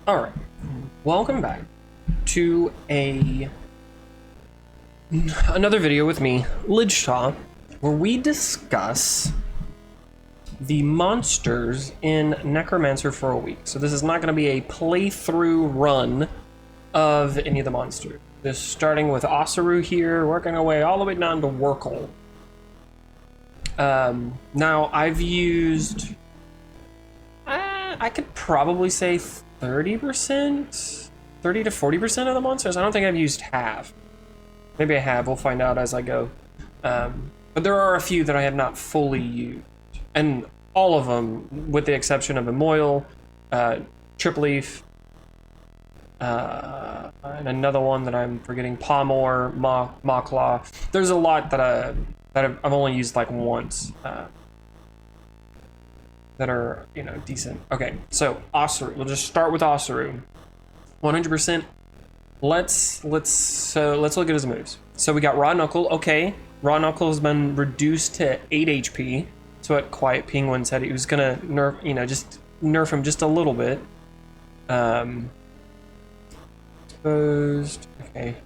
Alright, welcome back to another video with me, Lidgetaw, where we discuss the monsters in Necromancer for a week. So this is not going to be a playthrough run of any of the monsters. Just starting with Osaru here, working our way all the way down to Workle. Now, I've used... I could probably say 30%? 30 to 40% of the monsters? I don't think I've used half. Maybe I have, we'll find out as I go. But there are a few that I have not fully used. And all of them, with the exception of Emoil, Triple Leaf, and another one that I'm forgetting, Palmor, Mawclaw. There's a lot that I've only used like once. That are, you know, decent. Okay, so Osaru. We'll just start with Osaru. 100%. Let's look at his moves. So we got Raw Knuckle. Okay, Raw Knuckle has been reduced to 8 HP. That's what QuietPenguin said. He was gonna nerf, you know, just nerf him just a little bit. Exposed. Okay.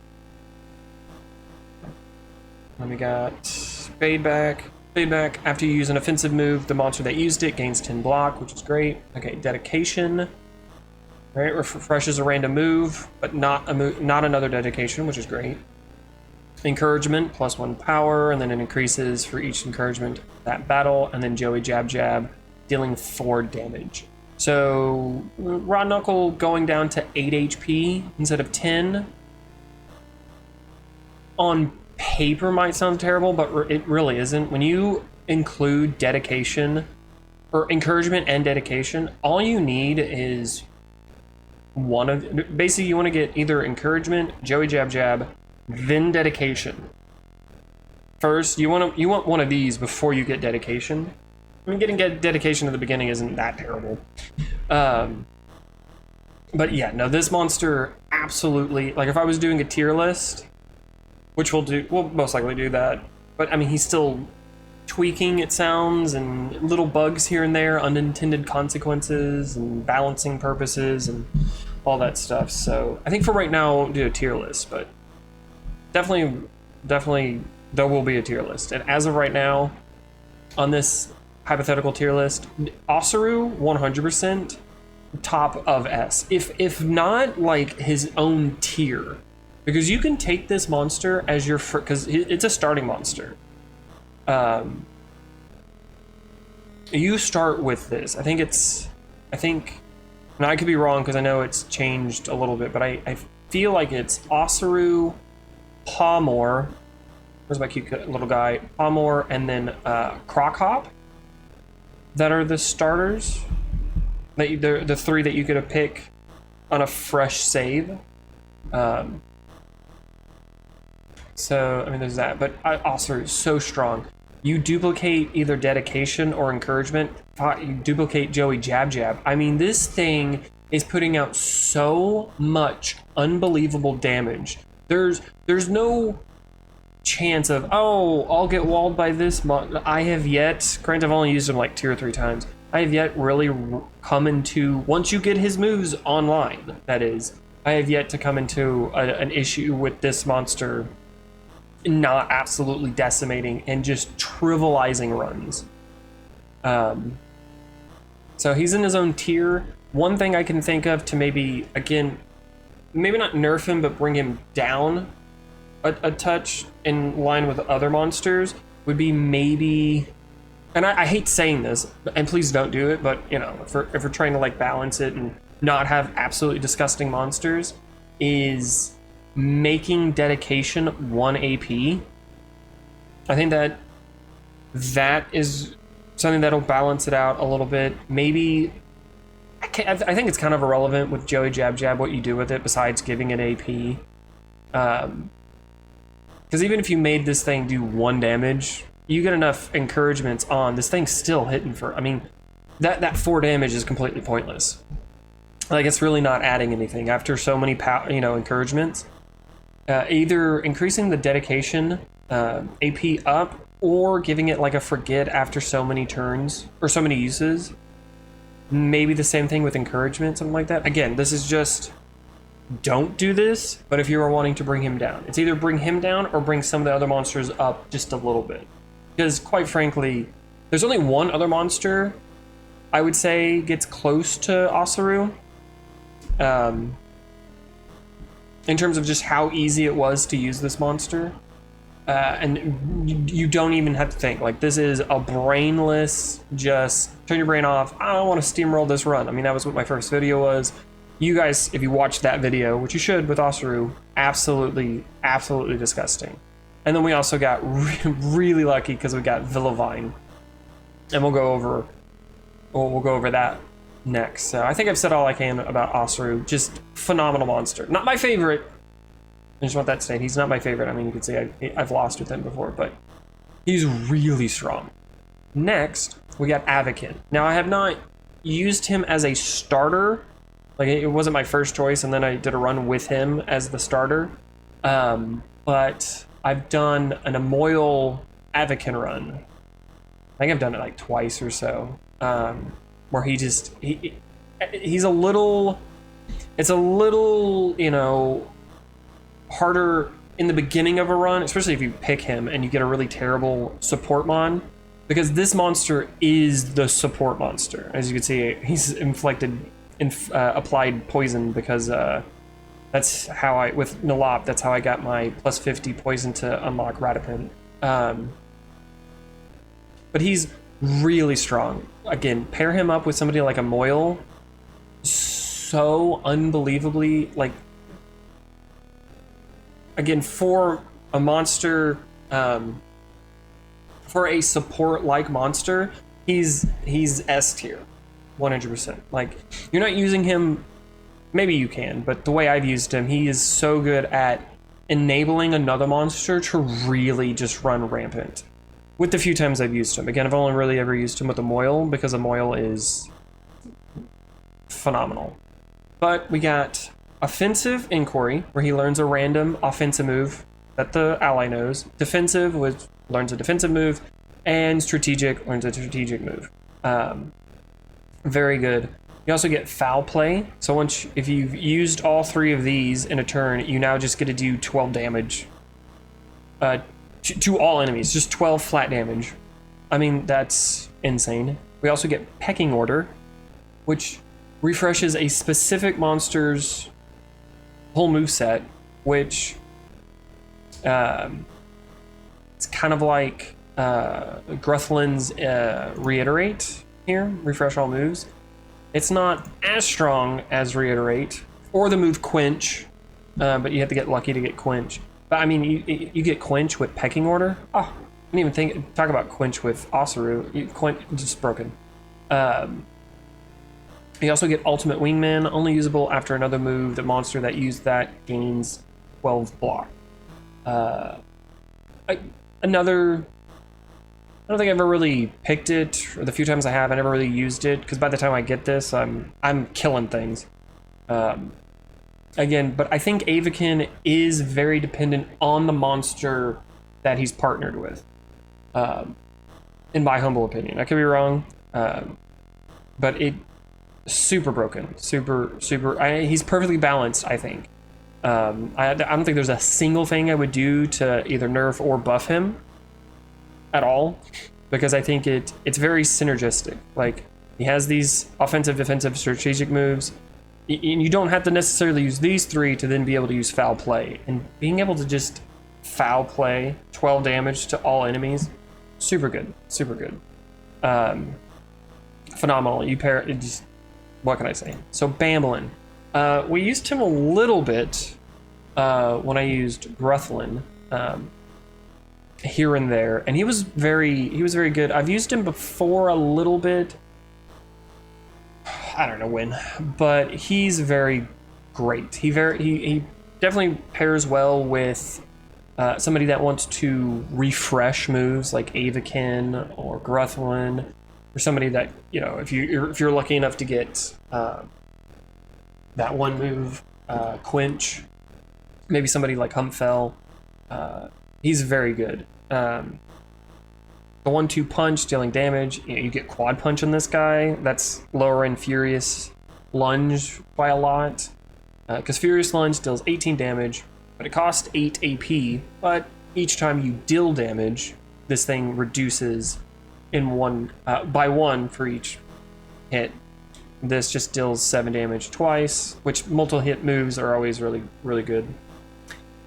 Then we got Fade Back. Feedback, after you use an offensive move, the monster that used it gains 10 block, which is great. Okay, dedication. Right, refreshes a random move, but not another dedication, which is great. Encouragement, +1 power, and then it increases for each encouragement that battle, and then Joey Jab Jab, dealing 4 damage. So, Raw Knuckle going down to 8 HP instead of 10. On paper might sound terrible, but it really isn't. When you include dedication, or encouragement and dedication, all you need is one of... Basically, you want to get either encouragement, Joey Jab Jab, then dedication. First, you want one of these before you get dedication. I mean, getting dedication at the beginning isn't that terrible. But yeah, no, this monster absolutely... Like, if I was doing a tier list... Which we'll most likely do that. But I mean, he's still tweaking, it sounds, and little bugs here and there, unintended consequences, and balancing purposes, and all that stuff. So I think for right now, we'll do a tier list, but definitely, there will be a tier list. And as of right now, on this hypothetical tier list, Osaru, 100% top of S. If not, like, his own tier. Because you can take this monster as your because it's a starting monster. You start with this. I think, and I could be wrong because I know it's changed a little bit, but I feel like it's Osaru, Palmor. Where's my cute little guy? Palmor, and then Crockhop. That are the starters. The 3 that you could pick on a fresh save. So, I mean, there's that, but Osaru is so strong. You duplicate either dedication or encouragement, you duplicate Joey Jab Jab. I mean, this thing is putting out so much unbelievable damage. There's no chance of, oh, I'll get walled by this I have yet, granted I've only used him like 2 or 3 times, I have yet really come into, once you get his moves online, that is, I have yet to come into an issue with this monster not absolutely decimating and just trivializing runs. So he's in his own tier. One thing I can think of to maybe, again, maybe not nerf him, but bring him down a touch in line with other monsters would be maybe, and I hate saying this, and please don't do it, but, you know, if we're trying to, like, balance it and not have absolutely disgusting monsters, is making dedication 1 AP. I think that is something that'll balance it out a little bit. Maybe I think it's kind of irrelevant with Joey Jab Jab what you do with it besides giving it AP. Because even if you made this thing do 1 damage, you get enough encouragements on, this thing's still hitting for, I mean, that 4 damage is completely pointless. Like, it's really not adding anything after so many encouragements. Either increasing the dedication AP up, or giving it like a forget after so many turns or so many uses Maybe the same thing with encouragement, something like that. Again, this is just don't do this, but if you are wanting to bring him down, it's either bring him down or bring some of the other monsters up just a little bit. Because quite frankly, there's only one other monster I would say gets close to Asaru. In terms of just how easy it was to use this monster. And you don't even have to think. Like, this is a brainless, just turn your brain off. I don't want to steamroll this run. I mean, that was what my first video was. You guys, if you watched that video, which you should with Asaru, absolutely, absolutely disgusting. And then we also got really lucky because we got Villavine. And we'll go over that next. So I think I've said all I can about Asaru. Just phenomenal monster. Not my favorite. I just want that to say he's not my favorite. I mean, you could say I've lost with him before, but he's really strong. Next, we got Avakin. Now, I have not used him as a starter. Like, it wasn't my first choice, and then I did a run with him as the starter. But I've done an Emoil Avakin run. I think I've done it like twice or so. Where he's a little, it's a little, you know, harder in the beginning of a run, especially if you pick him and you get a really terrible support mon, because this monster is the support monster. As you can see, he's applied poison because that's how with Nalop, that's how I got my plus 50 poison to unlock Radipin. But he's really strong. Again, pair him up with somebody like a Moil, so unbelievably, like, again, for a monster, for a support-like monster, he's S tier, 100%. Like, you're not using him, maybe you can, but the way I've used him, he is so good at enabling another monster to really just run rampant. With the few times I've used him. Again, I've only really ever used him with Emoil because Emoil is phenomenal. But we got Offensive Inquiry, where he learns a random offensive move that the ally knows. Defensive, which learns a defensive move. And Strategic, learns a strategic move. Very good. You also get Foul Play. So if you've used all three of these in a turn, you now just get to do 12 damage. To all enemies, just 12 flat damage. I mean, that's insane. We also get Pecking Order, which refreshes a specific monster's whole moveset, which it's kind of like Gruthlin's Reiterate here, refresh all moves. It's not as strong as Reiterate, or the move Quench, but you have to get lucky to get Quench. But I mean, you get Quench with Pecking Order. Oh, I didn't even talk about Quench with Asaru. Quench just broken. You also get Ultimate Wingman, only usable after another move. The monster that used that gains 12 block. I don't think I've ever really picked it, or the few times I have, I never really used it, because by the time I get this, I'm killing things. Again, but I think Avakin is very dependent on the monster that he's partnered with. In my humble opinion. I could be wrong. But super broken. Super. He's perfectly balanced, I think. I don't think there's a single thing I would do to either nerf or buff him at all, because I think it's very synergistic. Like, he has these offensive, defensive, strategic moves. You don't have to necessarily use these three to then be able to use Foul Play. And being able to just Foul Play 12 damage to all enemies, super good. Super good. Phenomenal. You pair it, just, what can I say? So Bamblin. We used him a little bit when I used Gruthlin here and there, and he was very good. I've used him before a little bit. I don't know when, but he's very great. He definitely pairs well with somebody that wants to refresh moves like Avakin or Gruthlin, or somebody that, you know, if you're lucky enough to get that one move, Quench, maybe somebody like Humpfell. He's very good. The 1-2 punch, dealing damage. You know, you get quad punch on this guy. That's lowering Furious Lunge by a lot. Because Furious Lunge deals 18 damage, but it costs 8 AP. But each time you deal damage, this thing reduces in by 1 for each hit. This just deals 7 damage twice, which multiple hit moves are always really, really good.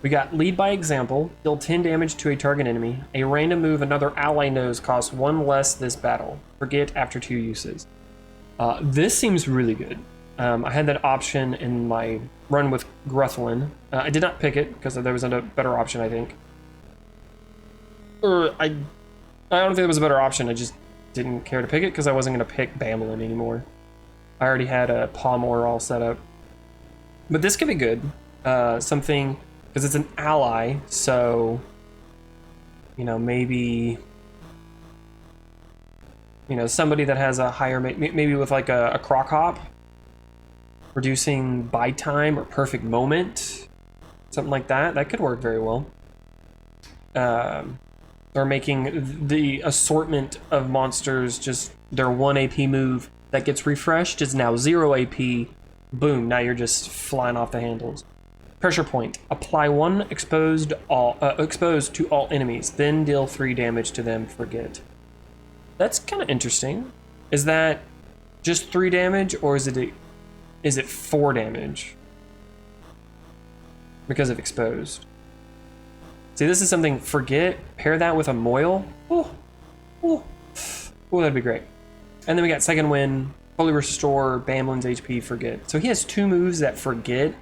We got Lead by Example, deal 10 damage to a target enemy. A random move another ally knows costs 1 less this battle. Forget after 2 uses. This seems really good. I had that option in my run with Gruthlin. I did not pick it because there was a better option, I think. Or I don't think there was a better option. I just didn't care to pick it because I wasn't going to pick Bamblin anymore. I already had a Palmore all set up. But this could be good. Something, because it's an ally, so, you know, maybe, you know, somebody that has a higher, maybe with like a Croc Hop, reducing buy time or perfect moment, something like that. That could work very well. Or making the assortment of monsters just their 1 AP move that gets refreshed is now 0 AP. Boom, now you're just flying off the handles. Pressure point. Apply 1 exposed to all enemies, then deal 3 damage to them. Forget. That's kind of interesting. Is that just 3 damage, or is it 4 damage? Because of exposed. See, this is something, forget, pair that with Emoil. Oh, that'd be great. And then we got Second Wind, fully restore Bamblin's HP, forget. So he has 2 moves that forget,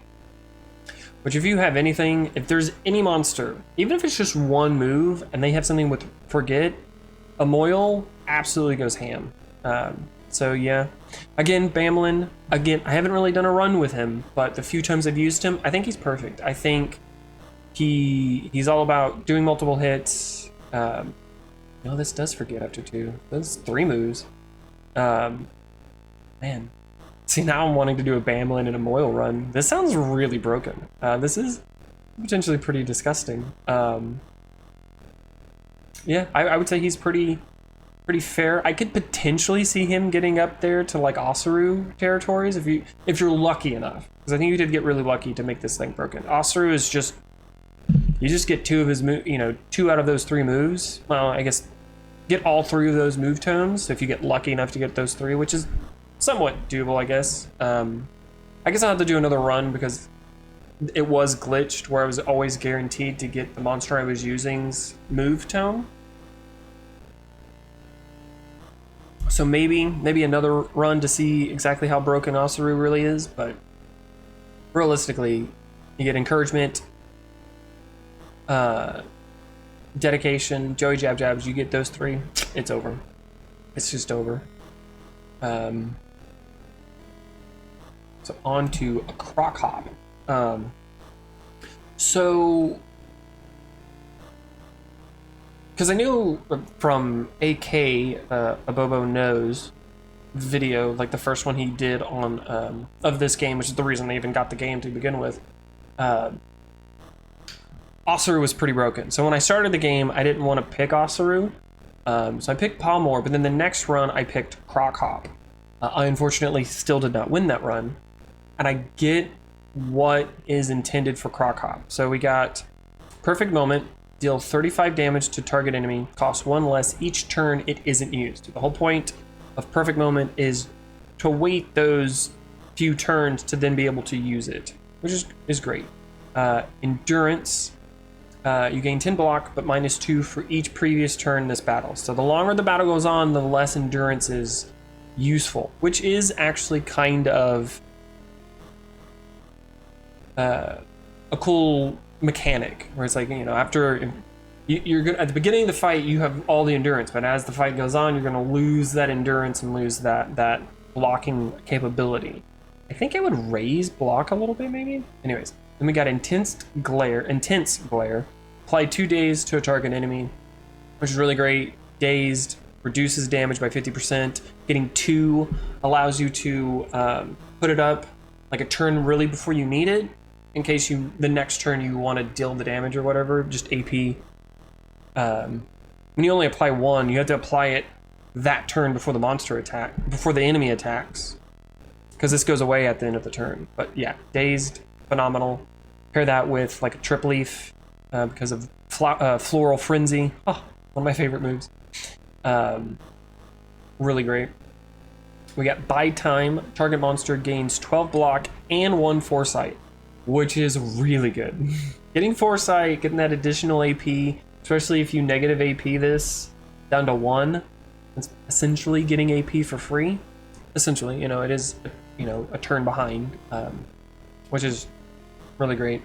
which if you have anything, if there's any monster, even if it's just 1 move and they have something with forget, Emoil absolutely goes ham. So yeah, again, Bamblin, again, I haven't really done a run with him, but the few times I've used him, I think he's perfect. I think he's all about doing multiple hits. No, this does forget after 2. That's 3 moves. Man. See, now I'm wanting to do a Bamblin and a Emoil run. This sounds really broken. This is potentially pretty disgusting. Yeah, I would say he's pretty fair. I could potentially see him getting up there to like Osaru territories if you're lucky enough. Because I think you did get really lucky to make this thing broken. Osaru is just, you just get 2 of his 2 out of those 3 moves. Well, I guess get all 3 of those move tones if you get lucky enough to get those 3, which is somewhat doable, I guess. I guess I'll have to do another run because it was glitched where I was always guaranteed to get the monster I was using's move tone. So maybe another run to see exactly how broken Osaru really is, but realistically, you get encouragement, dedication, Joey Jab Jabs, you get those 3, it's over. It's just over. So on to a Croc Hop. So, because I knew from AK, Abobo Knows video, like the first one he did on of this game, which is the reason I even got the game to begin with, Osaru was pretty broken. So when I started the game, I didn't want to pick Osaru. So I picked Palmore, but then the next run I picked Croc Hop. I unfortunately still did not win that run. And I get what is intended for Croc Hop. So we got Perfect Moment, deal 35 damage to target enemy, cost 1 less each turn it isn't used. The whole point of Perfect Moment is to wait those few turns to then be able to use it, which is great. Endurance, you gain 10 block, but -2 for each previous turn in this battle. So the longer the battle goes on, the less endurance is useful, which is actually kind of a cool mechanic, where it's like, you know, after you're good at the beginning of the fight, you have all the endurance, but as the fight goes on, you're going to lose that endurance and lose that blocking capability. I think I would raise block a little bit, maybe. Anyways, then we got intense glare. Apply 2 days to a target enemy, which is really great. Dazed reduces damage by 50%. Getting 2 allows you to put it up like a turn really before you need it, in case the next turn you want to deal the damage or whatever, just AP. when you only apply one, you have to apply it that turn before the monster attack, before the enemy attacks, because this goes away at the end of the turn. But yeah, Dazed, phenomenal. Pair that with like a Trip Leaf because of Floral Frenzy. Oh, one of my favorite moves. Really great. We got Buy Time. Target monster gains 12 block and 1 foresight, which is really good. Getting foresight, getting that additional AP, especially if you negative AP this down to 1, it's essentially getting AP for free. Essentially, you know, it is, you know, a turn behind, which is really great.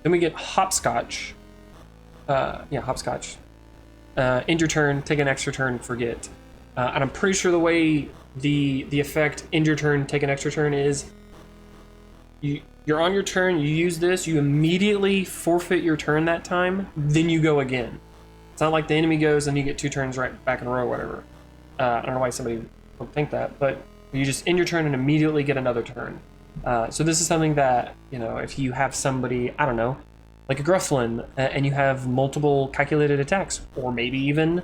Then we get Hopscotch. Hopscotch. End your turn, take an extra turn, forget. And I'm pretty sure the way the effect end your turn, take an extra turn is you're on your turn, you use this, you immediately forfeit your turn that time, then you go again. It's not like the enemy goes and you get 2 turns right back in a row or whatever. I don't know why somebody would think that, but you just end your turn and immediately get another turn. So this is something that, you know, if you have somebody, I don't know, like a Grufflin, and you have multiple calculated attacks, or maybe even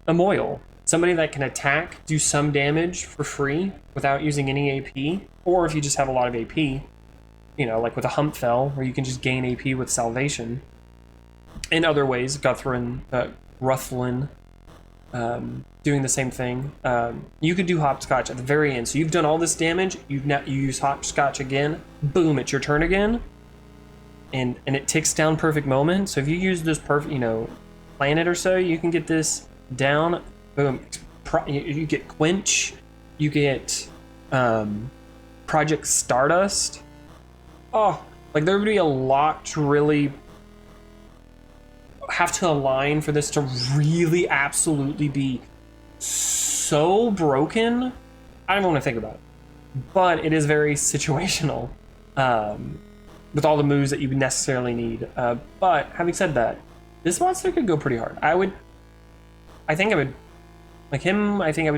Emoil, somebody that can attack, do some damage for free without using any AP, or if you just have a lot of AP, you know, like with a Humpfell, where you can just gain AP with Salvation. In other ways, Grufflin, doing the same thing. You could do Hopscotch at the very end. So you've done all this damage, you use Hopscotch again, boom, it's your turn again, and it ticks down Perfect Moment. So if you use this perfect, you know, planet or so, you can get this down, boom. You get Quench, you get Project Stardust. Oh, like there would be a lot to really have to align for this to really absolutely be so broken. I don't want to think about it, but it is very situational with all the moves that you necessarily need. But having said that, this monster could go pretty hard. I think I would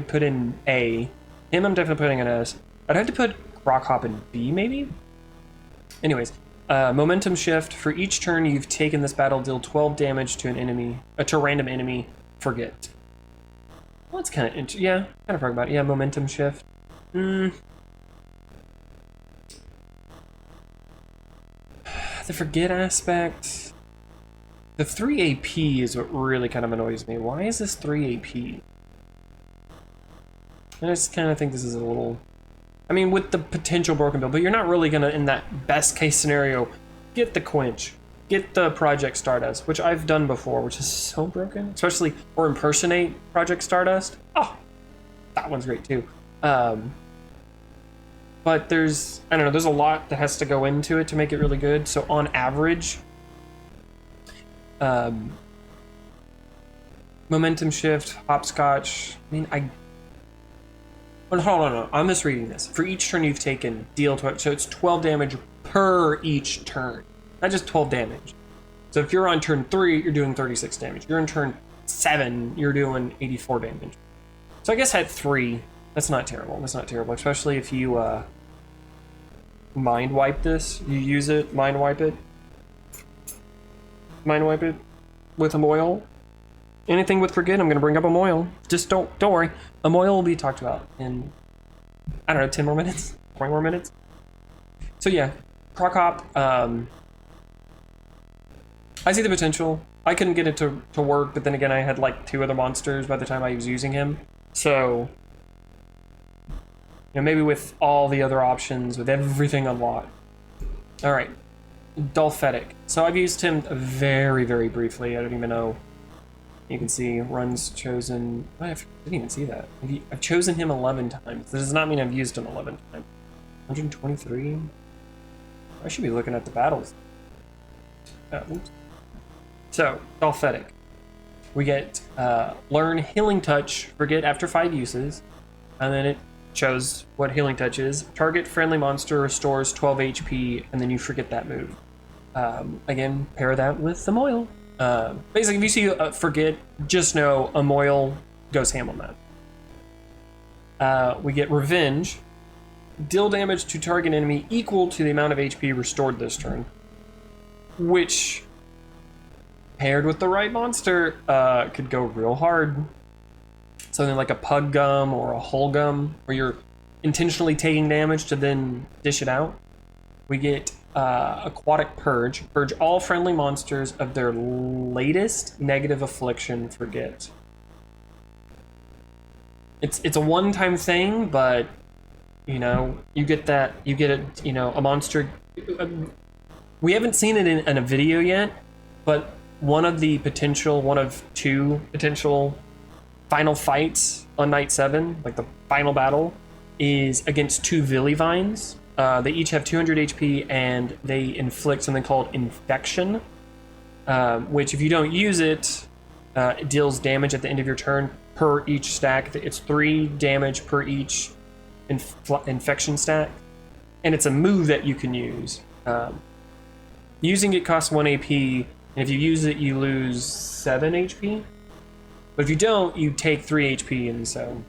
put in A. Him I'm definitely putting in S. I'd have to put Rock Hop in B maybe. Anyways, Momentum Shift. For each turn you've taken this battle, deal 12 damage to an enemy, to a random enemy. Forget. Well, that's kind of kind of talk about it. Yeah, Momentum Shift. The Forget aspect. The 3 AP is what really kind of annoys me. Why is this 3 AP? I just kind of think this is a little... I mean, with the potential broken build, but you're not really gonna, in that best case scenario, get the Quench, get the Project Stardust, which I've done before, which is so broken, especially, or impersonate Project Stardust. Oh, that one's great too. But there's, I don't know, there's a lot that has to go into it to make it really good. So on average, Momentum Shift, Hopscotch, I mean, hold on, I'm misreading this. For each turn you've taken, deal 12, so it's 12 damage per each turn, not just 12 damage. So if you're on turn 3, you're doing 36 damage. You're on turn 7, you're doing 84 damage. So I guess at 3, that's not terrible. That's not terrible, especially if you mind wipe this. You use it, mind wipe it with Emoil. Anything with Forget, I'm gonna bring up Emoil. Just don't worry. Emoil will be talked about in, I don't know, 10 more minutes, 20 more minutes. So yeah, Croc Hop, I see the potential. I couldn't get it to work, but then again, I had like 2 other monsters by the time I was using him. So, you know, maybe with all the other options, with everything unlocked. All right, Dolphetic. So I've used him very, very briefly. I don't even know. You can see runs chosen. I didn't even see that. I've chosen him 11 times. That does not mean I've used him 11 times. 123. I should be looking at the battles. Oops. So, Dolphetic. We get Learn Healing Touch, Forget after 5 uses, and then it shows what Healing Touch is. Target friendly monster restores 12 HP, and then you forget that move. Again, pair that with Emoil. Basically, if you see Forget, just know Emoil goes ham on that. We get Revenge. Deal damage to target enemy equal to the amount of HP restored this turn. Which paired with the right monster, could go real hard. Something like a pug gum or a hull gum, where you're intentionally taking damage to then dish it out. We get Aquatic Purge. Purge all friendly monsters of their latest negative affliction. Forget. It's a one-time thing, but you know, you get that, you get it, you know, a monster. We haven't seen it in a video yet, but one of two potential final fights on night 7, like the final battle, is against 2 Villivines. They each have 200 HP and they inflict something called Infection, which if you don't use it, it deals damage at the end of your turn per each stack. It's 3 damage per each infection stack, and it's a move that you can use. Using it costs 1 AP, and if you use it, you lose 7 HP. But if you don't, you take 3 HP, and so...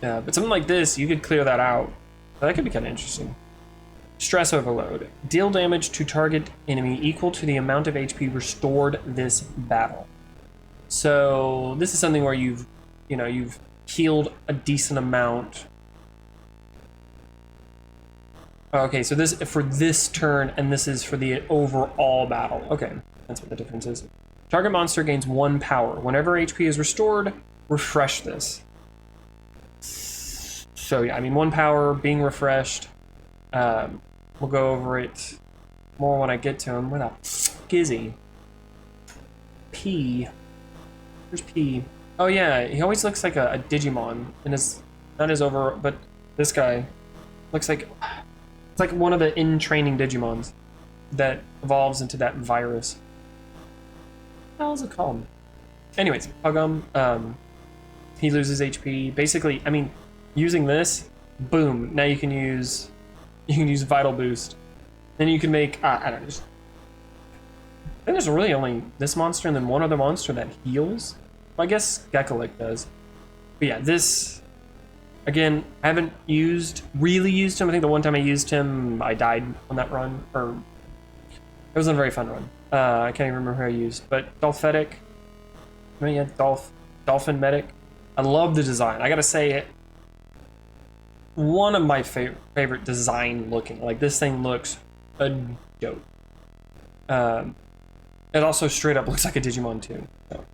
but something like this, you could clear that out. That could be kind of interesting. Stress Overload. Deal damage to target enemy equal to the amount of HP restored this battle. So this is something where you've healed a decent amount. Okay, so this for this turn, and this is for the overall battle. Okay, that's what the difference is. Target monster gains 1 power. Whenever HP is restored, refresh this. So yeah, I mean 1 power being refreshed. We'll go over it more when I get to him. Where the Gizzy? P. Where's P? Oh yeah, he always looks like a Digimon, and not his over, but this guy looks like it's like one of the in-training Digimons that evolves into that virus. How is it called? Anyways, Pugum. He loses HP. Basically, I mean, using this, boom. Now you can use Vital Boost. Then you can make I don't know. I think there's really only this monster and then one other monster that heals. Well, I guess Gekalik does. But yeah, this again, I haven't really used him. I think the one time I used him, I died on that run, or it wasn't a very fun run. I can't even remember who I used, but Dolphetic. I mean, yeah, Dolphin Medic. I love the design. I gotta say it. One of my favorite design looking. Like, this thing looks a dope. It also straight up looks like a Digimon too. So.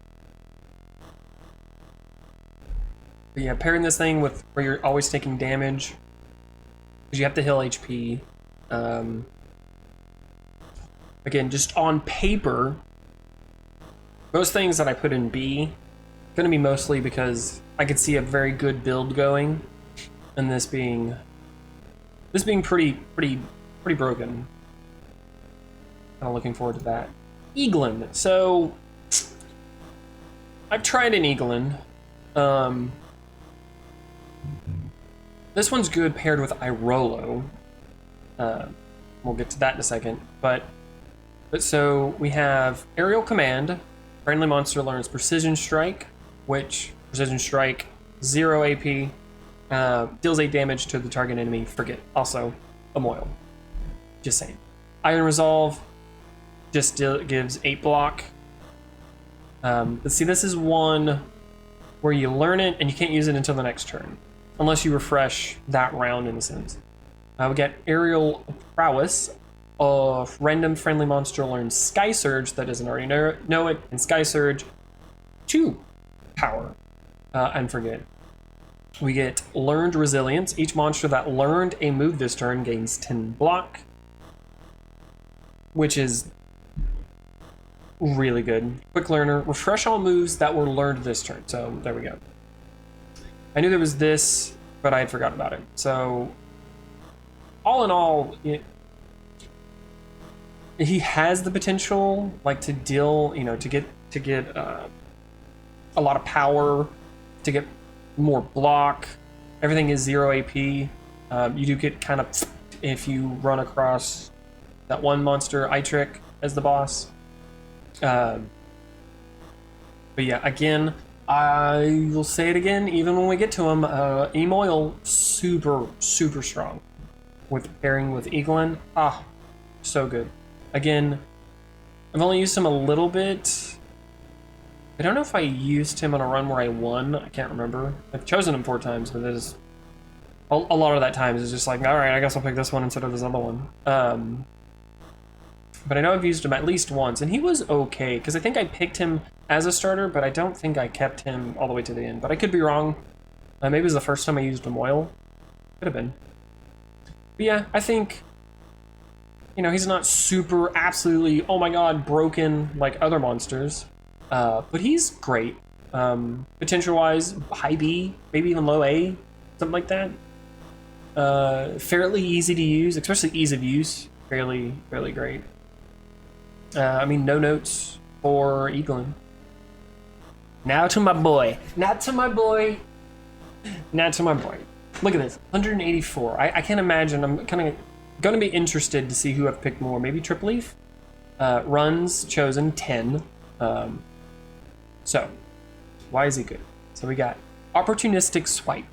But yeah, pairing this thing with where you're always taking damage, because you have to heal HP. Again, just on paper, most things that I put in B, gonna be mostly because I could see a very good build going, and this being pretty broken. Kind of looking forward to that. Eaglin. So I've tried an Eaglin. This one's good paired with Irolo. We'll get to that in a second. But so we have Aerial Command. Friendly monster learns Precision Strike, which Precision Strike 0 AP, deals 8 damage to the target enemy. Forget. Also, Emoil. Just saying. Iron Resolve just gives 8 block. But see, this is one where you learn it and you can't use it until the next turn, unless you refresh that round in a sense. We get Aerial Prowess. Random friendly monster learns Sky Surge that doesn't already know it, and Sky Surge 2 power. And forget. We get Learned Resilience. Each monster that learned a move this turn gains 10 block, which is really good. Quick Learner. Refresh all moves that were learned this turn. So there we go. I knew there was this, but I had forgot about it. So all in all, he has the potential, like, to deal, to get a lot of power, to get more block. Everything is 0 AP. You do get kind of if you run across that one monster, Itrick, as the boss. But yeah, again, I will say it again, even when we get to him, Emoil, super strong. With pairing with Eaglin, so good. Again, I've only used him a little bit. I don't know if I used him on a run where I won. I can't remember. I've chosen him 4 times, but it is a lot of that times is just like, all right, I guess I'll pick this one instead of this other one. But I know I've used him at least once, and he was okay, because I think I picked him as a starter, but I don't think I kept him all the way to the end. But I could be wrong. Maybe it was the first time I used Emoil. Could have been. But yeah, I think, you know, he's not super absolutely, oh my god, broken like other monsters. But he's great. Potential-wise, high B, maybe even low A, something like that. Fairly easy to use, especially ease of use. Fairly great. I mean, no notes for Eaglin. Now to my boy. Not to my boy. Not to my boy. Look at this, 184. I can't imagine. I'm kind of going to be interested to see who I've picked more. Maybe Trip Leaf. Runs chosen 10. So, why is he good? So we got Opportunistic Swipe.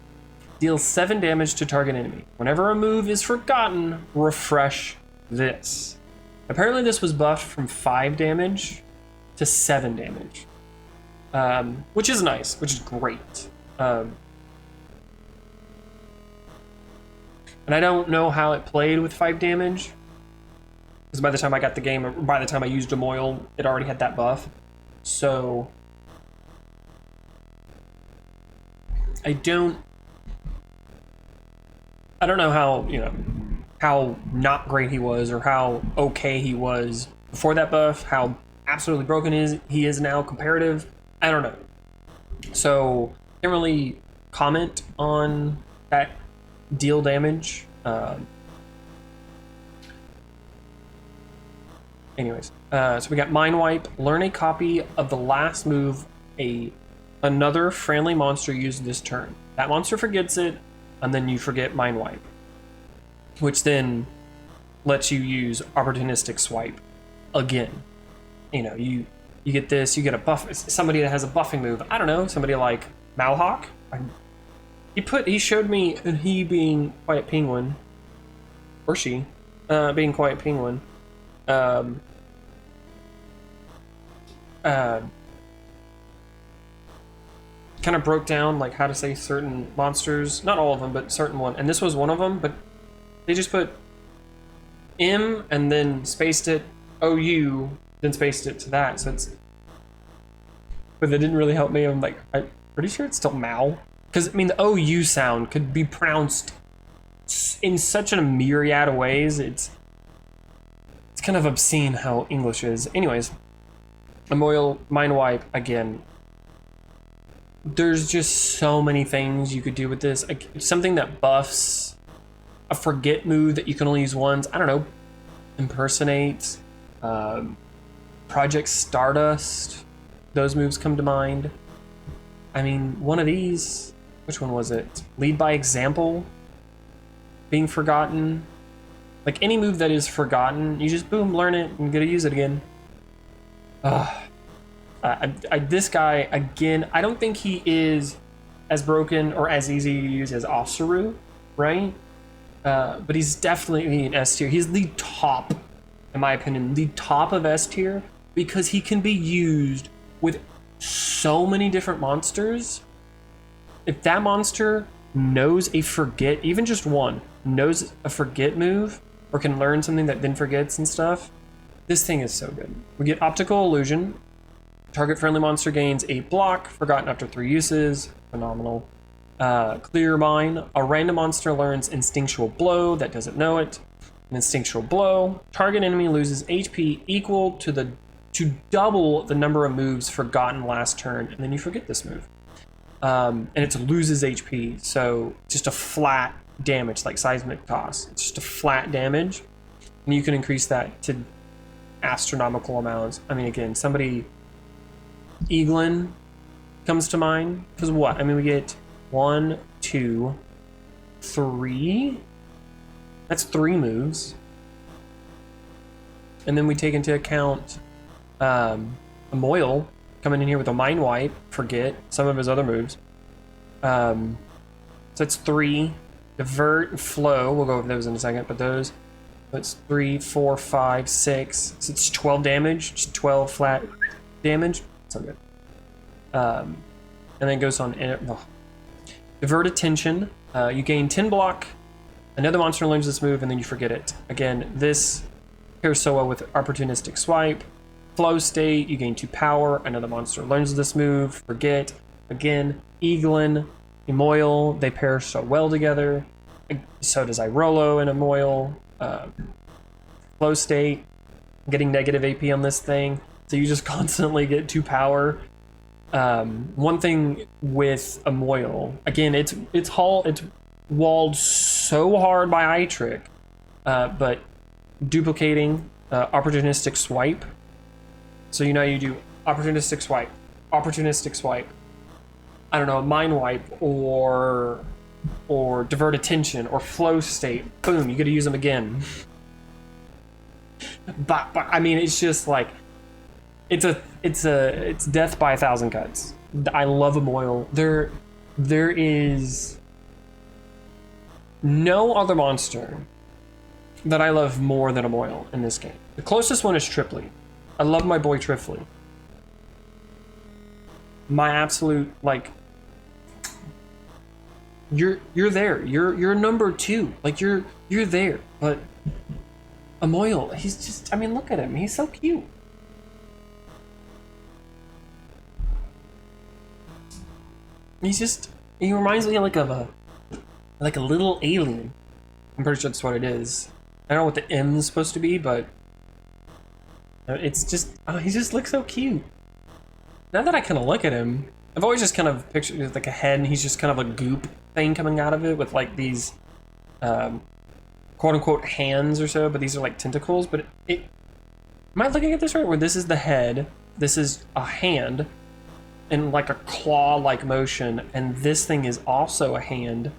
Deals 7 damage to target enemy. Whenever a move is forgotten, refresh this. Apparently this was buffed from 5 damage to 7 damage. Which is nice, which is great. And I don't know how it played with 5 damage. Because by the time I got the game, or by the time I used Emoil, it already had that buff. So I don't know how, you know, how not great he was or how okay he was before that buff, how absolutely broken he is now comparative. I don't know. So can't really comment on that deal damage. Anyways, so we got Mind Wipe. Learn a copy of the last move another friendly monster used this turn. That monster forgets it, and then you forget Mind Wipe, which then lets you use Opportunistic Swipe again. You know, you get this, you get a buff. Somebody that has a buffing move. I don't know, somebody like Malhawk. He showed me, and he being QuietPenguin, or she, being QuietPenguin, kind of broke down like how to say certain monsters, not all of them, but certain one, and this was one of them. But they just put M and then spaced it OU, then spaced it to that. So it's, but that didn't really help me. I'm pretty sure it's still Mao, because I mean the OU sound could be pronounced in such a myriad of ways. It's kind of obscene how English is. Anyways, Emoil, Mind Wipe again. There's just so many things you could do with this. Like, something that buffs a forget move that you can only use once. I don't know. Impersonate. Project Stardust. Those moves come to mind. I mean, one of these. Which one was it? Lead by Example. Being forgotten. Like, any move that is forgotten, you just boom, learn it, and get to use it again. This guy, again, I don't think he is as broken or as easy to use as Osaru, right? But he's definitely an S tier. He's the top, in my opinion, the top of S tier, because he can be used with so many different monsters. If that monster knows a forget, even just one, knows a forget move, or can learn something that then forgets and stuff, this thing is so good. We get Optical Illusion. Target friendly monster gains 8 block, forgotten after 3 uses. Phenomenal. Clear Mind. A random monster learns Instinctual Blow that doesn't know it. An Instinctual Blow. Target enemy loses HP equal to double the number of moves forgotten last turn, and then you forget this move. And it loses HP, so just a flat damage, like Seismic Toss. It's just a flat damage, and you can increase that to astronomical amounts. I mean, again, Eaglin comes to mind, because what? I mean, we get 1, 2, 3. That's 3 moves. And then we take into account Emoil coming in here with a Mind Wipe, forget some of his other moves. So it's 3. Divert and Flow, we'll go over those in a second, but those. So it's 3, 4, 5, 6. So it's 12 damage, just 12 flat damage. So good. And then it goes on. Divert attention. You gain 10 block. Another monster learns this move, and then you forget it. Again, this pairs so well with opportunistic swipe. Flow state, you gain 2 power. Another monster learns this move. Forget. Again, Eaglin, Emoil, they pair so well together. So does Irolo and Emoil. Flow state, getting negative AP on this thing. So you just constantly get 2 power. One thing with Emoil, again, it's walled so hard by eye trick, but duplicating opportunistic swipe. So you do opportunistic swipe, I don't know, mind wipe or divert attention or flow state. Boom, you get to use them again. but I mean, it's just like it's death by 1,000 cuts. I love Emoil. There is no other monster that I love more than Emoil in this game. The closest one is Tripley. I love my boy Trifley. My absolute, like, you're there. You're number 2. Like you're there. But Emoil, he's just, I mean, look at him. He's so cute. He reminds me like of a little alien. I'm pretty sure that's what it is. I don't know what the M is supposed to be, but it's just, he just looks so cute. Now that I kind of look at him, I've always just kind of pictured it like a head, and he's just kind of a goop thing coming out of it with like these quote unquote hands or so, but these are like tentacles. But am I looking at this right? Where this is the head, this is a hand, in like a claw-like motion, and this thing is also a hand,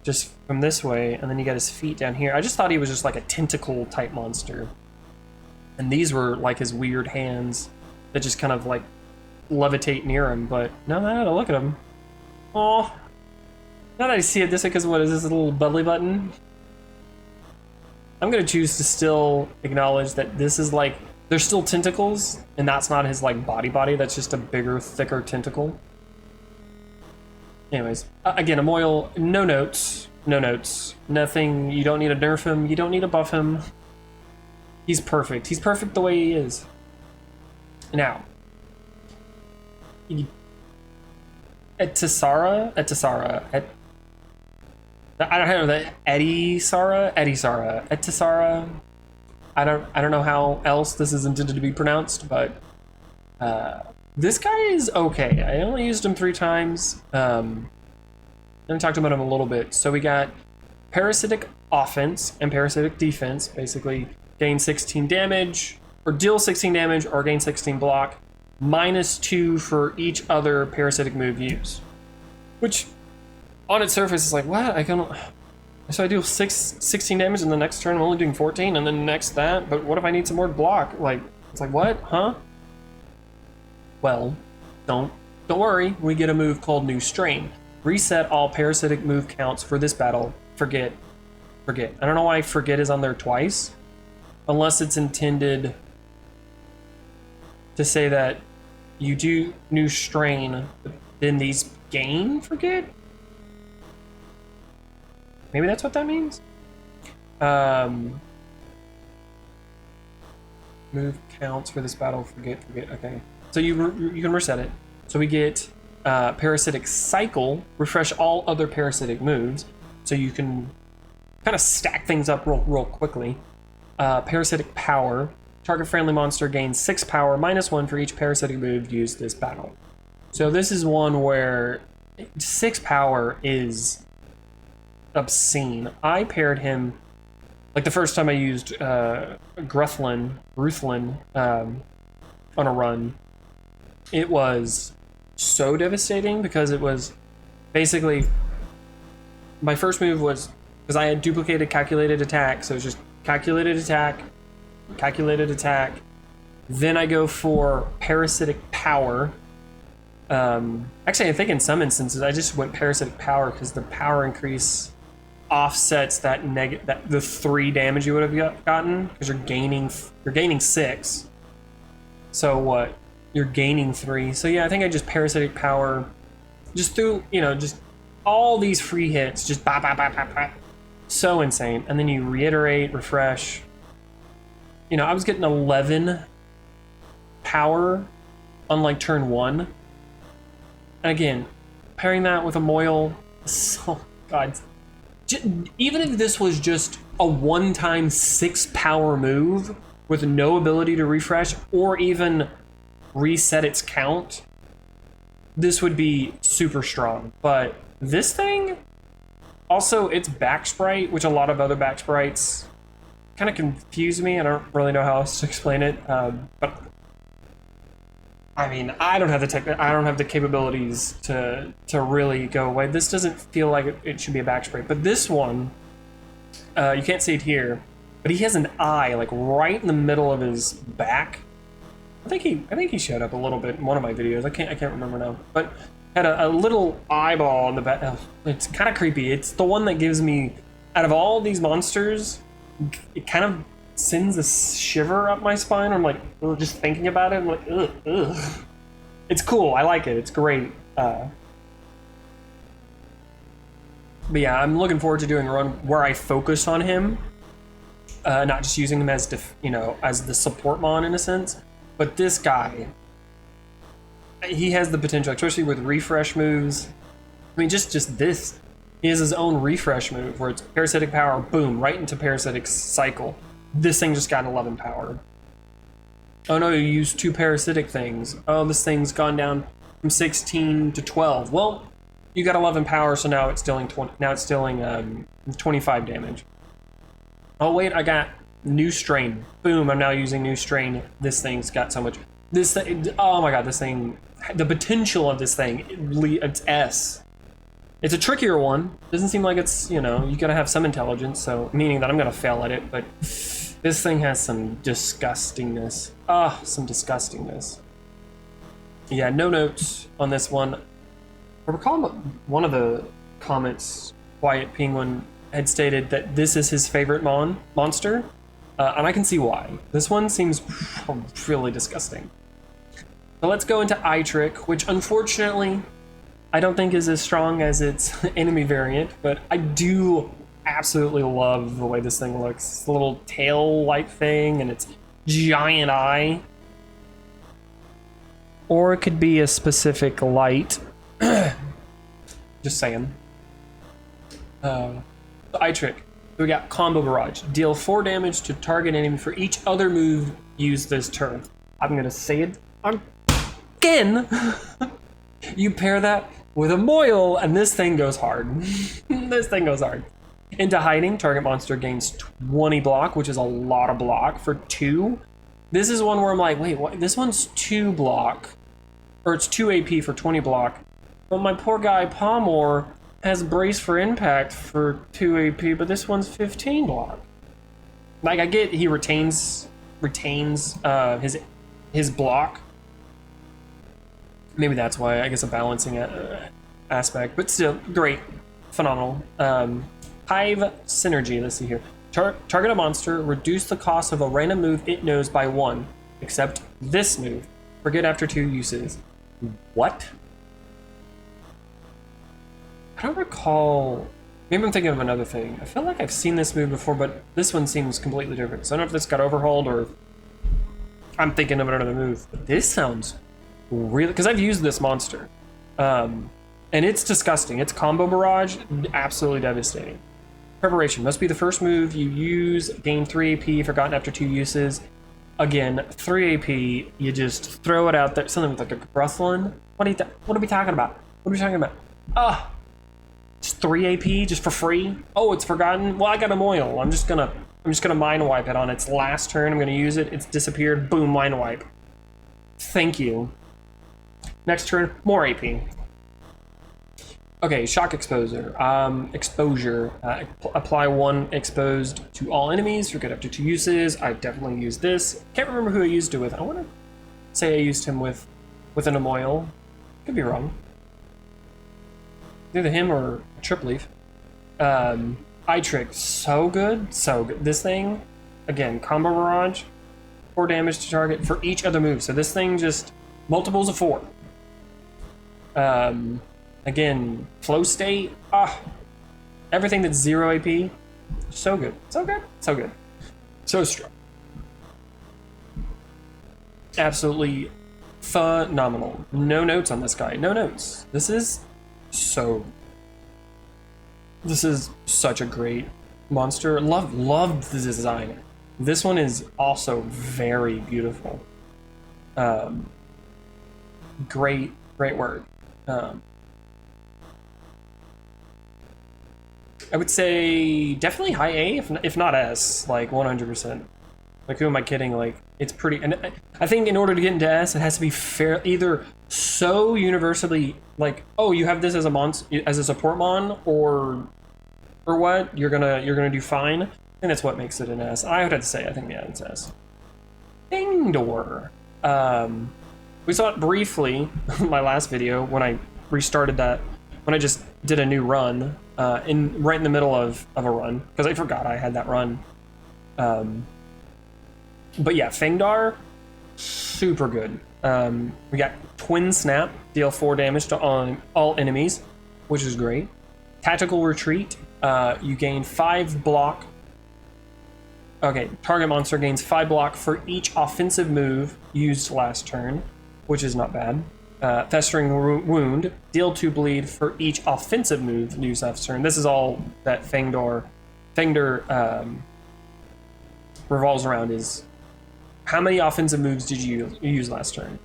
just from this way, and then you got his feet down here. I just thought he was just like a tentacle type monster, and these were like his weird hands that just kind of like levitate near him. But now that I had to look at him, oh, now that I see it this way, because what is this, a little belly button? I'm gonna choose to still acknowledge that this is like, there's still tentacles, and that's not his like body, that's just a bigger, thicker tentacle. Anyways, again, Emoil, no notes, nothing. You don't need to nerf him, you don't need to buff him. He's perfect the way he is. Now, Etisara, I don't know that Etisara, I don't know how else this is intended to be pronounced, but this guy is okay. I only used him 3 times. And I talked about him a little bit. So we got parasitic offense and parasitic defense. Basically, gain 16 damage, or deal 16 damage, or gain 16 block, -2 for each other parasitic move used. Which, on its surface, is like, what? So I do 16 damage, and the next turn I'm only doing 14, and then next that, but what if I need some more block? Like, it's like, what? Huh? Well, don't worry, we get a move called New Strain. Reset all parasitic move counts for this battle. Forget. I don't know why forget is on there twice, unless it's intended to say that you do New Strain, then these gain forget? Maybe that's what that means? Move counts for this battle, forget, okay. So you can reset it. So we get Parasitic Cycle, refresh all other parasitic moves, so you can kind of stack things up real quickly. Parasitic Power, target friendly monster gains 6 power, -1 for each parasitic move used this battle. So this is one where 6 power is obscene. I paired him, like the first time I used Ruthlin on a run, it was so devastating because it was basically, my first move was, because I had duplicated calculated attack, so it was just calculated attack, then I go for Parasitic Power. Actually, I think in some instances I just went Parasitic Power because the power increase offsets that the 3 damage you would have gotten, because you're gaining 6. So what? You're gaining 3. So yeah, I think I just parasitic power, just through, you know, just all these free hits, just bah, bah, bah, bah, bah. So insane. And then you reiterate, refresh. You know, I was getting 11 power on like turn 1. And again, pairing that with Emoil, so god. Even if this was just a one-time 6 power move with no ability to refresh or even reset its count, this would be super strong. But this thing, also its back sprite, which a lot of other back sprites kind of confuse me. I don't really know how else to explain it, but I mean, I don't have the capabilities to really go away. This doesn't feel like it should be a back sprite, but this one, you can't see it here, but he has an eye like right in the middle of his back. I think he showed up a little bit in one of my videos. I can't remember now, but had a little eyeball on the back. Oh, it's kind of creepy. It's the one that gives me, out of all these monsters, it kind of sends a shiver up my spine. I'm like, ugh, just thinking about it. I'm like, ugh, ugh. It's cool. I like it. It's great. But yeah, I'm looking forward to doing a run where I focus on him, not just using him as as the support mon in a sense. But this guy, he has the potential, especially with refresh moves. I mean, just this. He has his own refresh move where it's parasitic power, boom, right into parasitic cycle. This thing just got 11 power. Oh no, you used 2 parasitic things. Oh, this thing's gone down from 16 to 12. Well, you got 11 power, so now it's dealing 25 damage. Oh wait, I got new strain. Boom, I'm now using new strain. This thing's got so much. This thing, oh my god, this thing, the potential of this thing, it's S. It's a trickier one. Doesn't seem like it's, you gotta have some intelligence, so meaning that I'm gonna fail at it, but this thing has some disgustingness. Some disgustingness. Yeah, no notes on this one. I recall one of the comments, QuietPenguin had stated that this is his favorite monster, and I can see why. This one seems really disgusting. So let's go into Eye Trick, which unfortunately I don't think is as strong as its enemy variant, but I do absolutely love the way this thing looks. It's a little tail-like thing and its giant eye. Or it could be a specific light. Just saying. The Eye Trick. We got Combo Barrage. Deal 4 damage to target enemy for each other move used this turn. I'm gonna say it again. You pair that with Emoil, and this thing goes hard. This thing goes hard. Into Hiding, target monster gains 20 block, which is a lot of block for 2. This is one where I'm like, wait, what? This one's 2 block, or it's 2 AP for 20 block. But my poor guy Palmore has Brace for Impact for 2 AP, but this one's 15 block. Like, I get he retains his block. Maybe that's why, I guess, a balancing aspect, but still, great, phenomenal. Hive Synergy, let's see here. Target a monster, reduce the cost of a random move it knows by 1, except this move. Forget after 2 uses. What? I don't recall. Maybe I'm thinking of another thing. I feel like I've seen this move before, but this one seems completely different. So I don't know if this got overhauled or I'm thinking of another move. But this sounds really, because I've used this monster. And it's disgusting. It's Combo Barrage, absolutely devastating. Preparation must be the first move you use. Gain 3 AP, forgotten after 2 uses. Again, 3 AP, you just throw it out there. Something with like a Bruthlin. What are we talking about? What are we talking about? Just 3 AP just for free? Oh, it's forgotten? Well, I got Emoil. I'm just gonna mind wipe it on its last turn. I'm gonna use it. It's disappeared. Boom, mind wipe. Thank you. Next turn, more AP. Okay, Shock Exposure. Apply 1 exposed to all enemies. Forget after 2 uses. I definitely used this. Can't remember who I used it with. I want to say I used him with an Emoil. Could be wrong. Either him or Trip Leaf. eye trick, so good, so good. This thing, again, combo barrage, 4 damage to target for each other move. So this thing just multiples of 4. Again, flow state, everything that's 0 AP, so good, so good, so good, so strong. Absolutely phenomenal. No notes on this guy, no notes. This is such a great monster. Loved the design. This one is also very beautiful. Great work. I would say definitely high A, if not S, like 100%. Like, who am I kidding? Like, it's pretty. And I think in order to get into S, it has to be fair, either so universally like, oh, you have this as a support mon, or what? You're gonna do fine. And that's what makes it an S. I would have to say, I think, yeah, it's S. Thingdor. We saw it briefly in my last video when I restarted that, when I just did a new run, right in the middle of a run, because I forgot I had that run. But yeah, Fengdar, super good. We got Twin Snap, deal 4 damage to all enemies, which is great. Tactical Retreat, you gain 5 block. Okay, target monster gains 5 block for each offensive move used last turn, which is not bad. Festering Wound, deal 2 bleed for each offensive move used last turn. This is all that Fengdar revolves around, is how many offensive moves did you use last turn?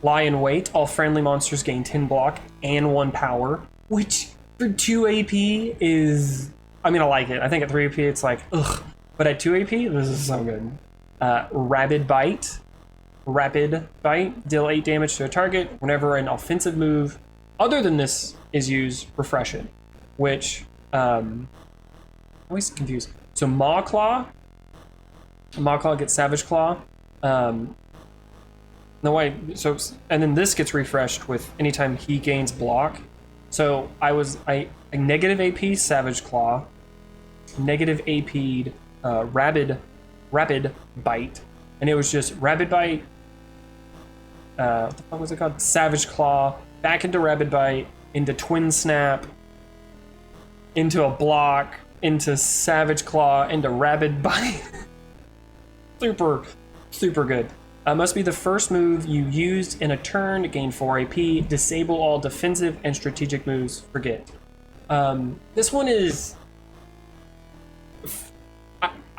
Lie in Wait, all friendly monsters gain 10 block and 1 power, which for 2 AP is, I mean, I like it. I think at 3 AP it's like, ugh. But at 2 AP, this is so good. Rapid Bite, deal 8 damage to a target. Whenever an offensive move other than this is used, refresh it. Which, I'm always confused. So Maw Claw gets Savage Claw. No, wait, so, and then this gets refreshed with anytime he gains block. So I negative AP Savage Claw, negative AP'd Rapid Bite, and it was just Rapid Bite, what the fuck was it called? Savage Claw, back into Rapid Bite, into Twin Snap, into a block, into Savage Claw, into Rapid Bite. Super good. Must be the first move you used in a turn to gain 4 AP. Disable all defensive and strategic moves. Forget. This one is...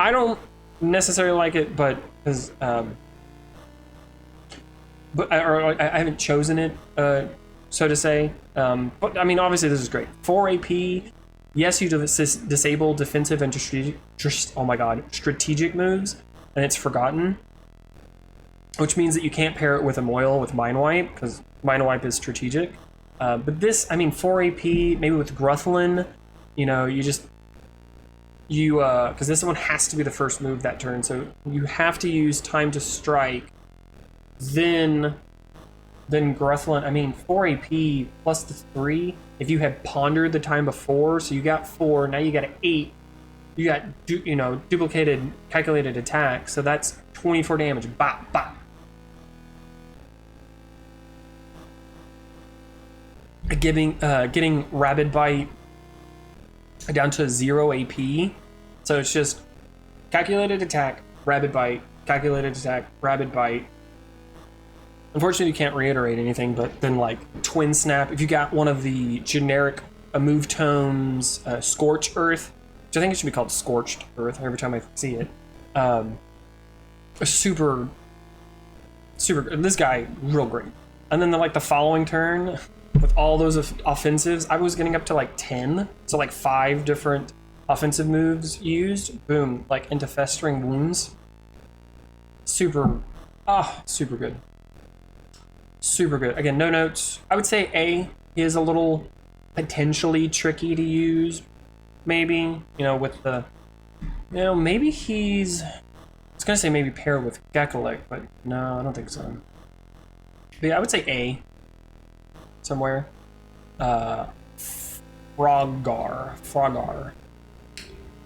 I don't necessarily like it, but because I haven't chosen it, so to say. But I mean, obviously this is great. 4 AP. Yes, you disable defensive and strategic moves, and it's forgotten, which means that you can't pair it with Emoil with Mind Wipe, because Mind Wipe is strategic. But this, I mean, 4 AP, maybe with Gruthlin, you know, because this one has to be the first move that turn, so you have to use Time to Strike, then Gruthlin. I mean, 4 AP plus the 3, if you had pondered the time before, so you got 4, now you got 8, you got, duplicated calculated attack, so that's 24 damage. Bop, bop. Getting Rabid Bite down to 0 AP, so it's just calculated attack, Rabid Bite, calculated attack, Rabid Bite. Unfortunately, you can't reiterate anything, but then like Twin Snap, if you got one of the generic move tomes, Scorch Earth, which I think it should be called Scorched Earth every time I see it. Super, this guy, real great. And then the following turn, with all those offensives, I was getting up to like 10, so like 5 different offensive moves used. Boom, like into Festering Wounds. Super good. Super good. Again, no notes. I would say A is a little potentially tricky to use, maybe, with the, maybe he's, I was gonna say maybe pair with Gekalik, but no, I don't think so. But yeah, I would say A. Somewhere. Frogar.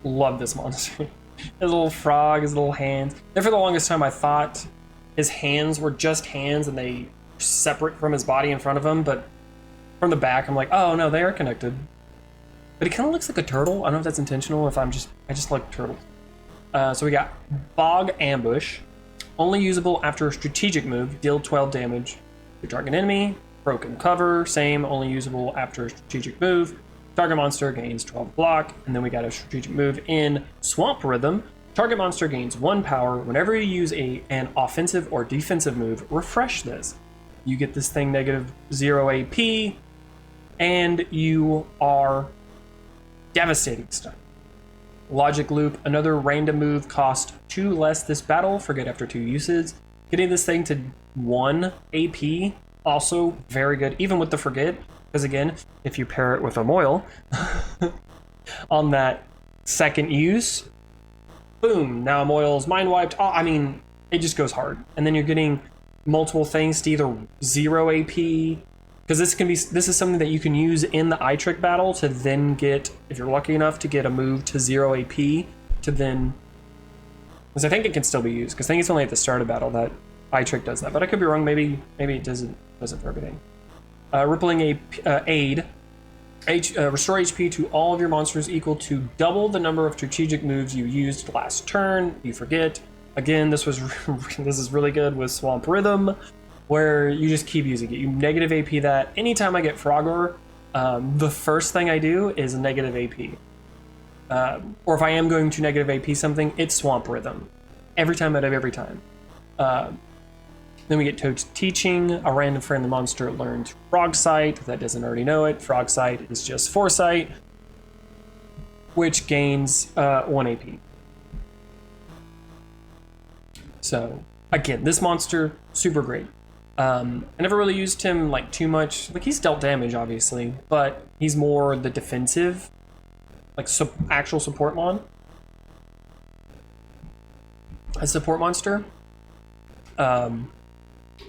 love this monster. His little frog, his little hands. And for the longest time, I thought his hands were just hands and they were separate from his body in front of him, but from the back, I'm like, oh no, they are connected. But he kind of looks like a turtle. I don't know if that's intentional, if I just like turtles. So we got Bog Ambush. Only usable after a strategic move, deal 12 damage to target enemy. Broken Cover, same, only usable after a strategic move. Target monster gains 12 block. And then we got a strategic move in Swamp Rhythm. Target monster gains 1 power. Whenever you use an offensive or defensive move, refresh this. You get this thing -0 AP, and you are devastating stuff. Logic Loop, another random move, cost 2 less this battle, forget after 2 uses. Getting this thing to 1 AP, also very good, even with the forget, because again, if you pair it with Emoil, on that second use, boom, now Emoil's mind wiped. Oh, I mean, it just goes hard. And then you're getting multiple things to either 0 AP, because this is something that you can use in the eye trick battle to then get, if you're lucky enough to get a move to 0 AP, to then, because I think it can still be used, because I think it's only at the start of battle that eye trick does that, but I could be wrong. Maybe it doesn't for everything. Rippling Aid. Restore HP to all of your monsters equal to double the number of strategic moves you used last turn. You forget. Again, this is really good with Swamp Rhythm, where you just keep using it. You negative AP that. Anytime I get Frogor, the first thing I do is negative AP. Or if I am going to negative AP something, it's Swamp Rhythm. Every time out of every time. Then we get Toad's Teaching. A random friendly monster learns Frog Sight. If that doesn't already know it, Frog Sight is just Foresight, which gains 1 AP. So, again, this monster, super great. I never really used him like too much. Like, he's dealt damage, obviously, but he's more the defensive, like actual support a support monster.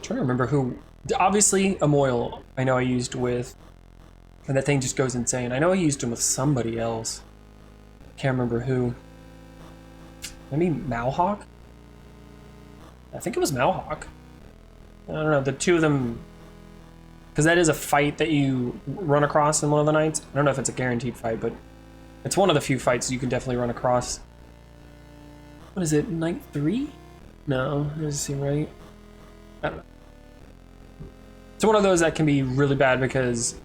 Trying to remember who. Obviously, Emoil, I know I used with, and that thing just goes insane. I know I used him with somebody else. Can't remember who. Maybe Malhawk? I think it was Malhawk. I don't know, the two of them, because that is a fight that you run across in one of the nights. I don't know if it's a guaranteed fight, but it's one of the few fights you can definitely run across. What is it, night 3? No, it doesn't seem right. I don't know. It's one of those that can be really bad because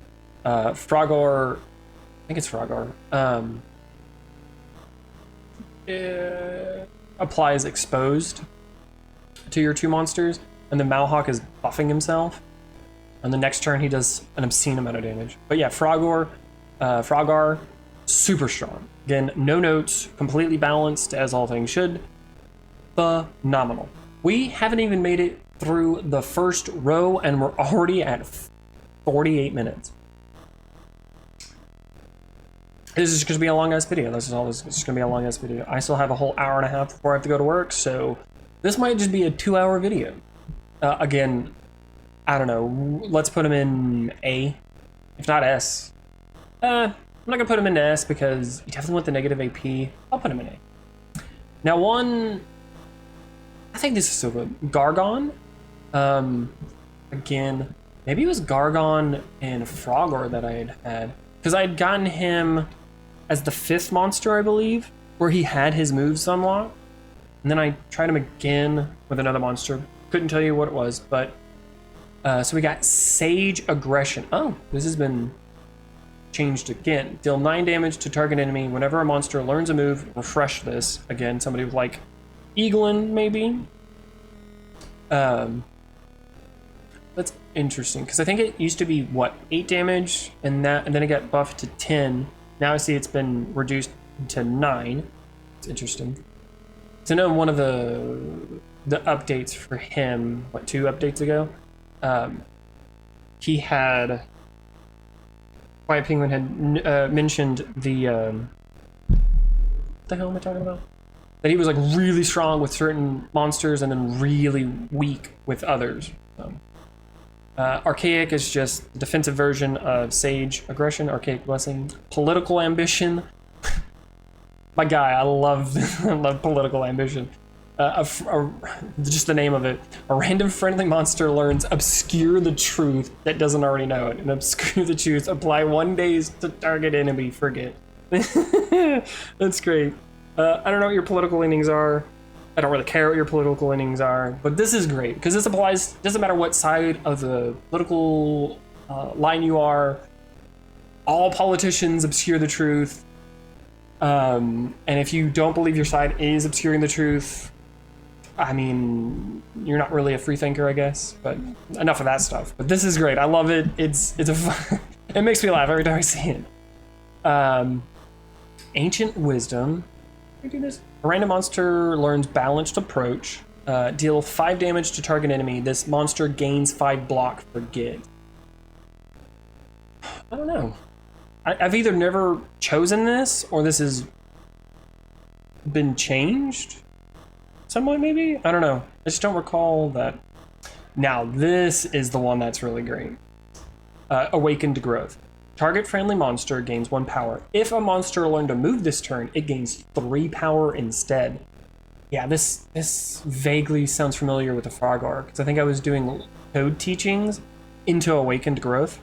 Frogor, I think it's Frogor, applies exposed to your 2 monsters, and the Malhawk is buffing himself. On the next turn, he does an obscene amount of damage. But yeah, Frogor, super strong. Again, no notes, completely balanced, as all things should. Phenomenal. We haven't even made it through the first row, and we're already at 48 minutes. This is going to be a long-ass video. This is going to be a long-ass video. I still have a whole hour and a half before I have to go to work, so this might just be a 2-hour video. Again, I don't know. Let's put him in A, if not S. I'm not going to put him into S because you definitely want the negative AP. I'll put him in A. Now, I think this is so good. Gargon. Again, maybe it was Gargon and Frogor that I had. Because I had gotten him as the 5th monster, I believe, where he had his moves unlocked. And then I tried him again with another monster. Couldn't tell you what it was, but... so we got Sage Aggression. Oh, this has been changed again. Deal 9 damage to target enemy. Whenever a monster learns a move, refresh this. Again, somebody like Eaglin, maybe. That's interesting, because I think it used to be, what, 8 damage, and then it got buffed to 10. Now I see it's been reduced to 9. It's interesting. So I know one of the updates for him, what, 2 updates ago, he had, QuietPenguin had mentioned the, what the hell am I talking about? That he was like really strong with certain monsters and then really weak with others. Archaic is just the defensive version of Sage Aggression, Archaic Blessing. Political Ambition. My guy, I love I love political ambition. Just the name of it. A random friendly monster learns obscure the truth that doesn't already know it. And obscure the truth, apply 1 days to target enemy, forget. That's great. I don't know what your political leanings are. I don't really care what your political leanings are, but this is great because this applies, doesn't matter what side of the political line you are, all politicians obscure the truth. And if you don't believe your side is obscuring the truth, I mean, you're not really a free thinker, I guess, but enough of that stuff. But this is great. I love it. It's a fun, it makes me laugh every time I see it. Ancient Wisdom. Can we do this? A random monster learns Balanced Approach. Deal 5 damage to target enemy. This monster gains 5 block for Git. I don't know. I've either never chosen this or this has been changed somewhat, maybe? I don't know. I just don't recall that. Now, this is the one that's really great. Awakened Growth. Target friendly monster gains 1 power. If a monster learned to move this turn, it gains 3 power instead. Yeah, this vaguely sounds familiar with the Froggar, because I think I was doing code teachings into Awakened Growth.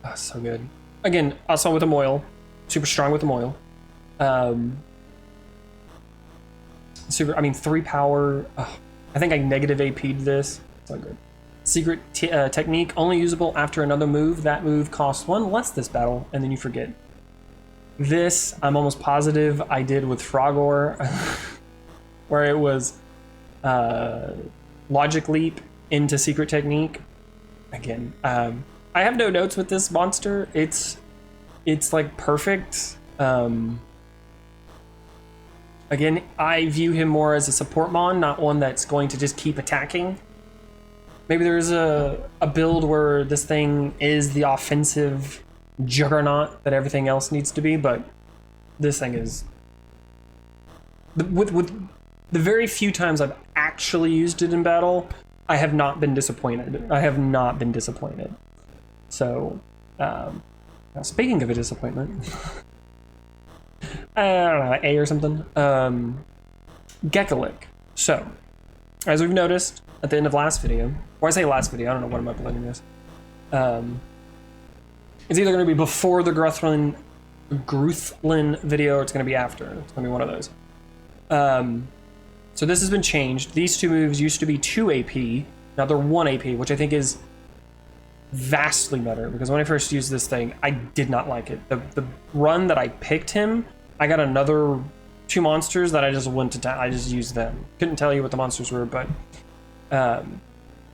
Oh, so good. Again, also with Emoil. Super strong with Emoil. 3 power. Oh, I think I negative AP'd this. So good. Secret technique, only usable after another move. That move costs 1 less this battle, and then you forget. This, I'm almost positive I did with Froggar, where it was Logic Leap into Secret Technique. Again, I have no notes with this monster. It's like perfect. Again, I view him more as a support mon, not one that's going to just keep attacking. Maybe there's a build where this thing is the offensive juggernaut that everything else needs to be, but this thing is... With the very few times I've actually used it in battle, I have not been disappointed. I have not been disappointed. So, now speaking of a disappointment... I don't know, A or something. Gekalik. So, as we've noticed at the end of last video, or I say last video, I don't know when I'm uploading this. It's either going to be before the Gruthrin video, or it's going to be after. It's going to be one of those. So this has been changed. These 2 moves used to be 2 AP. Now they're 1 AP, which I think is vastly better, because when I first used this thing, I did not like it. The run that I picked him, I got another 2 monsters that I just went to town. I just used them. Couldn't tell you what the monsters were, but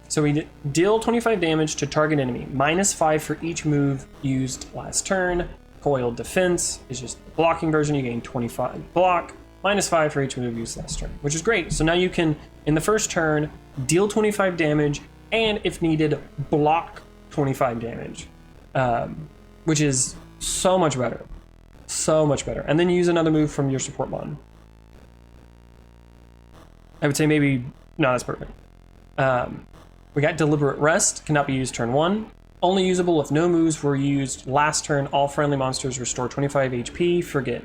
so we deal 25 damage to target enemy, -5 for each move used last turn. Coiled Defense is just the blocking version. You gain 25 block, -5 for each move used last turn, which is great. So now you can, in the first turn, deal 25 damage, and if needed, block 25 damage, which is so much better. So much better. And then use another move from your support mon. I would say maybe... No, that's perfect. We got Deliberate Rest. Cannot be used turn 1. Only usable if no moves were used last turn. All friendly monsters restore 25 HP. Forget.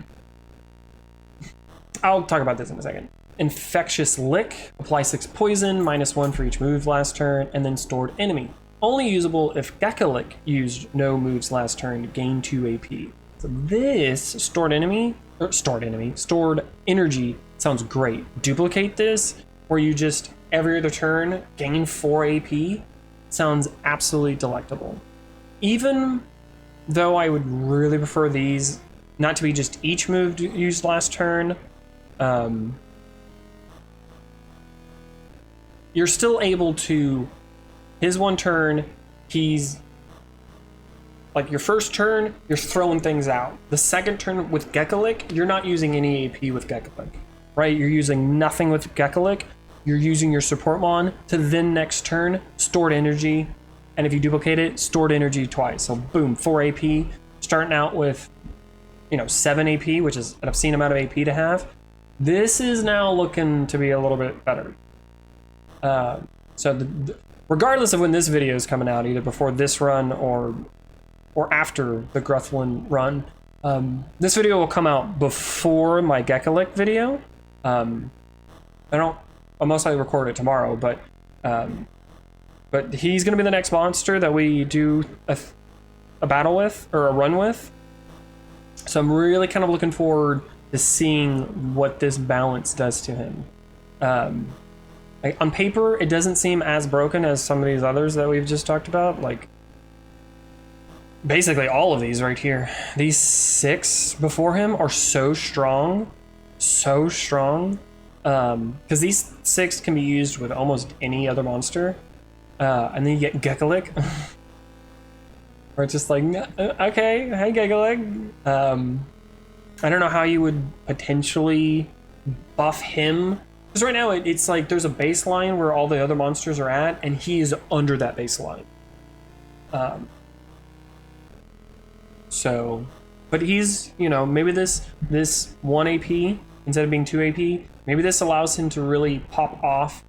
I'll talk about this in a second. Infectious Lick. Apply 6 poison. -1 for each move last turn. And then stored enemy. Only usable if Gekalik used no moves last turn. Gain 2 AP. So this stored energy sounds great. Duplicate this, where you just every other turn gain 4 AP. Sounds absolutely delectable. Even though I would really prefer these not to be just each move used last turn, you're still able to... His 1 turn, he's... Like, your first turn, you're throwing things out. The second turn with Gekalik, you're not using any AP with Gekalik, right? You're using nothing with Gekalik. You're using your support mon to then next turn, stored energy, and if you duplicate it, stored energy twice. So boom, 4 AP, starting out with, 7 AP, which is an obscene amount of AP to have. This is now looking to be a little bit better. Regardless of when this video is coming out, either before this run or after the Gruthwin run, This video will come out before my Gekalik video. I'll most likely record it tomorrow, but he's gonna be the next monster that we do a battle with, or a run with. So I'm really kind of looking forward to seeing what this balance does to him. Like on paper, it doesn't seem as broken as some of these others that we've just talked about. Like basically all of these right here. These 6 before him are so strong, so strong. Because these 6 can be used with almost any other monster. And then you get Gekalik. Or it's just like, okay, hey Gekalik. I don't know how you would potentially buff him. Because right now it's like there's a baseline where all the other monsters are at, and he is under that baseline. So, but he's, you know, maybe this 1 AP instead of being 2 AP, maybe this allows him to really pop off.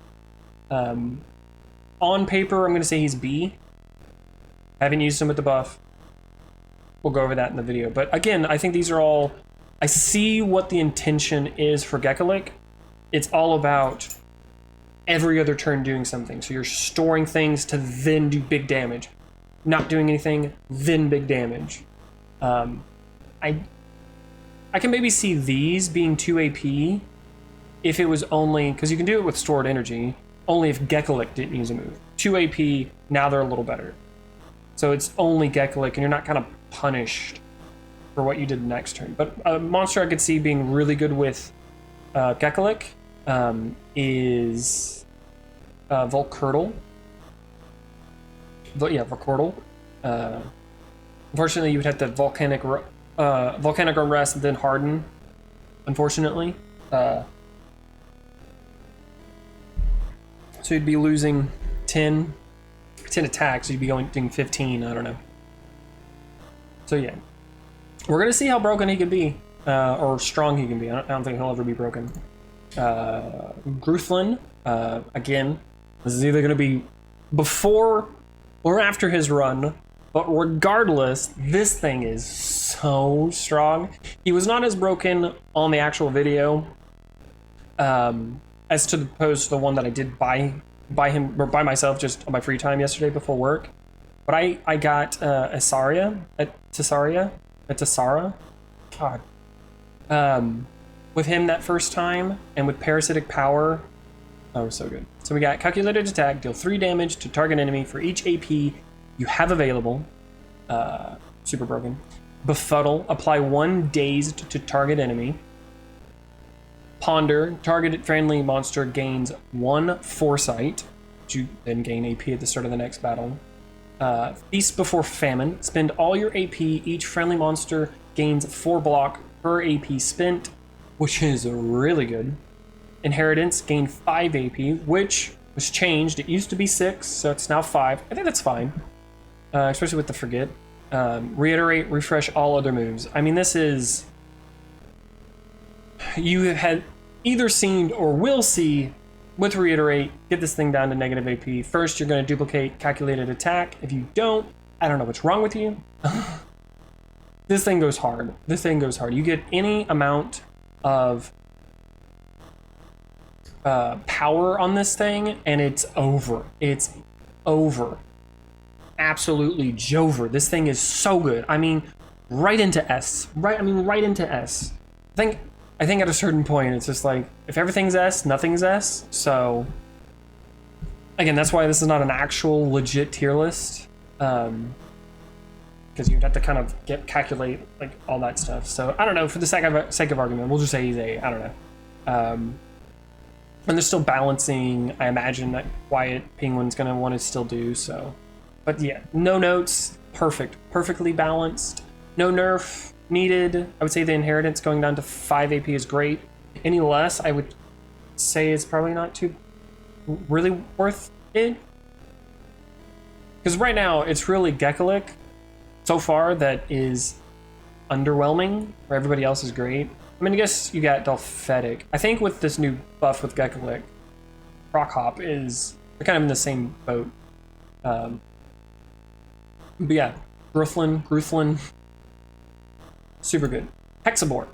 On paper, I'm going to say he's B. I haven't used him with the buff. We'll go over that in the video. But again, I think these are all... I see what the intention is for Gekalik. It's all about every other turn doing something. So you're storing things to then do big damage. Not doing anything, then big damage. I can maybe see these being 2 AP if it was only... Because you can do it with stored energy, only if Gekalik didn't use a move. 2 AP, now they're a little better. So it's only Gekalik, and you're not kind of punished for what you did the next turn. But a monster I could see being really good with Gekalik is Volcurdle. Volcurdle. Unfortunately, you would have to volcanic unrest and then harden. Unfortunately, so you'd be losing 10 attacks. You'd be doing 15. I don't know. So yeah, we're gonna see how broken he can be, or strong he can be. I don't think he'll ever be broken. Gruthlin, again, this is either gonna be before or after his run. But regardless, this thing is so strong. He was not as broken on the actual video as to opposed to the one that I did by myself just on my free time yesterday before work. But I got Tesara. God. With him that first time, and with Parasitic Power. Oh, so good. So we got Calculated Attack, deal 3 damage to target enemy for each AP you have available. Super broken. Befuddle, apply 1 dazed to target enemy. Ponder, targeted friendly monster gains 1 foresight, which you then gain AP at the start of the next battle. Feast before famine, spend all your AP, each friendly monster gains 4 block per AP spent, which is really good. Inheritance, gain 5 AP, which was changed. It used to be 6, so it's now 5. I think that's fine. Especially with the forget. Reiterate, refresh all other moves. I mean, this is... You had either seen or will see with reiterate, get this thing down to negative AP. First, you're going to duplicate calculated attack. If you don't, I don't know what's wrong with you. This thing goes hard. This thing goes hard. You get any amount of power on this thing, and it's over. It's over. Absolutely jover. This thing is so good. I mean, right into S. Right into S. I think at a certain point, it's just like, if everything's S, nothing's S. So, again, that's why this is not an actual legit tier list. Because you'd have to kind of calculate like all that stuff. So, I don't know, for the sake of argument, we'll just say he's A. I don't know. And they're still balancing, I imagine, that QuietPenguin's going to want to still do, so. But yeah, no notes, perfect. Perfectly balanced. No nerf needed. I would say the inheritance going down to 5 AP is great. Any less, I would say it's probably not too really worth it. Because right now, it's really Gekalik so far that is underwhelming, where everybody else is great. I mean, I guess you got Delphetic. I think with this new buff with Gekalik, Rock Hop is they're kind of in the same boat. But yeah, Gruthlin. Super good. Hexabore.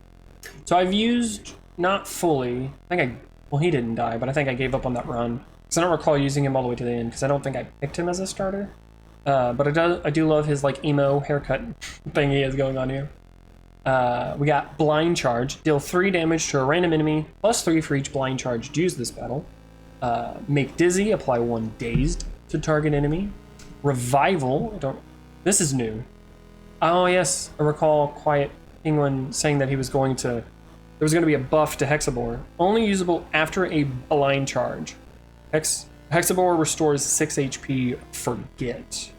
So I've used, not fully, well, he didn't die, but I think I gave up on that run. Because I don't recall using him all the way to the end, because I don't think I picked him as a starter. But I do love his like emo haircut thing he has going on here. We got Blind Charge. Deal 3 damage to a random enemy, plus 3 for each blind charge used this battle. Make Dizzy, apply 1 dazed to target enemy. Revival, this is new. Oh yes, I recall QuietPenguin saying that there was going to be a buff to Hexabore. Only usable after a blind charge. Hexabore restores 6 HP, forget.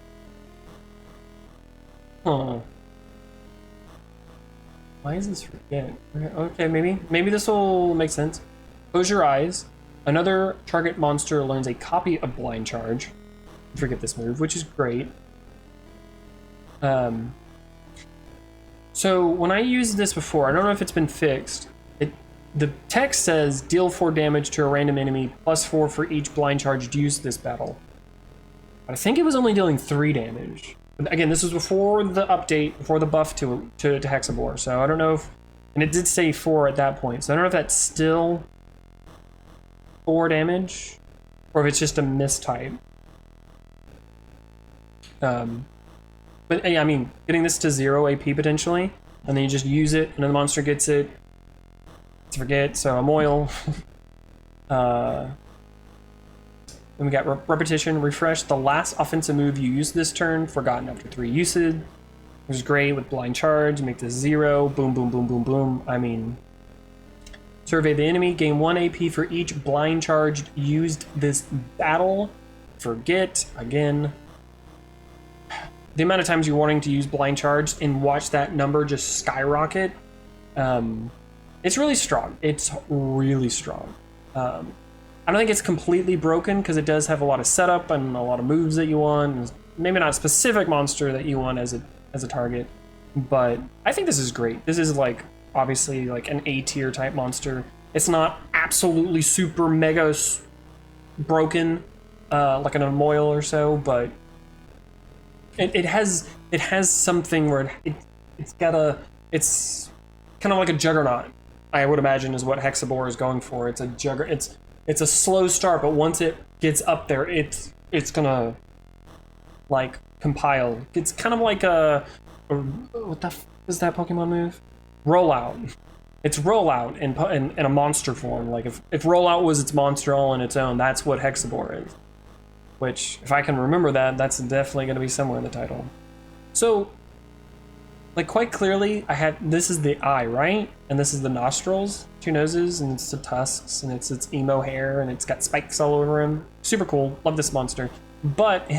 Huh. Why is this forget? Okay, maybe this will make sense. Close your eyes. Another target monster learns a copy of Blind Charge. Forget this move, which is great. So when I used this before, I don't know if it's been fixed. The text says deal 4 damage to a random enemy, plus 4 for each blind charge used this battle. But I think it was only dealing 3 damage. But again, this was before the update, before the buff to Hexabore. So I don't know if, and it did say 4 at that point. So I don't know if that's still 4 damage, or if it's just a mistype. But yeah, I mean, getting this to 0 AP potentially, and then you just use it, and then the monster gets it. To forget, so Emoil. Then we got Repetition. Refresh the last offensive move you used this turn, forgotten after 3 usage. Which is great with Blind Charge, make this 0. Boom, boom, boom, boom, boom. I mean, survey the enemy, gain 1 AP for each blind charge used this battle. Forget, again. The amount of times you're wanting to use Blind Charge and watch that number just skyrocket. It's really strong. It's really strong. I don't think it's completely broken because it does have a lot of setup and a lot of moves that you want. Maybe not a specific monster that you want as a target, but I think this is great. This is like obviously like an A tier type monster. It's not absolutely super mega broken like an Emoil or so, but it has something where it's kind of like a juggernaut. I would imagine is what Hexabore is going for. It's a slow start, but once it gets up there, it's gonna like compile. It's kind of like what the f is that Pokemon move? Rollout. It's Rollout in a monster form. Like if Rollout was its monster all on its own, that's what Hexabore is. Which, if I can remember that, that's definitely going to be somewhere in the title. So, like quite clearly, this is the eye, right? And this is the nostrils, 2 noses, and it's the tusks, and it's its emo hair, and it's got spikes all over him. Super cool. Love this monster. But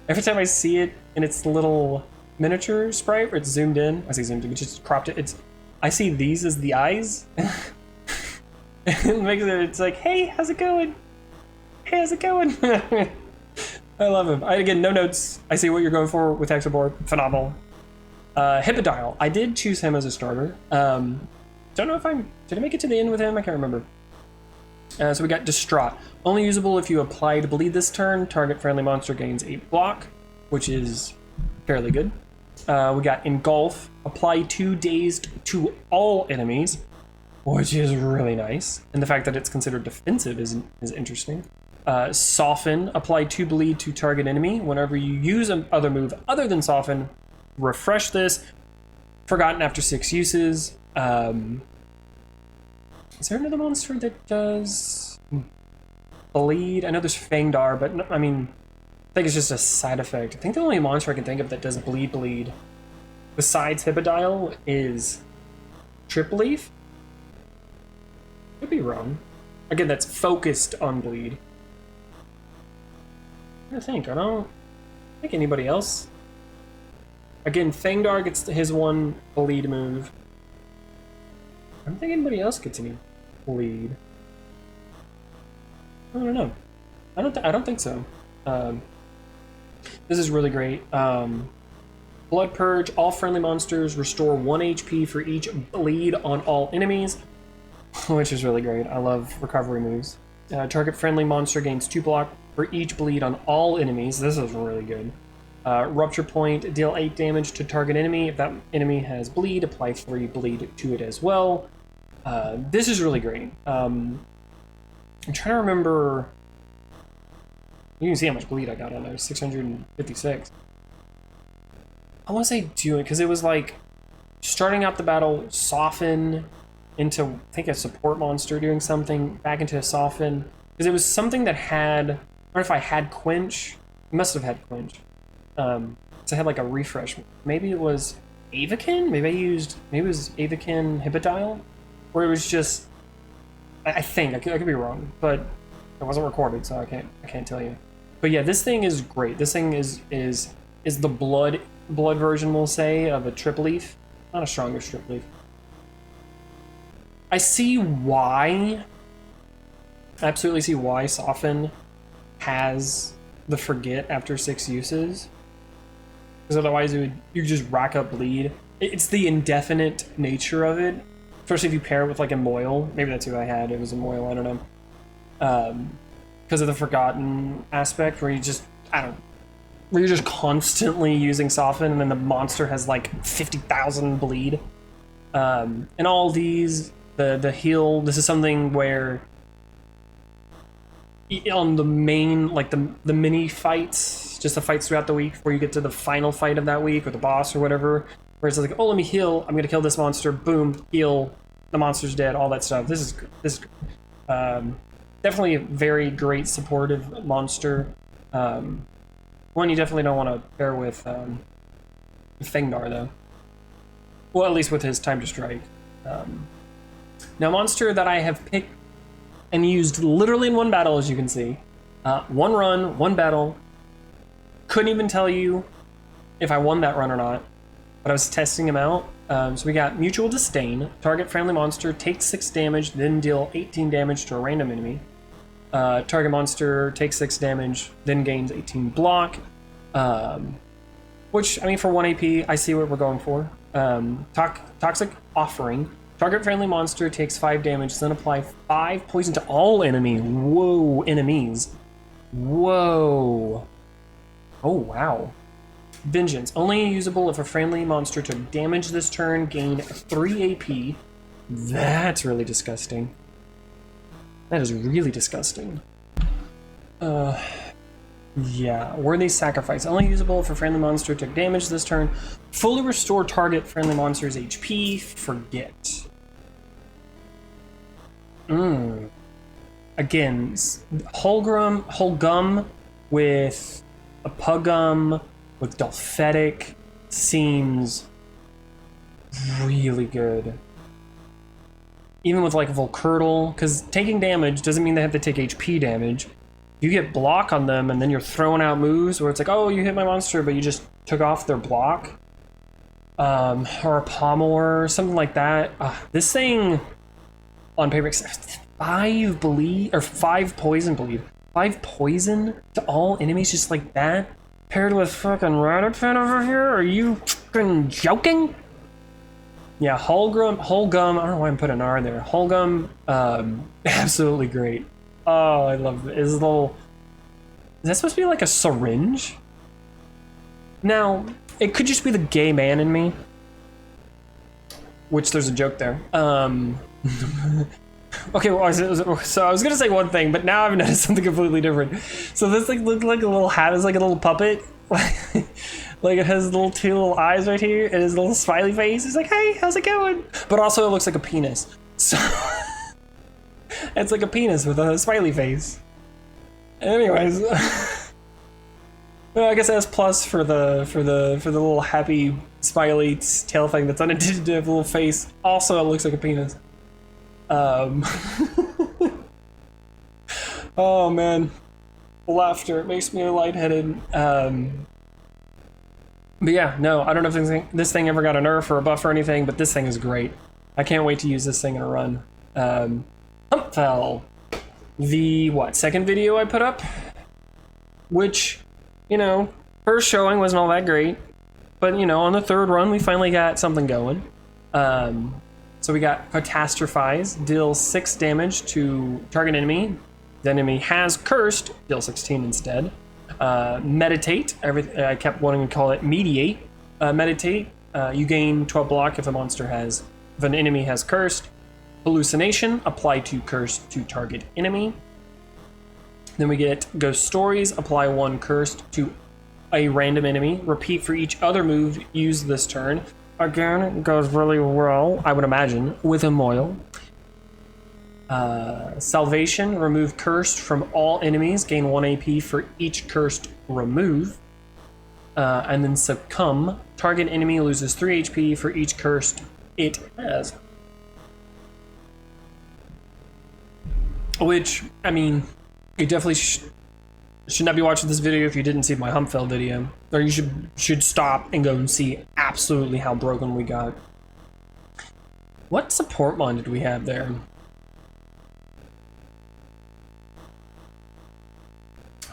every time I see it in its little miniature sprite, where it's zoomed in, I say zoomed in, we just cropped it. I see these as the eyes. It makes it's like, hey, how's it going? Hey, how's it going? I love him. Again, no notes. I see what you're going for with Hexabore. Phenomenal. Hippodile. I did choose him as a starter. Don't know if did I make it to the end with him? I can't remember. So we got Distraught. Only usable if you applied Bleed this turn. Target friendly monster gains 8 block, which is fairly good. We got Engulf. Apply 2 dazed to all enemies, which is really nice. And the fact that it's considered defensive is interesting. Soften. Apply 2 bleed to target enemy. Whenever you use another move other than Soften, refresh this. Forgotten after 6 uses. Is there another monster that does bleed? I know there's Fangdar, but no, I mean, I think it's just a side effect. I think the only monster I can think of that does bleed besides Hippodile is Tripleaf. Could be wrong. Again, that's focused on bleed. I don't think anybody else. Again, Fangdar gets his 1 bleed move. I don't think anybody else gets any bleed. I don't know. I don't think so. This is really great. Blood Purge. All friendly monsters restore 1 HP for each bleed on all enemies, which is really great. I love recovery moves. Target friendly monster gains 2 block for each bleed on all enemies. This is really good. Rupture point, deal 8 damage to target enemy. If that enemy has bleed, apply 3 bleed to it as well. This is really great. I'm trying to remember. You can see how much bleed I got on there, 656. I want to say do it because it was like starting out the battle, soften into, I think, a support monster doing something, back into a soften. Because it was something that had, I don't know if I had quench. It must have had quench. So I had like a refresh. Maybe it was Avakin? Maybe it was Avakin Hippodile? Where it was just, I think, I could be wrong, but it wasn't recorded, so I can't tell you. But yeah, this thing is great. This thing is the blood version, we'll say, of a trip leaf. Not a stronger strip leaf. I see why. I absolutely see why Soften has the forget after 6 uses. Because otherwise you just rack up bleed. It's the indefinite nature of it. Especially if you pair it with like Emoil. Maybe that's who I had. It was Emoil, I don't know. Because of the forgotten aspect where you just, where you're just constantly using Soften and then the monster has like 50,000 bleed. And all these, the heal, this is something where on the main, like the mini fights, just the fights throughout the week, where you get to the final fight of that week or the boss or whatever, where it's like, oh, let me heal, I'm gonna kill this monster, boom, heal, the monster's dead, all that stuff. This is definitely a very great supportive monster. One you definitely don't want to pair with Fengnar, though. Well, at least with his time to strike. Now, monster that I have picked and used literally in one battle, as you can see. One run, one battle. Couldn't even tell you if I won that run or not, but I was testing him out. So we got Mutual Disdain. Target friendly monster takes 6 damage, then deal 18 damage to a random enemy. Target monster takes 6 damage, then gains 18 block. Which, I mean, for 1 AP, I see what we're going for. Toxic Offering. Target friendly monster takes 5 damage, then apply 5 poison to all enemy. Whoa, enemies. Whoa. Oh, wow. Vengeance. Only usable if a friendly monster took damage this turn, gain 3 AP. That's really disgusting. That is really disgusting. Yeah. Worthy Sacrifice. Only usable if a friendly monster took damage this turn. Fully restore target friendly monster's HP. Forget. Again, Holgum with a Pugum with Dolphetic seems really good. Even with like Volcurdle, because taking damage doesn't mean they have to take HP damage. You get block on them and then you're throwing out moves where it's like, oh, you hit my monster, but you just took off their block. Or a Pommel or something like that. This thing on paper, 5 bleed, or 5 poison bleed. 5 poison to all enemies just like that? Paired with fucking Rattatan over here? Are you fucking joking? Yeah, Holgum, I don't know why I'm putting an R there. Holgum, absolutely great. Oh, I love it. His little, is that supposed to be like a syringe? Now, it could just be the gay man in me. Which there's a joke there. Okay, well, so I was gonna say one thing, but now I've noticed something completely different. So this like looked like a little hat, is like a little puppet. Like it has little 2 little eyes right here and his little smiley face. He's like, hey, how's it going? But also it looks like a penis. So it's like a penis with a smiley face. Anyways. Well, I guess that's plus for the little happy smiley tail thing that's unintended to have a little face. Also, it looks like a penis. Oh man, laughter, it makes me lightheaded. But yeah, no, I don't know if this thing ever got a nerf or a buff or anything, but this thing is great. I can't wait to use this thing in a run. Humpfell, the second video I put up, which, you know, first showing wasn't all that great, but you know, on the 3rd run we finally got something going. So we got Catastrophize, deal 6 damage to target enemy. The enemy has cursed, deal 16 instead. Meditate. I kept wanting to call it mediate. Meditate. You gain 12 block if if an enemy has cursed. Hallucination. Apply 2 curse to target enemy. Then we get Ghost Stories. Apply 1 cursed to a random enemy. Repeat for each other move used this turn. Again, it goes really well, I would imagine, with Emoil. Salvation. Remove cursed from all enemies. Gain 1 AP for each cursed remove. And then Succumb. Target enemy loses 3 HP for each cursed it has. Which, I mean, you definitely should not be watching this video if you didn't see my Humpfell video. Or you should stop and go and see absolutely how broken we got. What support mon did we have there?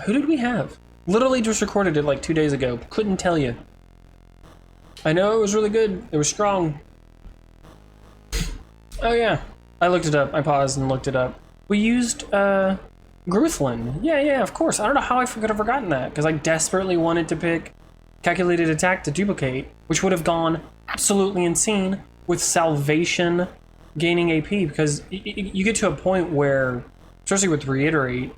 Who did we have? Literally just recorded it like 2 days ago. Couldn't tell you. I know it was really good. It was strong. Oh yeah. I looked it up. I paused and looked it up. We used Gruthlin. Yeah, of course. I don't know how I could have forgotten that, because I desperately wanted to pick Calculated Attack to duplicate, which would have gone absolutely insane with Salvation gaining AP, because you get to a point where, especially with Reiterate,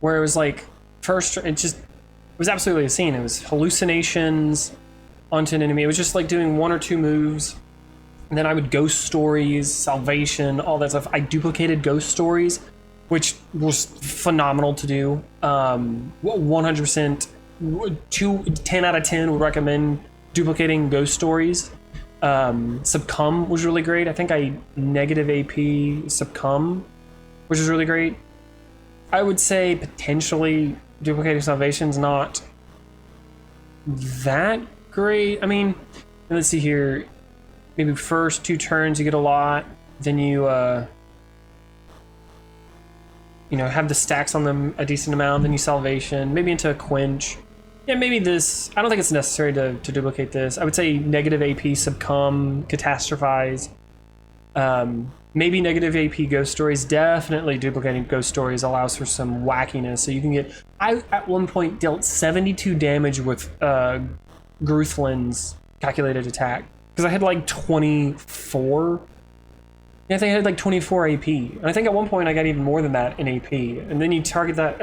where it was like, first, it was absolutely insane. It was hallucinations onto an enemy. It was just like doing 1 or 2 moves, and then I would Ghost Stories, Salvation, all that stuff. I duplicated Ghost Stories, which was phenomenal to do. 100%, 10 out of 10 would recommend duplicating Ghost Stories. Succumb was really great. I think I negative AP Succumb, which is really great. I would say potentially duplicating Salvation's not that great. I mean, let's see here. Maybe first 2 turns you get a lot, then you have the stacks on them a decent amount, then you Salvation, maybe into a Quench. Yeah, maybe this. I don't think it's necessary to duplicate this. I would say negative AP Succumb, Catastrophize. Maybe negative AP Ghost Stories. Definitely duplicating Ghost Stories allows for some wackiness. So you can get... I, at one point, dealt 72 damage with Gruthlin's Calculated Attack. Because I had like 24... Yeah, I think I had like 24 AP. And I think at one point I got even more than that in AP. And then you target that...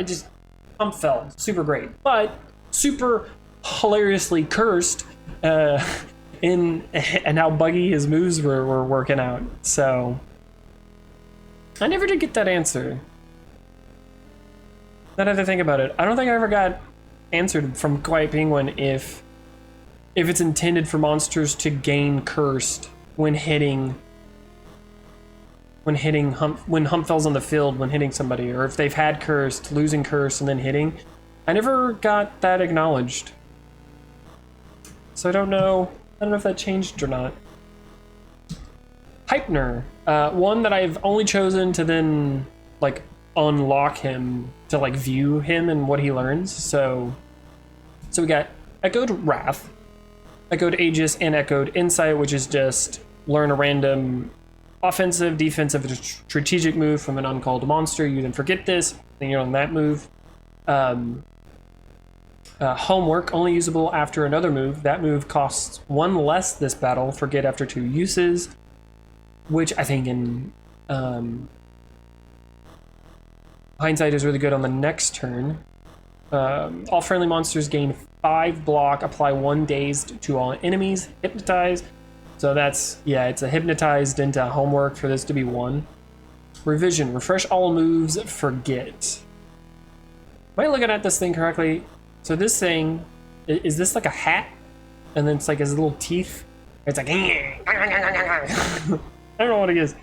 Humpfell. Super great. But super hilariously cursed and how buggy his moves were working out. So... I never did get that answer. Now that I think about it, I don't think I ever got answered from QuietPenguin if it's intended for monsters to gain cursed when Humpfell's on the field when hitting somebody, or if they've had cursed, losing curse and then hitting. I never got that acknowledged. So I don't know if that changed or not. Hypner. One that I've only chosen to then like unlock him to like view him and what he learns. So we got Echoed Wrath, Echoed Aegis, and Echoed Insight, which is just learn a random offensive, defensive, strategic move from an uncalled monster. You then forget this, then you're on that move. Homework, only usable after another move. That move costs 1 less this battle, forget after 2 uses. Which I think in hindsight is really good on the next turn. All friendly monsters gain 5 block, apply 1 dazed to all enemies, hypnotize. So that's, yeah, it's a hypnotized into homework for this to be 1. Revision, refresh all moves, forget. Am I looking at this thing correctly? So this thing, is this like a hat? And then it's like his little teeth? It's like... I don't know what it is.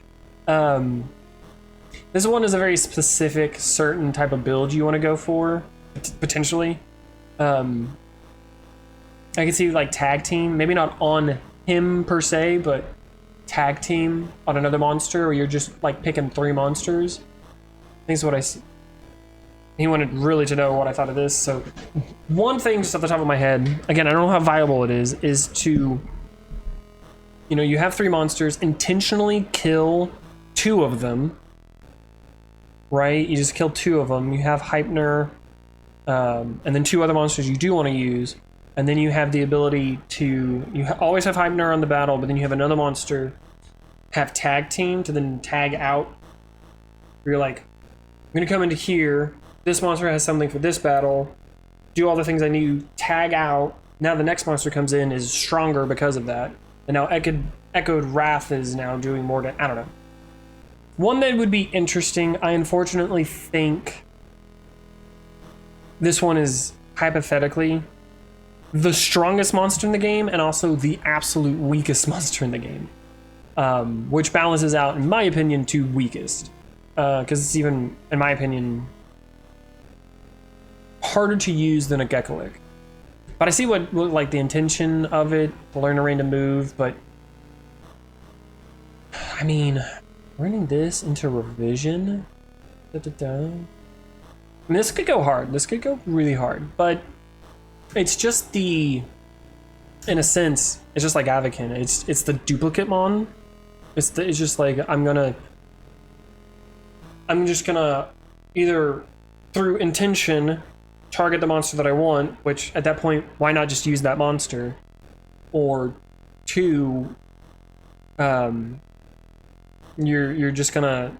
This one is a very specific, certain type of build you want to go for, potentially. I can see like tag team, maybe not on him per se, but tag team on another monster, where you're just like picking 3 monsters. I think is what I see. He wanted really to know what I thought of this. So one thing just off the top of my head, again, I don't know how viable it is to... you have 3 monsters, intentionally kill 2 of them, right? You just kill 2 of them. You have Hypner, and then 2 other monsters you do want to use, and then you have the ability to always have Hypner on the battle, but then you have another monster have tag team to then tag out. You're like, I'm gonna come into here. This monster has something for this battle. Do all the things I need. Tag out. Now the next monster comes in is stronger because of that, and now Echoed Wrath is now doing more to. I don't know. One that would be interesting. I unfortunately think this one is hypothetically the strongest monster in the game and also the absolute weakest monster in the game. Which balances out, in my opinion, to weakest. Because it's even, in my opinion, harder to use than a Gekalik. But I see what like the intention of it, to learn a random move, but I mean, running this into revision? I mean, this could go hard. This could go really hard, but it's just the, in a sense, it's just like Avakin. It's the duplicate mon. It's just like I'm just gonna either through intention target the monster that I want, which at that point, why not just use that monster? Or 2, you're just gonna,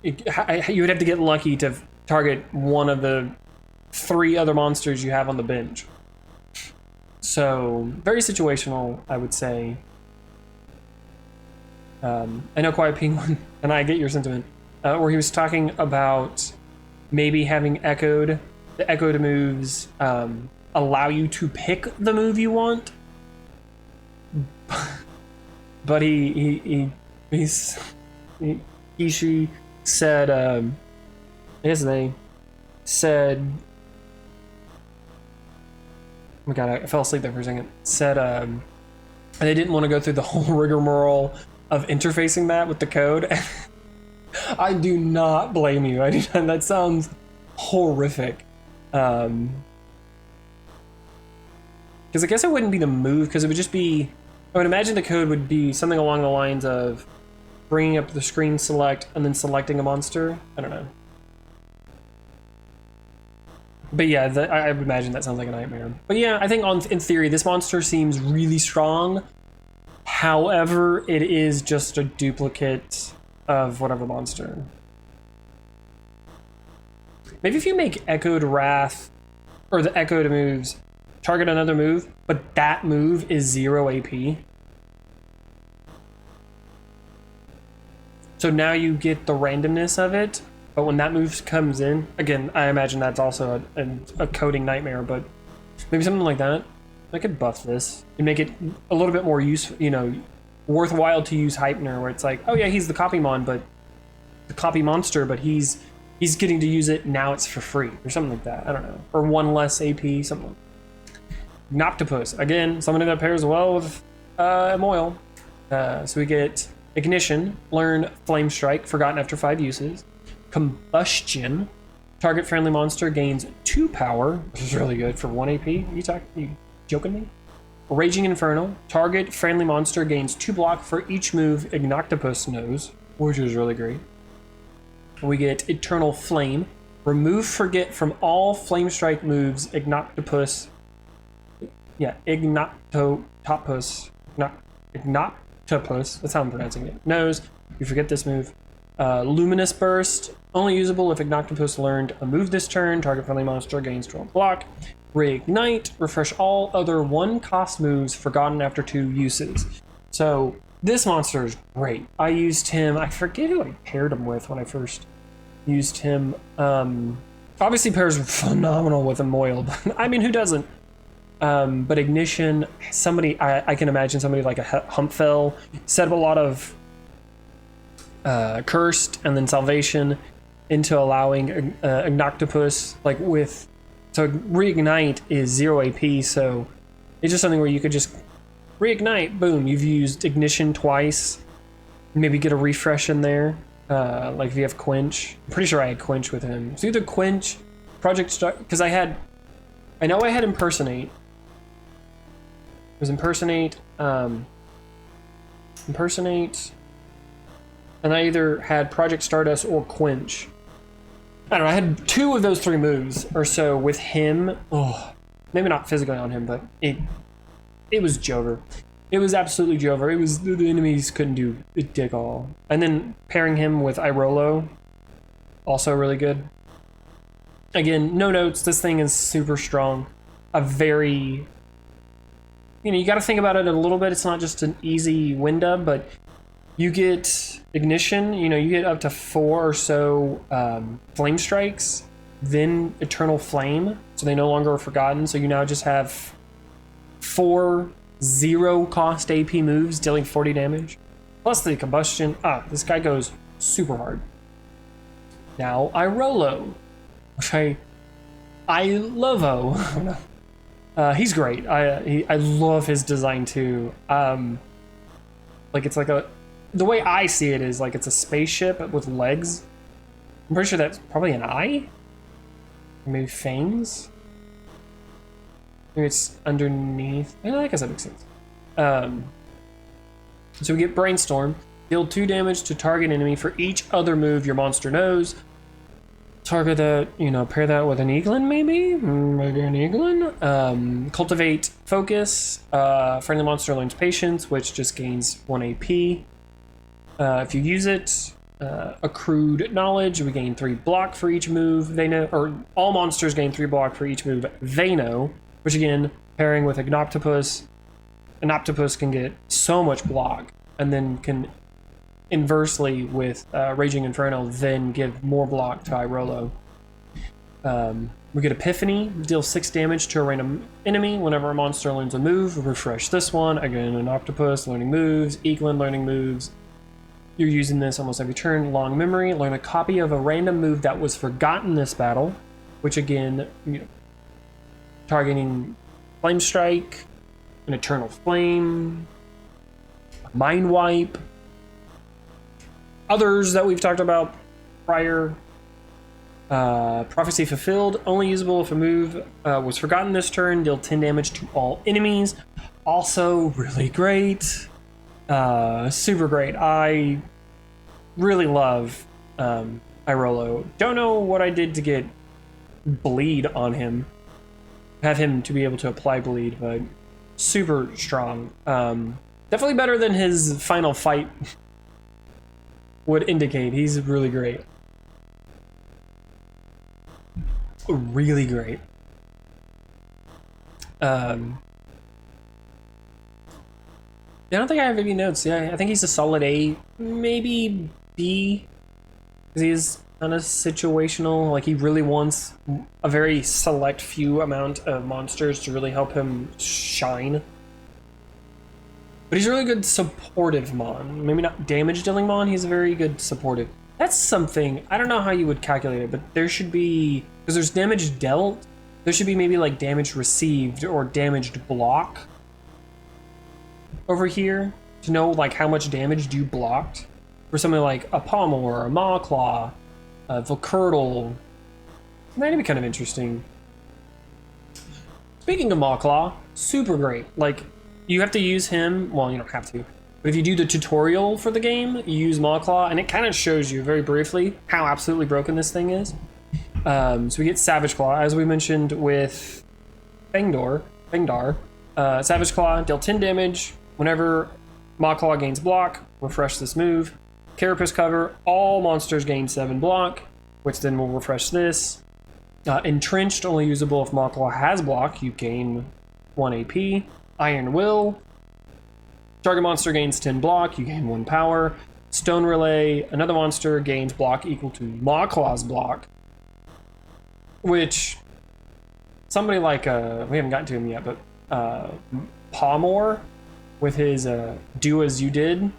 you would have to get lucky to target one of the 3 other monsters you have on the bench. So very situational, I would say. I know QuietPenguin, and I get your sentiment, where he was talking about maybe having the echoed moves allow you to pick the move you want, but she said, I guess they said, oh my god, I fell asleep there for a second, said they didn't want to go through the whole rigmarole of interfacing that with the code. I do not blame you. I do not, that sounds horrific. Because I guess it wouldn't be the move, because it would just be, I would imagine the code would be something along the lines of bringing up the screen select and then selecting a monster. I don't know. But yeah, I would imagine that sounds like a nightmare. But yeah, I think in theory, this monster seems really strong. However, it is just a duplicate of whatever monster. Maybe if you make Echoed Wrath, or the Echoed moves, target another move, but that move is 0 AP. So now you get the randomness of it, but when that move comes in, again, I imagine that's also a coding nightmare, but maybe something like that. I could buff this and make it a little bit more useful, worthwhile to use Hypner, where it's like, oh yeah, he's the copy mon, but the copy monster, but he's getting to use it, now it's for free, or something like that. I don't know. Or 1 less AP, something. Noctopus, again, something that pairs well with Emoil. So we get Ignition, learn Flame Strike, forgotten after 5 uses. Combustion, target friendly monster gains 2 power, which is really good for 1 AP. You joking me? Raging Inferno, target friendly monster gains 2 block for each move Ignoctopus knows, which is really great. We get Eternal Flame, remove Forget from all Flame Strike moves Ignoctopus, that's how I'm pronouncing it, knows. You forget this move. Luminous Burst, only usable if Ignoctopus learned a move this turn, target friendly monster gains 12 block. Reignite, refresh all other 1-cost moves forgotten after 2 uses. So this monster is great. I used him, I forget who I paired him with when I first used him. Obviously pairs phenomenal with Emoil, but I mean, who doesn't? But Ignition, somebody, I can imagine somebody like a Humpfell set up a lot of Cursed and then Salvation into allowing Ignoctopus, like with, so Reignite is 0 AP, so it's just something where you could just Reignite, boom, you've used Ignition twice, maybe get a refresh in there, like if you have Quench. I'm pretty sure I had Quench with him. So either Quench, Project Start, because I know I had Impersonate. It was Impersonate, and I either had Project Stardust or Quench. I don't know, I had 2 of those 3 moves or so with him. Oh, maybe not physically on him, but it was Jover. It was absolutely Jover. It was, the enemies couldn't do a dick all. And then pairing him with Irolo, also really good. Again, no notes, this thing is super strong. A very, you know, you gotta think about it a little bit. It's not just an easy win dub, but you get ignition, you know, you get up to 4 or so flame strikes, then eternal flame, so they no longer are forgotten. So you now just have 4 0 cost AP moves dealing 40 damage, plus the combustion. This guy goes super hard. Now Irolo, which I love. He's great. I love his design too. Like it's like the way I see it is like it's a spaceship with legs. I'm pretty sure that's probably an eye, or maybe fangs. Maybe it's underneath. I guess that makes sense. So we get Brainstorm. Deal 2 damage to target enemy for each other move your monster knows. Target that, you know, pair that with an Eaglin, maybe? Maybe an Eaglin. Cultivate Focus. Friendly monster learns Patience, which just gains 1 AP. If you use it, accrued knowledge, we gain 3 block for each move they know, or all monsters gain 3 block for each move they know, which again, pairing with Octopus, an Octopus can get so much block, and then can inversely with Raging Inferno then give more block to Irolo. We get Epiphany, deal 6 damage to a random enemy whenever a monster learns a move. Refresh this one, again an Octopus learning moves, Eaglin learning moves. You're using this almost every turn. Long Memory, learn a copy of a random move that was forgotten this battle, which again, you know, targeting Flame Strike, an Eternal Flame, Mind Wipe, others that we've talked about prior. Prophecy Fulfilled, only usable if a move was forgotten this turn, deal 10 damage to all enemies. Also really great. Super great. I really love Irolo. Don't know what I did to get bleed on him. Have him to be able to apply bleed, but super strong. Definitely better than his final fight would indicate. He's really great. Really great. I don't think I have any notes. Yeah, I think he's a solid A, maybe B, because he is kind of situational. Like he really wants a very select few amount of monsters to really help him shine. But he's a really good supportive mon. Maybe not damage dealing mon. He's a very good supportive. That's something, I don't know how you would calculate it, but there should be, because there's damage dealt, there should be maybe like damage received or damaged block over here to know like how much damage you blocked for something like a Palmor, a Mawclaw, a Volcurtle. That'd be kind of interesting. Speaking of Mawclaw, super great. Like you have to use him, well, you don't have to, but if you do the tutorial for the game, you use Mawclaw, and it kind of shows you very briefly how absolutely broken this thing is. So we get Savage Claw, as we mentioned with Fengdar. Savage Claw, deal 10 damage whenever Mawclaw gains block. Refresh this move. Carapace Cover, all monsters gain 7 block, which then will refresh this. Entrenched, only usable if Mawclaw has block. You gain 1 AP. Iron Will, target monster gains 10 block, you gain 1 power. Stone Relay, another monster gains block equal to Mawclaw's block, which somebody like, we haven't gotten to him yet, but Palmor with his Do As You Did,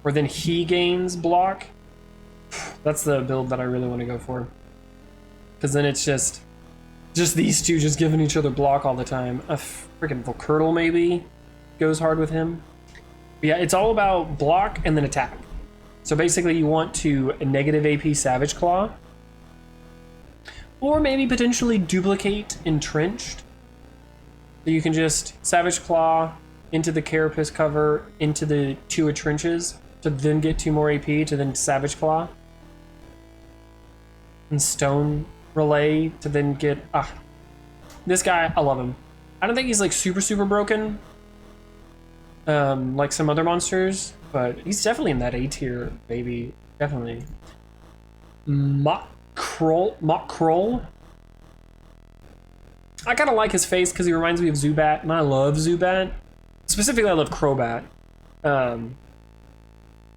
where then he gains block. That's the build that I really want to go for, because then it's just these two just giving each other block all the time. A freaking Volcurtle maybe goes hard with him. But yeah, it's all about block and then attack. So basically you want to negative AP Savage Claw, or maybe potentially duplicate Entrenched. So you can just Savage Claw into the Carapace Cover, into the 2 Entrenches, to then get 2 more AP, to then Savage Claw. and stone relay to then get this guy. I love him. I don't think he's like super broken like some other monsters, but he's definitely in that A tier, baby. Definitely. Mock Kroll. I kind of like his face because he reminds me of Zubat, and I love Zubat. Specifically, I love Crobat.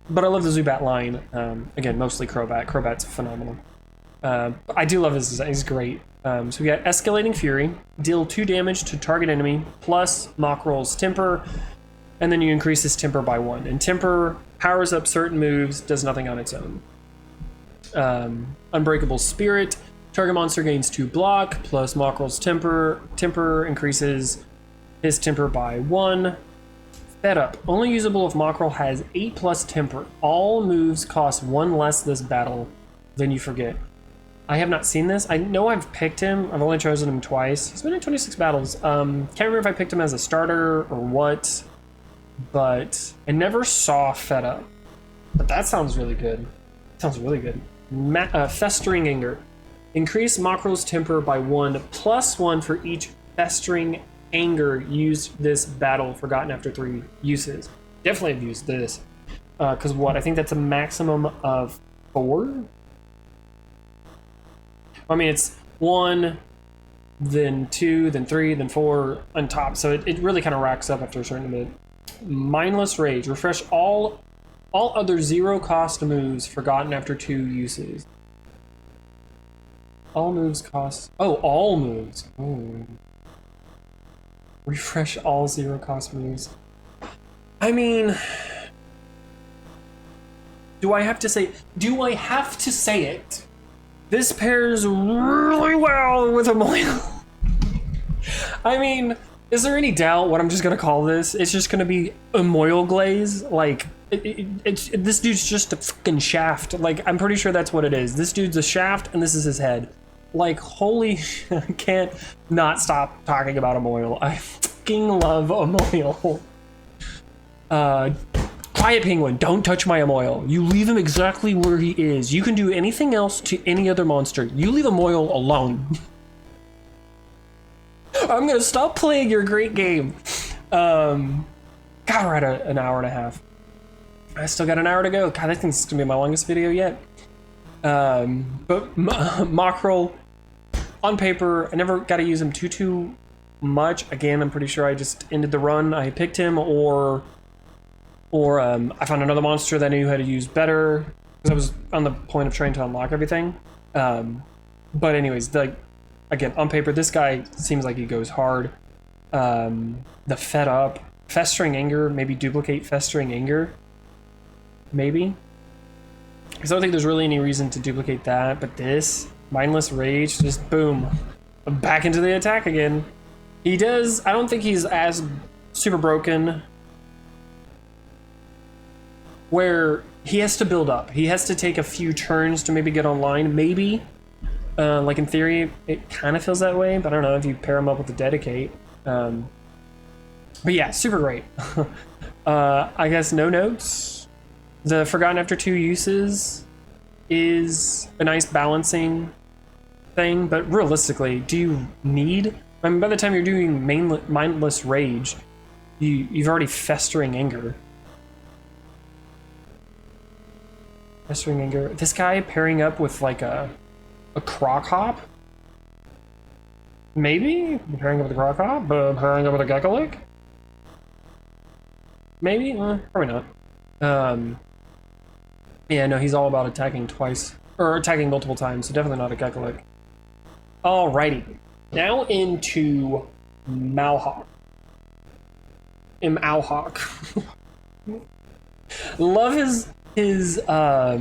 But I love the Zubat line. Again, mostly Crobat. Crobat's phenomenal. I do love his design. He's great. So we got Escalating Fury. Deal 2 damage to target enemy, plus Mokroll's Temper, and then you increase his Temper by 1. And Temper powers up certain moves, does nothing on its own. Unbreakable Spirit. Target monster gains 2 block, plus Mokroll's Temper. Temper increases his Temper by 1. Fed Up. Only usable if Mokroll has 8+ Temper. All moves cost 1 less this battle, then you forget. I have not seen this. I know I've picked him. I've only chosen him twice. He's been in 26 battles. Can't remember if I picked him as a starter or what, but I never saw Fed Up. But that sounds really good. Sounds really good. Festering Anger. Increase Mokroll's Temper by 1, plus 1 for each Festering Anger used this battle, forgotten after 3 uses. Definitely have used this. Because what? I think that's a maximum of 4? I mean, it's 1, then 2, then 3, then 4 on top. So it really kind of racks up after a certain bit. Mindless Rage. Refresh all other 0-cost moves forgotten after 2 uses. All moves cost... Oh, all moves. Oh. Refresh all 0-cost moves. I mean... Do I have to say it? This pairs really well with Emoil. I mean, is there any doubt what I'm just gonna call this? It's just gonna be Emoil Glaze. Like, this dude's just a fucking shaft. Like, I'm pretty sure that's what it is. This dude's a shaft, and this is his head. Like, holy shit, I can't not stop talking about Emoil. I fucking love Emoil. QuietPenguin, don't touch my Emoil. You leave him exactly where he is. You can do anything else to any other monster. You leave Emoil alone. I'm gonna stop playing your great game. God, we're at an hour and a half. I still got an hour to go. God, I think this is gonna be my longest video yet. But Mokroll, on paper, I never got to use him too much. Again, I'm pretty sure I just ended the run. I picked him, or I found another monster that I knew how to use better, because I was on the point of trying to unlock everything. But anyways, again, on paper, this guy seems like he goes hard. The Fed Up, Festering Anger, maybe duplicate Festering Anger, maybe. Because I don't think there's really any reason to duplicate that, but this, Mindless Rage, just boom, back into the attack again. He does, I don't think he's as super broken, where he has to build up. He has to take a few turns to maybe get online, maybe. Like in theory, it kind of feels that way, but I don't know if you pair him up with the Dedicate. But yeah, super great. I guess no notes. The Forgotten After 2 uses is a nice balancing thing, but realistically, do you need... I mean, by the time you're doing Mindless Rage, you've already Festering Anger. Festering Anger. This guy pairing up with like a Croc Hop? Maybe? Pairing up with a Croc Hop? Pairing up with a Gekko? Maybe? Probably not. Yeah, no, he's all about attacking twice, or attacking multiple times, so definitely not a Gekko. Alrighty, now into Mauhawk. Love his I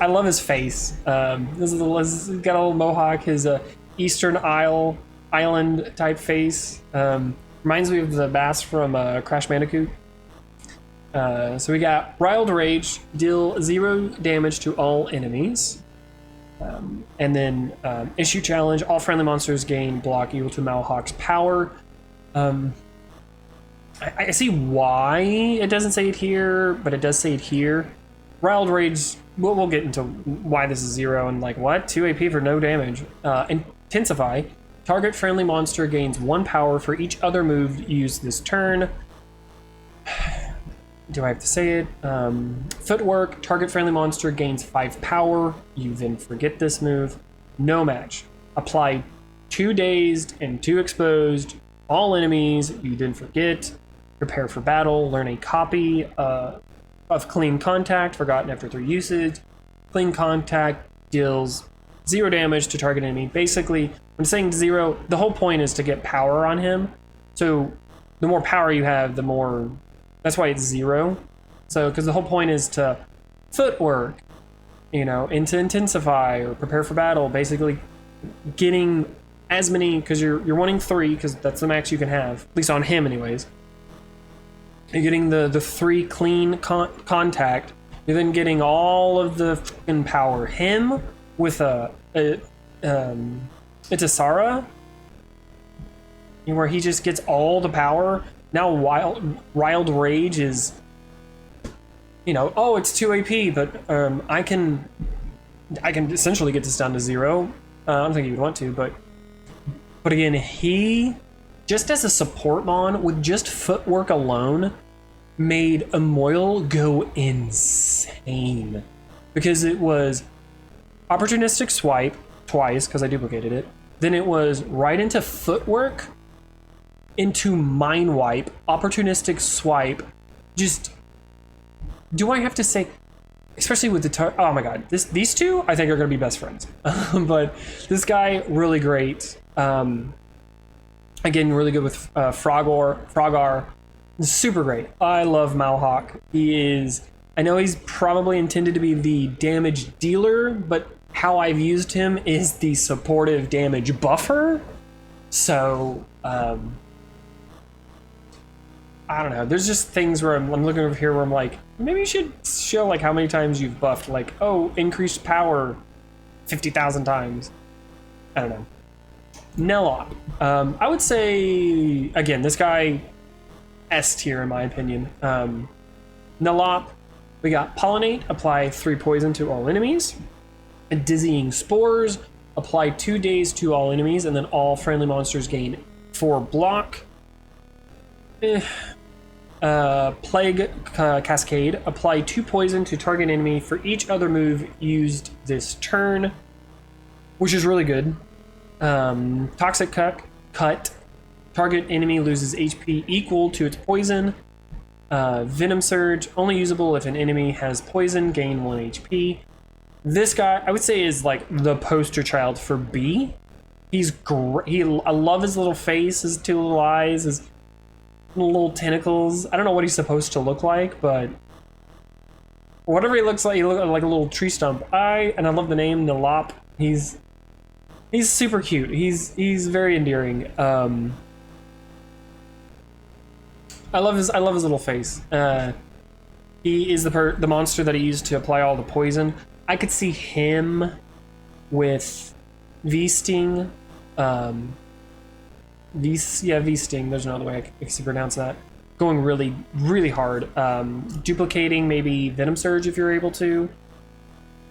love his face. He's got a little mohawk, his Eastern Island type face. Reminds me of the bass from Crash Bandicoot. So we got Riled Rage, deal 0 damage to all enemies. And then Issue Challenge, all friendly monsters gain block equal to Mauhawk's power. I see why it doesn't say it here, but it does say it here. Riled Rage we'll get into why this is 0 and like what 2 AP for no damage. Intensify. Target friendly monster gains 1 power for each other move used this turn. Do I have to say it? Footwork. Target friendly monster gains 5 power. You then forget this move. No match. Apply 2 dazed and 2 exposed. All enemies. You then forget. Prepare for battle. Learn a copy of Clean Contact. Forgotten after 3 usage. Clean Contact deals 0 damage to target enemy. Basically, I'm saying 0. The whole point is to get power on him. So the more power you have, the more. That's why it's 0. So, because the whole point is to footwork, you know, and to intensify or prepare for battle. Basically, getting as many, because you're wanting 3, because that's the max you can have, at least on him, anyways. You're getting the 3 clean contact. You're then getting all of the fucking power. Him with it's a Sarah, where he just gets all the power. Now Wild Rage is, you know, oh, it's 2 AP, but I can essentially get this down to 0. I don't think you would want to, but again, he, just as a support mon, with just footwork alone, made Emoil go insane. Because it was opportunistic swipe twice, because I duplicated it. Then it was right into footwork, into mind wipe, opportunistic swipe. Just, do I have to say, especially with the oh my god, these two I think are gonna be best friends. But this guy, really great. Again, really good with Frogar, super great. I love Malhawk. He is, I know he's probably intended to be the damage dealer, but how I've used him is the supportive damage buffer. So I don't know. There's just things where I'm looking over here where I'm like, maybe you should show like how many times you've buffed, like, oh, increased power 50,000 times. I don't know. Nelop. I would say, again, this guy, S tier in my opinion. Nelop, we got Pollinate, apply 3 poison to all enemies. Dizzying Spores, apply 2 daze to all enemies, and then all friendly monsters gain 4 block. Plague Cascade, apply 2 poison to target enemy for each other move used this turn, which is really good. Toxic Cut, target enemy loses HP equal to its poison. Venom Surge, only usable if an enemy has poison, gain 1 HP. This guy, I would say, is like the poster child for B. He's great. I love his little face, his 2 little eyes, his little tentacles. I don't know what he's supposed to look like, but whatever he looks like a little tree stump. And I love the name Nelop. He's super cute. He's very endearing. I love his little face. He is the monster that he used to apply all the poison. I could see him with V-Sting. V-Sting, there's no other way I can pronounce that. Going really, really hard. Duplicating maybe Venom Surge if you're able to.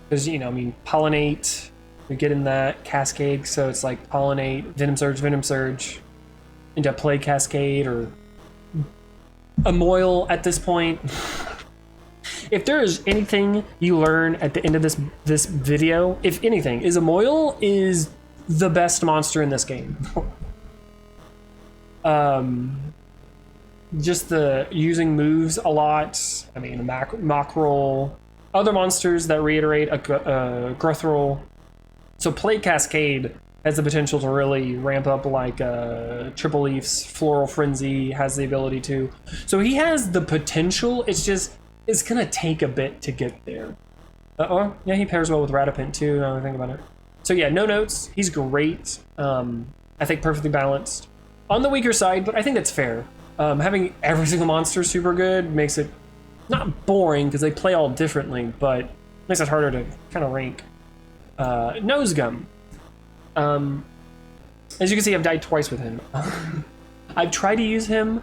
Because, you know, I mean, Pollinate, we get in that Cascade, so it's like Pollinate, Venom Surge, into Plague Cascade, or Emoil at this point. If there is anything you learn at the end of this video, if anything, is Emoil is the best monster in this game. Just the using moves a lot. I mean, mock roll, other monsters that reiterate a growth roll. So Plague Cascade has the potential to really ramp up, like Triple Leaf's Floral Frenzy has the ability to. So he has the potential. It's gonna take a bit to get there. Oh, yeah, he pairs well with Ratapint too, now that I think about it. So yeah, no notes. He's great. I think perfectly balanced. On the weaker side, but I think that's fair. Having every single monster super good makes it not boring, because they play all differently, but makes it harder to kind of rank. Nose Gum. As you can see, I've died twice with him. I've tried to use him.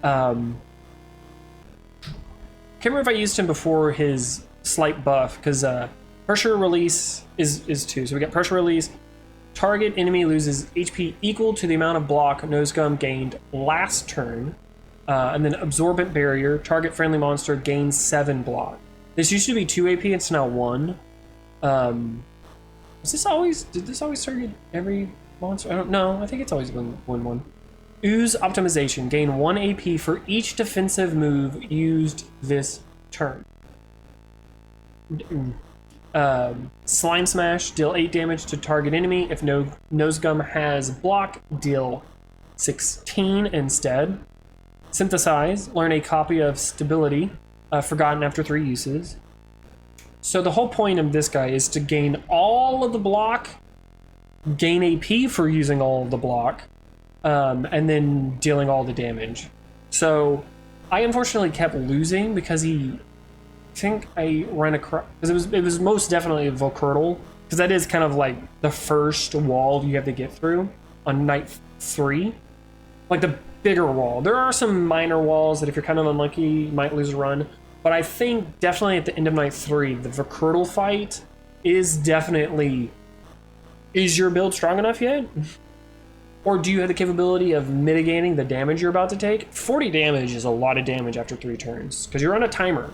Can't remember if I used him before his slight buff because pressure release is 2. So we got pressure release. Target enemy loses HP equal to the amount of block Nosegum gained last turn. And then absorbent barrier. Target friendly monster gains 7 block. This used to be 2 AP. It's now 1. Did this always target every monster? I don't know. I think it's always been 1/1. Ooze optimization. Gain 1 AP for each defensive move used this turn. Slime Smash. Deal 8 damage to target enemy. If no Nosegum has block, deal 16 instead. Synthesize. Learn a copy of Stability. Forgotten after 3 uses. So the whole point of this guy is to gain all of the block, gain AP for using all of the block, and then dealing all the damage. So I unfortunately kept losing because I think I ran across, because it was most definitely a Volcurtle, because that is kind of like the first wall you have to get through on night 3, like the bigger wall. There are some minor walls that if you're kind of unlucky, you might lose a run. But I think definitely at the end of night 3, the Volcurtle fight is definitely... Is your build strong enough yet? Or do you have the capability of mitigating the damage you're about to take? 40 damage is a lot of damage after 3 turns, because you're on a timer.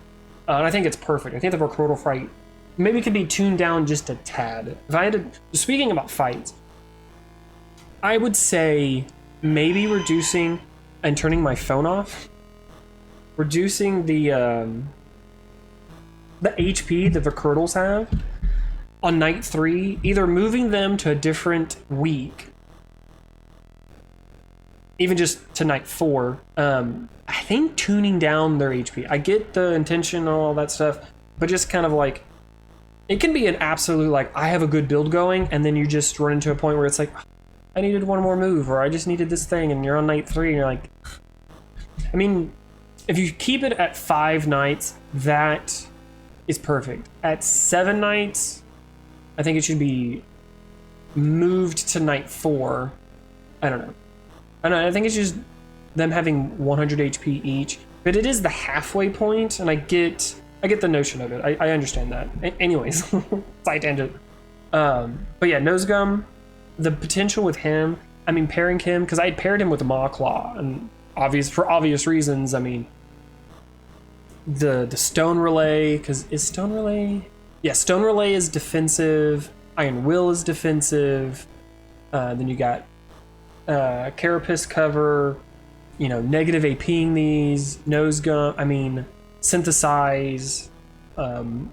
And I think it's perfect. I think the Volcurtle fight maybe could be tuned down just a tad. If I had to... Speaking about fights, I would say maybe reducing and turning my phone off. Reducing the HP the Volcurtles have on night 3, either moving them to a different week, even just to night 4. I think tuning down their HP. I get the intention and all that stuff, but just kind of like, it can be an absolute like, I have a good build going, and then you just run into a point where it's like, I needed one more move, or I just needed this thing, and you're on night 3 and you're like, I mean, if you keep it at 5 nights, that is perfect. At 7 nights, I think it should be moved to night 4. I don't know. I think it's just them having 100 HP each. But it is the halfway point, and I get the notion of it. I understand that. Anyways, side tangent. But yeah, Nosegum, the potential with him, I mean, pairing him, because I had paired him with Maw-Claw, and for obvious reasons. I mean, the Stone Relay, because is Stone Relay? Yeah, Stone Relay is defensive. Iron Will is defensive. Then you got Carapace cover. You know, negative APing these. Nosegum. I mean, Synthesize. To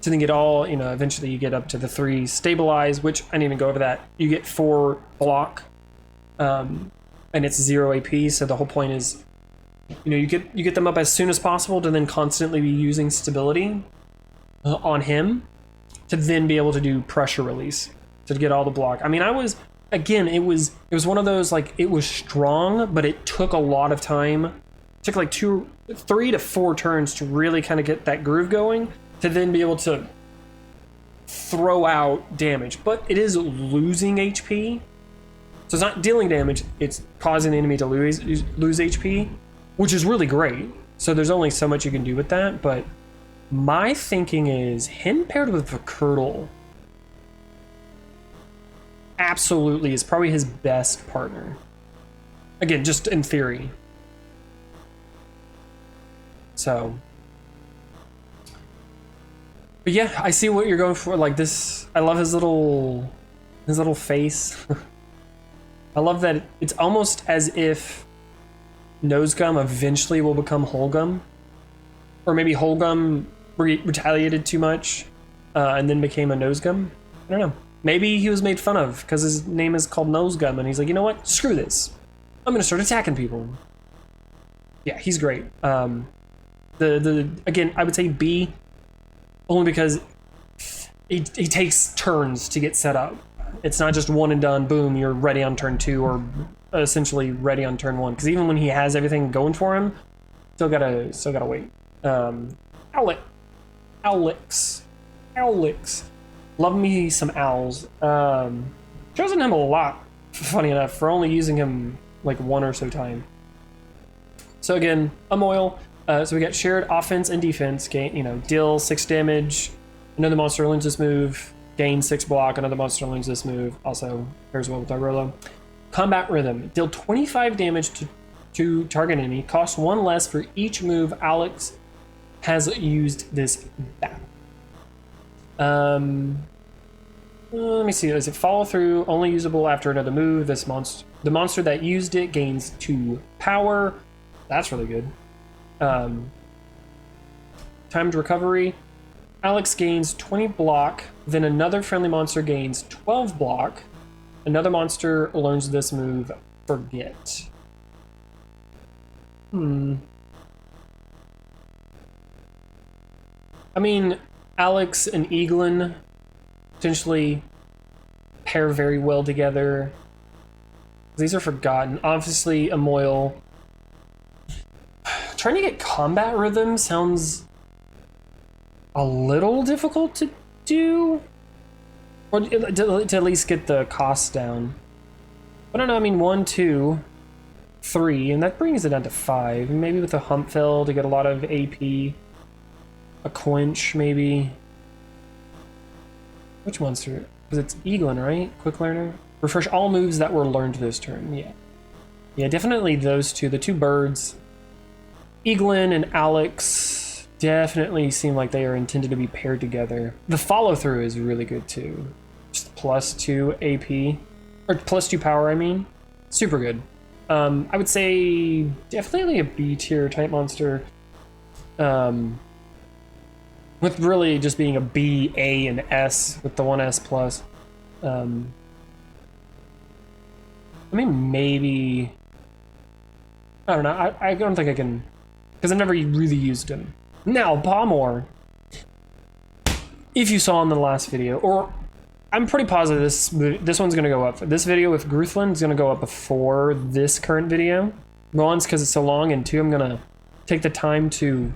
then get all, you know, eventually you get up to the 3 Stabilize, which I didn't even go over that. You get 4 block. And it's 0 AP, so the whole point is, you know, you get them up as soon as possible to then constantly be using stability on him to then be able to do pressure release to get all the block. I mean, it was one of those, like, it was strong, but it took a lot of time. It took like 3 to 4 turns to really kind of get that groove going to then be able to throw out damage. But it is losing HP. So it's not dealing damage, it's causing the enemy to lose HP, which is really great. So there's only so much you can do with that, but my thinking is him paired with Volcurtle absolutely is probably his best partner. Again, just in theory. So, but yeah, I see what you're going for. Like this, I love his little face. I love that it's almost as if Nosegum eventually will become Holgum. Or maybe Holgum retaliated too much and then became a Nosegum. I don't know. Maybe he was made fun of because his name is called Nosegum and he's like, you know what? Screw this. I'm going to start attacking people. Yeah, he's great. Again, I would say B only because he takes turns to get set up. It's not just one and done, boom, you're ready on turn 2 or essentially ready on turn 1. Because even when he has everything going for him, still gotta wait. Owlix. Love me some owls. Chosen him a lot, funny enough, for only using him like 1 or so time. So again, Emoil, So we got shared offense and defense. Gain, deal 6 damage. Another monster learns this move. Gain 6 block. Another monster learns this move. Also pairs well with our Rolo. Combat rhythm. Deal 25 damage to target enemy. Cost 1 less for each move Alex has used this battle. Let me see. Does it follow through? Only usable after another move. The monster that used it gains 2 power. That's really good. Timed recovery. Alex gains 20 block. Then another friendly monster gains 12 block. Another monster learns this move. Forget. I mean, Alex and Eaglin potentially pair very well together. These are forgotten. Obviously, Emoil. Trying to get combat rhythm sounds a little difficult to do. Or to at least get the cost down. I don't know, I mean 1, 2, 3, and that brings it down to 5. Maybe with a hump fill to get a lot of AP. A quench, maybe. Which monster? Because it's Eaglin, right? Quick learner? Refresh all moves that were learned this turn. Yeah. Yeah, definitely those two. The 2 birds. Eaglin and Alex definitely seem like they are intended to be paired together. The follow-through is really good, too. Just +2 AP. Or +2 power, I mean. Super good. I would say definitely a B tier type monster. With really just being a B, A, and S with the 1S plus. I mean, maybe... I don't know. I don't think I can... Because I've never really used him. Now, Pomor. If you saw in the last video, or... I'm pretty positive this one's going to go up. This video with Gruthlin is going to go up before this current video. One's because it's so long, and 2, I'm going to take the time to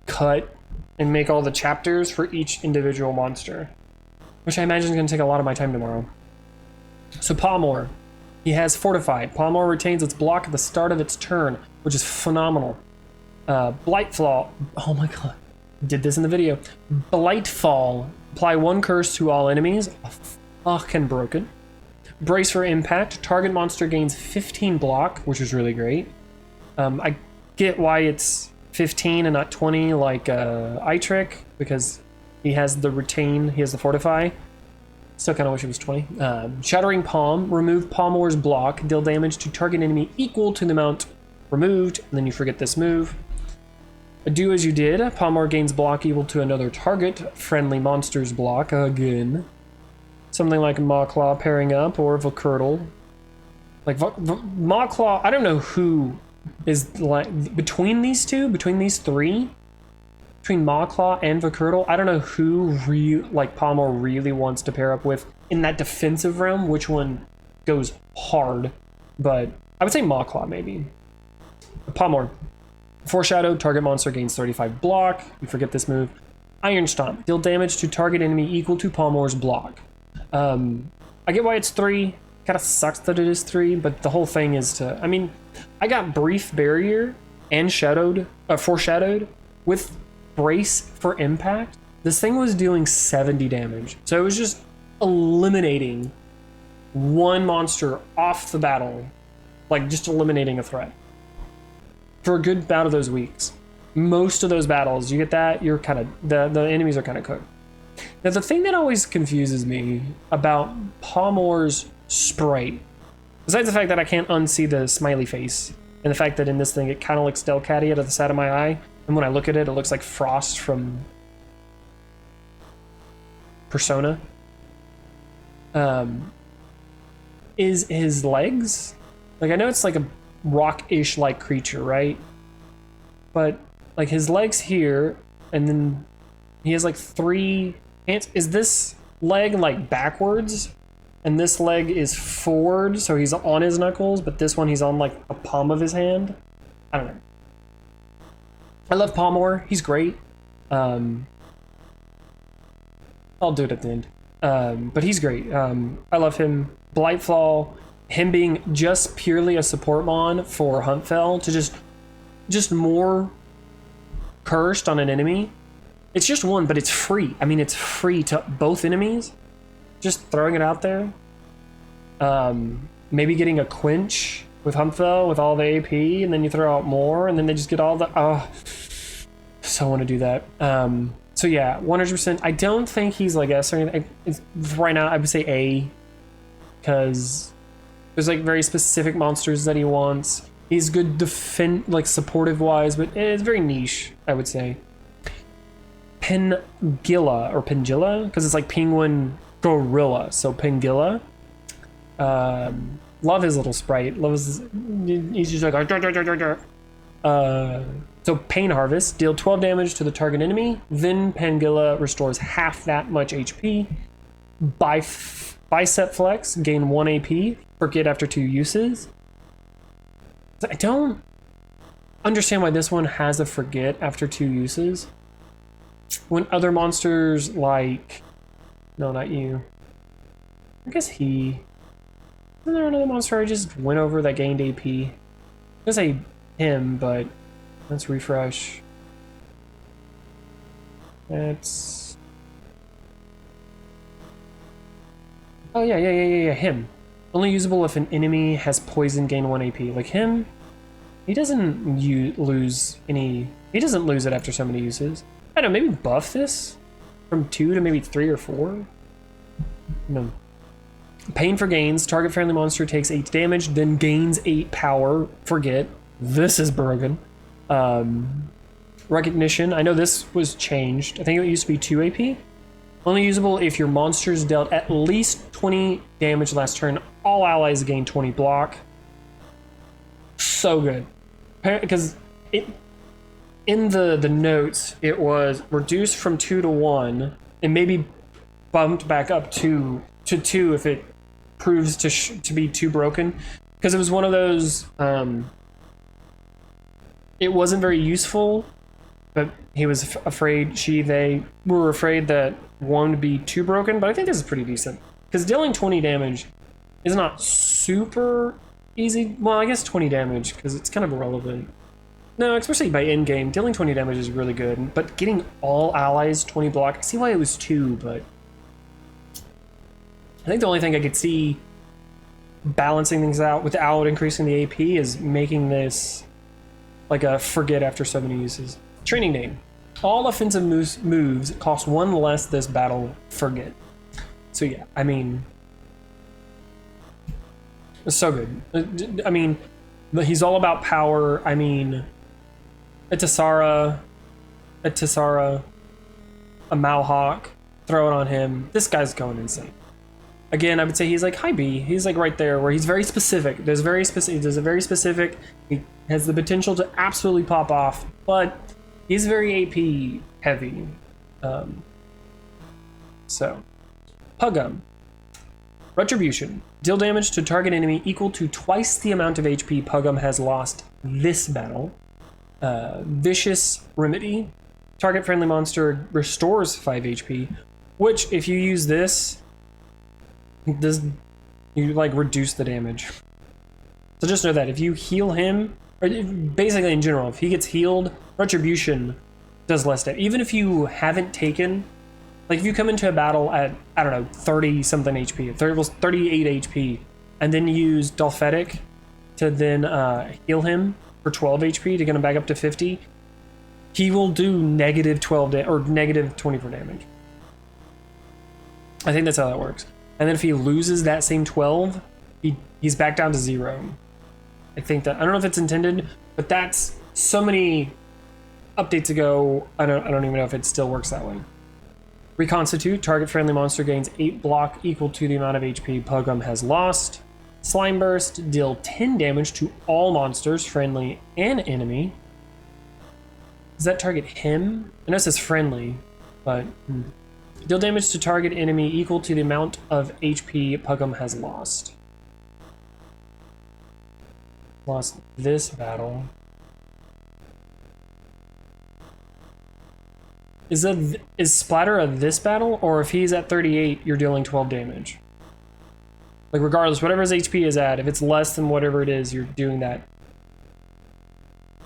cut and make all the chapters for each individual monster, which I imagine is going to take a lot of my time tomorrow. So Pomor, he has Fortified. Pomor retains its block at the start of its turn, which is phenomenal. Blightfall, oh my god, did this in the video. Blightfall, apply 1 curse to all enemies. Fucking broken. Brace for impact, target monster gains 15 block, which is really great. I get why it's 15 and not 20 like Eitrick, because he has the retain, he has the fortify. Still kind of wish it was 20. Shattering Palm, remove Pomor's block, deal damage to target enemy equal to the amount removed, and then you forget this move. Do as you did, Pomor gains block equal to another target, friendly monster's block again. Something like Maw-Claw pairing up, or Vakirtle. Like, Maw-Claw, I don't know who is like between these 3, between Maw-Claw and Vakirtle, I don't know who Pomor really wants to pair up with in that defensive realm, which one goes hard, but I would say Maw-Claw maybe. Pomor. Foreshadow, target monster gains 35 block. You forget this move. Iron Stomp, deal damage to target enemy equal to Pomor's block. I get why it's 3. Kind of sucks that it is 3, but the whole thing is to, I mean, I got Brief Barrier and Foreshadowed with Brace for impact. This thing was doing 70 damage. So it was just eliminating one monster off the battle. Like, just eliminating a threat. For a good bout of those weeks. Most of those battles, you get that, you're kind of, the enemies are kind of cooked. Now, the thing that always confuses me about Pomor's sprite, besides the fact that I can't unsee the smiley face, and the fact that in this thing it kind of looks Delcatty out of the side of my eye, and when I look at it, it looks like Frost from Persona, is his legs. Like, I know it's like a rock-ish like creature, right? But like his legs here, and then he has like 3 hands. Is this leg like backwards? And this leg is forward, so he's on his knuckles, but this one he's on like the palm of his hand? I don't know. I love Pomor, he's great. I'll do it at the end. But he's great. I love him. Blightfall, him being just purely a support mon for Huntfell to just more cursed on an enemy, it's just one, but it's free. I mean, it's free to both enemies. Just throwing it out there. Maybe getting a quench with Humpfell with all the AP, and then you throw out more, and then they just get all the... Oh, so I want to do that. So yeah, 100%. I don't think he's like S or anything. Right now, I would say A, because there's like very specific monsters that he wants. He's good like supportive wise, but it's very niche, I would say. Pengilla, or Pengilla, because it's like penguin gorilla, so Pengilla. Love his little sprite. He's just like so Pain Harvest, deal 12 damage to the target enemy, then Pengilla restores half that much HP. Bicep Flex, gain 1 AP, forget after 2 uses. I don't understand why this one has a forget after 2 uses. When other monsters like... No, not you. I guess he... Isn't there another monster I just went over that gained AP? I'm gonna say him, but let's refresh. That's... Oh yeah, him. Only usable if an enemy has poison, gain 1 AP. Like him, he doesn't lose any... He doesn't lose it after so many uses. I don't know, maybe buff this from 2 to maybe 3 or 4? No. Pain for gains. Target friendly monster takes 8 damage, then gains 8 power. Forget. This is broken. Recognition. I know this was changed. I think it used to be 2 AP. Only usable if your monsters dealt at least 20 damage last turn. All allies gain 20 block. So good. Because it... In the notes, it was reduced from 2 to 1, and maybe bumped back up to 2 if it proves to be too broken. Because it was one of those, it wasn't very useful, but he was afraid, they were afraid that 1 would be too broken, but I think this is pretty decent. Because dealing 20 damage is not super easy. Well, I guess 20 damage, because it's kind of irrelevant. No, especially by end game, dealing 20 damage is really good, but getting all allies 20 block, I see why it was 2, but I think the only thing I could see balancing things out without increasing the AP is making this like a forget after so many uses. Training name. All offensive moves cost 1 less this battle, forget. So yeah, I mean, it's so good. I mean, he's all about power. I mean, a Tessara, a Malhawk, throw it on him. This guy's going insane. Again, I would say he's like high B. He's like right there where he's very specific. There's a very specific. He has the potential to absolutely pop off, but he's very AP heavy. So, Pugum. Retribution. Deal damage to target enemy equal to twice the amount of HP Pugum has lost this battle. Vicious Remedy. Target friendly monster restores 5 HP, which if you use this, you like reduce the damage. So just know that if you heal him, or basically in general, if he gets healed, Retribution does less damage. Even if you haven't taken, like if you come into a battle at, I don't know, 30 something HP, 38 HP, and then use Dolphetic to then heal him for 12 HP to get him back up to 50, he will do negative 12 or negative 24 damage. I think that's how that works. And then if he loses that same 12, he's back down to 0. I think that, I don't know if it's intended, but that's so many updates ago, I don't even know if it still works that way. Reconstitute, target friendly monster gains 8 block equal to the amount of HP Pugum has lost. Slime Burst, deal 10 damage to all monsters, friendly and enemy. Does that target him? I know it says friendly, but... Deal damage to target enemy equal to the amount of HP Pugum has lost. Lost this battle. Is Splatter of this battle, or if he's at 38, you're dealing 12 damage? Like regardless, whatever his HP is at, if it's less than whatever it is, you're doing that.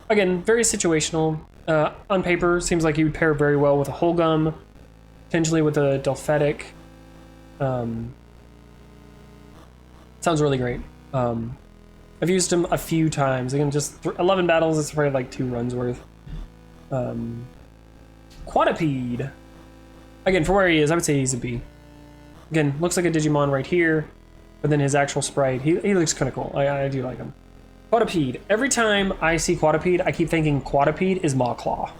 Again, very situational. On paper, seems like he would pair very well with a Holgum, potentially with a Delphetic. Sounds really great. I've used him a few times. Again, just 11 battles, it's probably like 2 runs worth. Quadrupede. Again, for where he is, I would say he's a B. Again, looks like a Digimon right here, but then his actual sprite, he looks kind of cool. I do like him. Quadrupede. Every time I see Quadrupede, I keep thinking Quadrupede is Maw-Claw.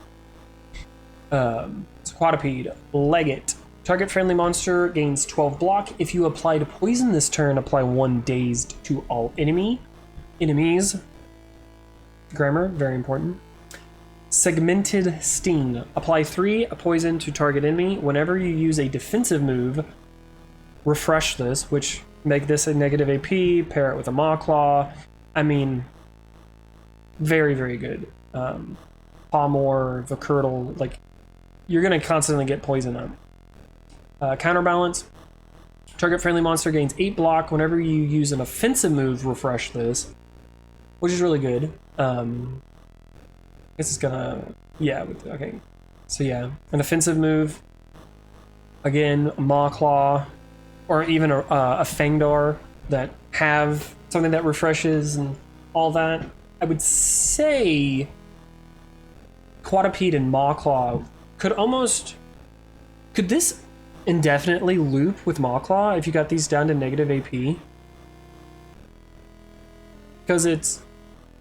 So Quadrupede. Legate. Target friendly monster gains 12 block. If you apply to poison this turn, apply 1 dazed to all enemies. Grammar, very important. Segmented Sting. Apply 3 poison to target enemy. Whenever you use a defensive move, refresh this, which make this a negative AP, pair it with a Maw-Claw. I mean, very, very good. Palmore, Vicurtle, like, you're going to constantly get poison up. Counterbalance. Target friendly monster gains 8 block. Whenever you use an offensive move, refresh this, which is really good. I guess it's gonna, yeah, okay. So yeah, an offensive move. Again, a Maw-Claw, or even a Fangdar that have something that refreshes and all that. I would say Quadrupede and Maw-Claw could this indefinitely loop with Maw-Claw if you got these down to negative AP? Because it's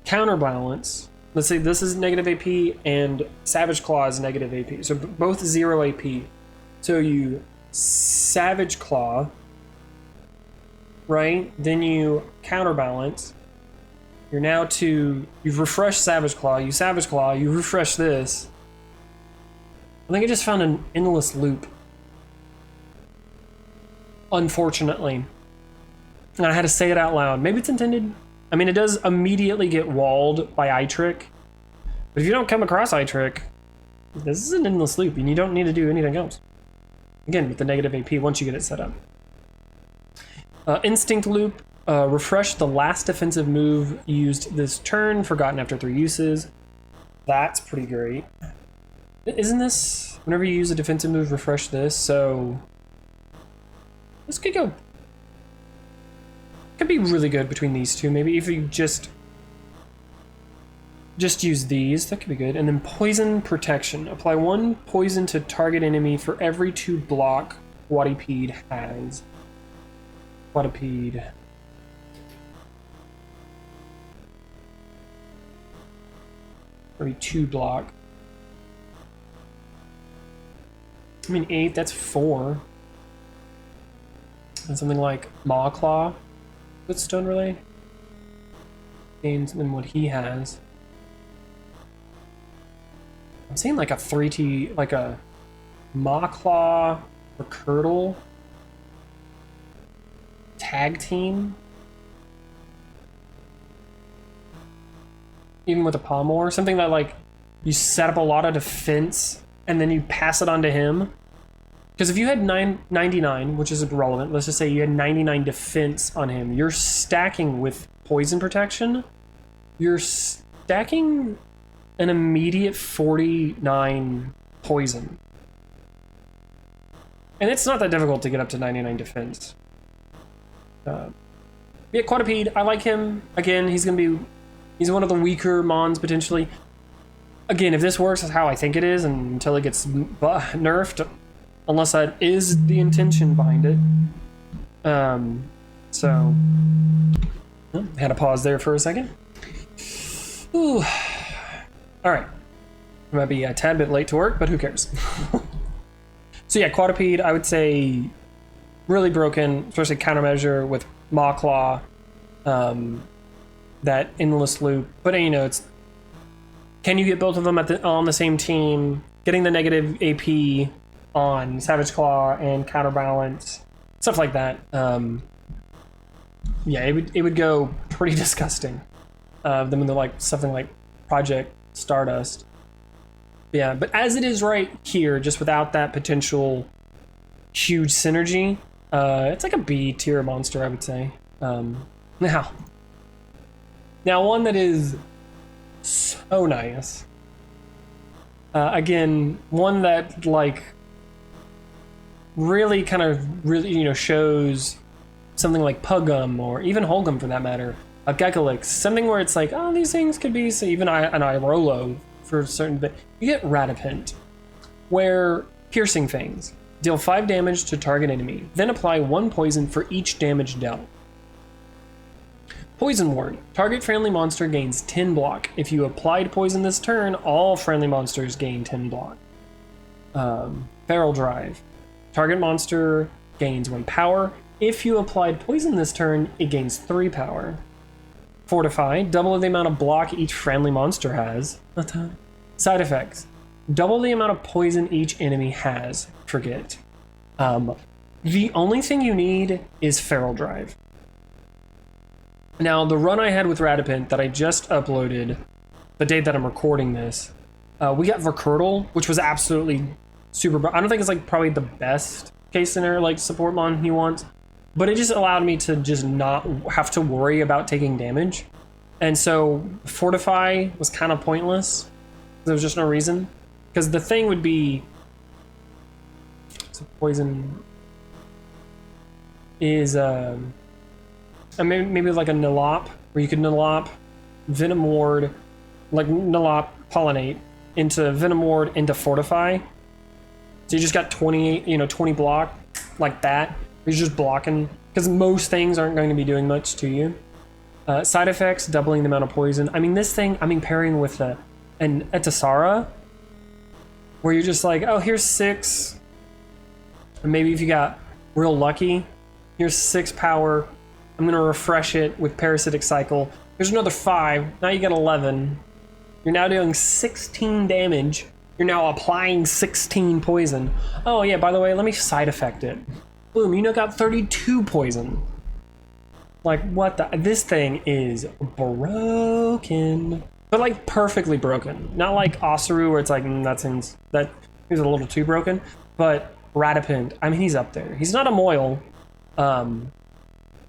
counterbalance. Let's say this is negative AP and Savage Claw is negative AP. So both 0 AP. So you Savage Claw, right? Then you counterbalance. You're now you've refreshed Savage Claw, you Savage Claw, you refresh this. I think I just found an endless loop. Unfortunately. And I had to say it out loud. Maybe it's intended. I mean, it does immediately get walled by eye trick. But if you don't come across eye trick, this is an endless loop and you don't need to do anything else. Again, with the negative AP once you get it set up. Instinct loop. Refresh the last defensive move used this turn, forgotten after 3 uses. That's pretty great. Isn't this, whenever you use a defensive move, refresh this, so this could be really good between these two. Maybe if you just use these, that could be good. And then poison protection. Apply 1 poison to target enemy for every 2 block Quadrupede has. Quadrupede. Every 2 block. I mean 8, that's 4. And something like Maw-Claw with Stone Relay gains than what he has. I'm saying like a 3T, like a Maw-Claw or Curdle tag team. Even with a Palmore, something that like you set up a lot of defense and then you pass it on to him. Because if you had 99, which is irrelevant, let's just say you had 99 defense on him, you're stacking with poison protection. You're stacking an immediate 49 poison. And it's not that difficult to get up to 99 defense. Yeah, Quadrupede, I like him. Again, he's one of the weaker Mons potentially. Again, if this works as how I think it is, and until it gets nerfed, unless that is the intention behind it. So, had to pause there for a second. Ooh. All right. I might be a tad bit late to work, but who cares? So yeah, Quadrupede, I would say really broken, especially countermeasure with Maw-Claw, that endless loop. But you know, can you get both of them on the same team? Getting the negative AP on Savage Claw and counterbalance, stuff like that. Yeah, it would go pretty disgusting. Then when they're like something like Project Stardust. Yeah, but as it is right here, just without that potential huge synergy, it's like a B tier monster, I would say. Now one that is so nice Again, one that like really kind of really shows something like Pugum or even Holgum for that matter, a Gekalix, something where it's like, oh, these things could be, so even an Irolo for certain, but you get Ratapint, where piercing things deal 5 damage to target enemy, then apply 1 poison for each damage dealt. Poison Ward. Target friendly monster gains 10 block. If you applied poison this turn, all friendly monsters gain 10 block. Feral Drive. Target monster gains 1 power. If you applied poison this turn, it gains 3 power. Fortify. Double the amount of block each friendly monster has. Side effects. Double the amount of poison each enemy has. Forget. The only thing you need is Feral Drive. Now, the run I had with Ratapint that I just uploaded the day that I'm recording this, we got Vercurdle, which was absolutely super. I don't think it's like probably the best case scenario like support mon he wants, but it just allowed me to just not have to worry about taking damage. And so Fortify was kind of pointless. There was just no reason, because the thing would be poison is maybe like a Nilop, where you could Nilop, Venom Ward, like Nilop, Pollinate, into Venom Ward, into Fortify. So you just got 20 block, like that. You're just blocking, because most things aren't going to be doing much to you. Side effects, doubling the amount of poison. I mean, this thing, pairing with an Etasara, where you're just like, oh, here's 6. And maybe if you got real lucky, here's 6 power. I'm going to refresh it with Parasitic Cycle. Here's another 5. Now you get 11. You're now doing 16 damage. You're now applying 16 poison. Oh yeah, by the way, let me side effect it. Boom, you now got 32 poison. Like, what the? This thing is broken. But like, perfectly broken. Not like Osaru, where it's like, that seems, that is a little too broken. But Ratapint, he's up there. He's not a Emoil.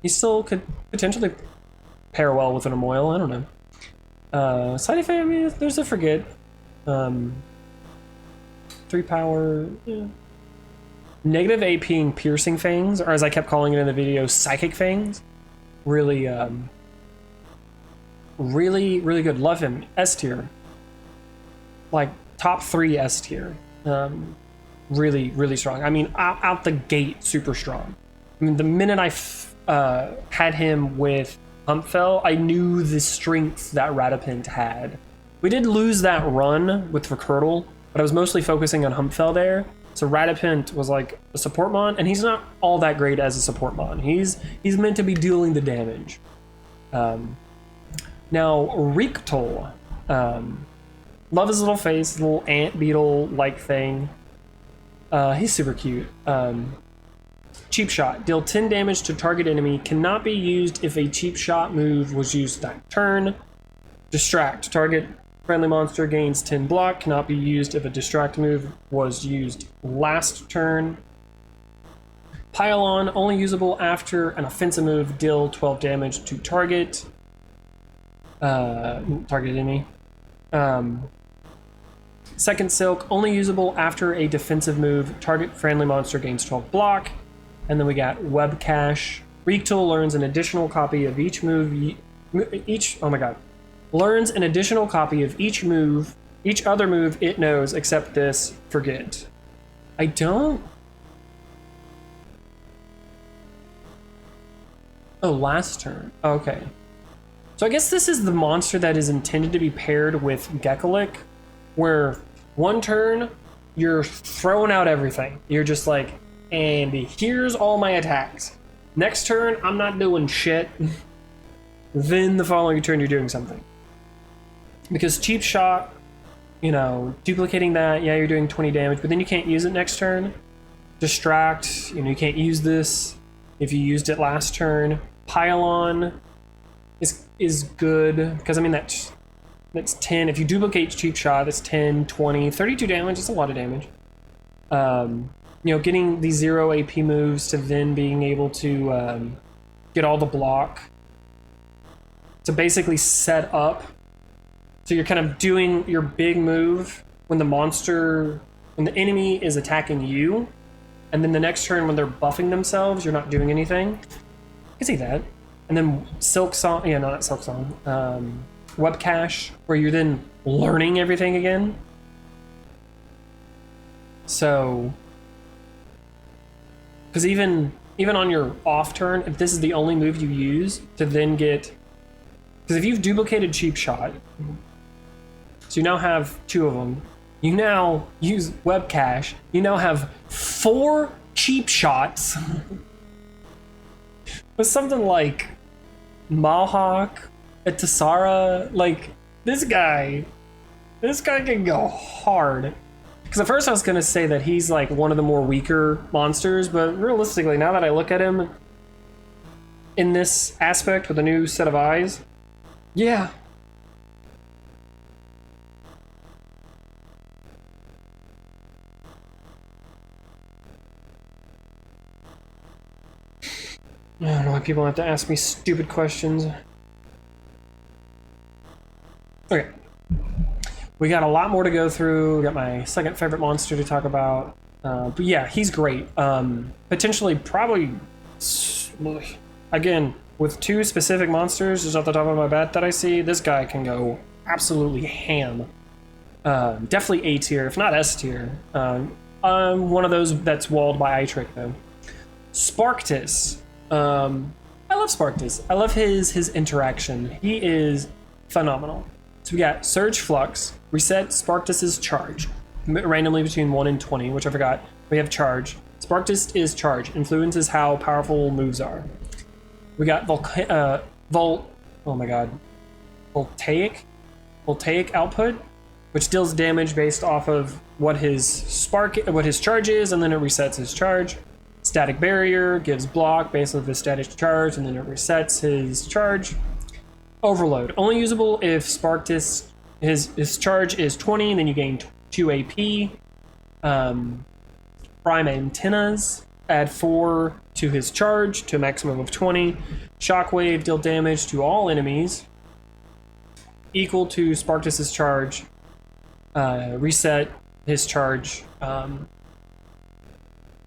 He still could potentially pair well with an Emoil, I don't know. Side effect, there's a Forget. 3 power, yeah. Negative APing Piercing Fangs, or as I kept calling it in the video, Psychic Fangs. Really, really good. Love him. S tier. Like, top 3 S tier. Really strong. Out the gate, super strong. The minute I had him with Humpfell, I knew the strength that Ratapint had. We did lose that run with Vercurdle, but I was mostly focusing on Humpfell there. So Ratapint was like a support mon, and he's not all that great as a support mon. He's meant to be dealing the damage. Now Ricktol, love his little face, little ant beetle-like thing. He's super cute. Cheap Shot. Deal 10 damage to target enemy. Cannot be used if a Cheap Shot move was used that turn. Distract. Target friendly monster gains 10 block. Cannot be used if a Distract move was used last turn. Pile On. Only usable after an offensive move. Deal 12 damage to target. Target enemy. Second Silk. Only usable after a defensive move. Target friendly monster gains 12 block. And then we got Web Cache. Ricktol learns an additional copy of each move. Learns an additional copy of each other move it knows except this. Forget. I don't. Oh, last turn. Okay. So I guess this is the monster that is intended to be paired with Gekalik, where one turn you're throwing out everything. You're just like, and here's all my attacks. Next turn, I'm not doing shit. Then the following turn, you're doing something. Because Cheap Shot, duplicating that, yeah, you're doing 20 damage, but then you can't use it next turn. Distract, you can't use this if you used it last turn. Pile On is good, because that's 10. If you duplicate Cheap Shot, that's 10, 20, 32 damage. That's a lot of damage. Getting these 0 AP moves to then being able to get all the block to basically set up. So you're kind of doing your big move when the enemy is attacking you, and then the next turn when they're buffing themselves, you're not doing anything. I can see that. And then Silk Song, yeah, no, not Silk Song. Web Cache, where you're then learning everything again. So, because even on your off turn, if this is the only move you use to then get, because if you've duplicated Cheap Shot, so you now have 2 of them. You now use Web Cache. You now have 4 Cheap Shots with something like Mohawk, a Tessara. Like, this guy can go hard. Because at first I was going to say that he's like one of the more weaker monsters, but realistically, now that I look at him in this aspect with a new set of eyes, yeah. I don't know why people have to ask me stupid questions. Okay. We got a lot more to go through. We got my second favorite monster to talk about. But yeah, he's great. Potentially, probably, again, with 2 specific monsters just off the top of my bat that I see, this guy can go absolutely ham. Definitely A tier, if not S tier. I'm one of those that's walled by eye trick though. Sparktus. I love Sparktus. I love his interaction. He is phenomenal. So we got Surge Flux, reset Sparktus's charge, randomly between 1 and 20, which I forgot. We have charge. Sparktus is charge, influences how powerful moves are. We got Voltaic output, which deals damage based off of what his charge is, and then it resets his charge. Static Barrier gives block based off his static charge, and then it resets his charge. Overload, only usable if Sparktus, his charge is 20, then you gain 2 AP. Prime Antennas, add 4 to his charge to a maximum of 20. Shockwave, deal damage to all enemies equal to Sparktus's charge. Reset his charge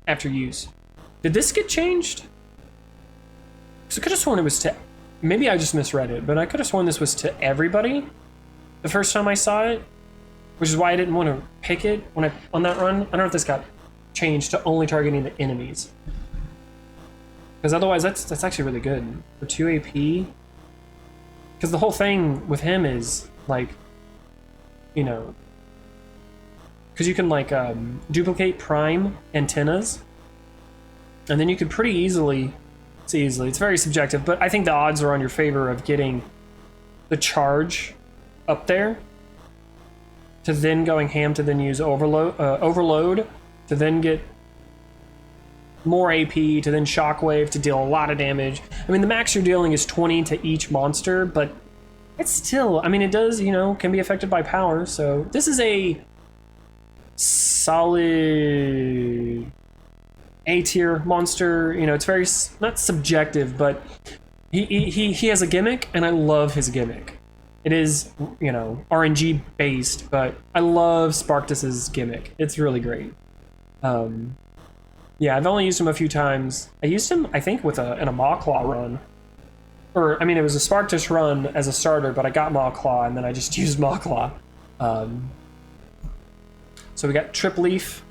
after use. Did this get changed? So I could have sworn it was to... Maybe I just misread it, but I could have sworn this was to everybody the first time I saw it, which is why I didn't want to pick it on that run. I don't know if this got changed to only targeting the enemies, because otherwise that's actually really good for 2 AP. Because the whole thing with him is like, you know, because you can like duplicate prime antennas, and then you could pretty easily. It's very subjective, but I think the odds are on your favor of getting the charge up there to then going ham to then use overload to then get more AP to then shockwave to deal a lot of damage. I mean, the max you're dealing is 20 to each monster, but it's still, I mean, it does, you know, can be affected by power. So this is a solid A tier monster. You know, it's very not subjective, but he has a gimmick, and I love his gimmick. It is, you know, RNG based, but I love Sparktus's gimmick. It's really great. Yeah, I've only used him a few times. I used him, I think, in a Maw-Claw run. Or, I mean, it was a Sparktus run as a starter, but I got Maw-Claw, and then I just used Maw-Claw. So we got Trip Leaf.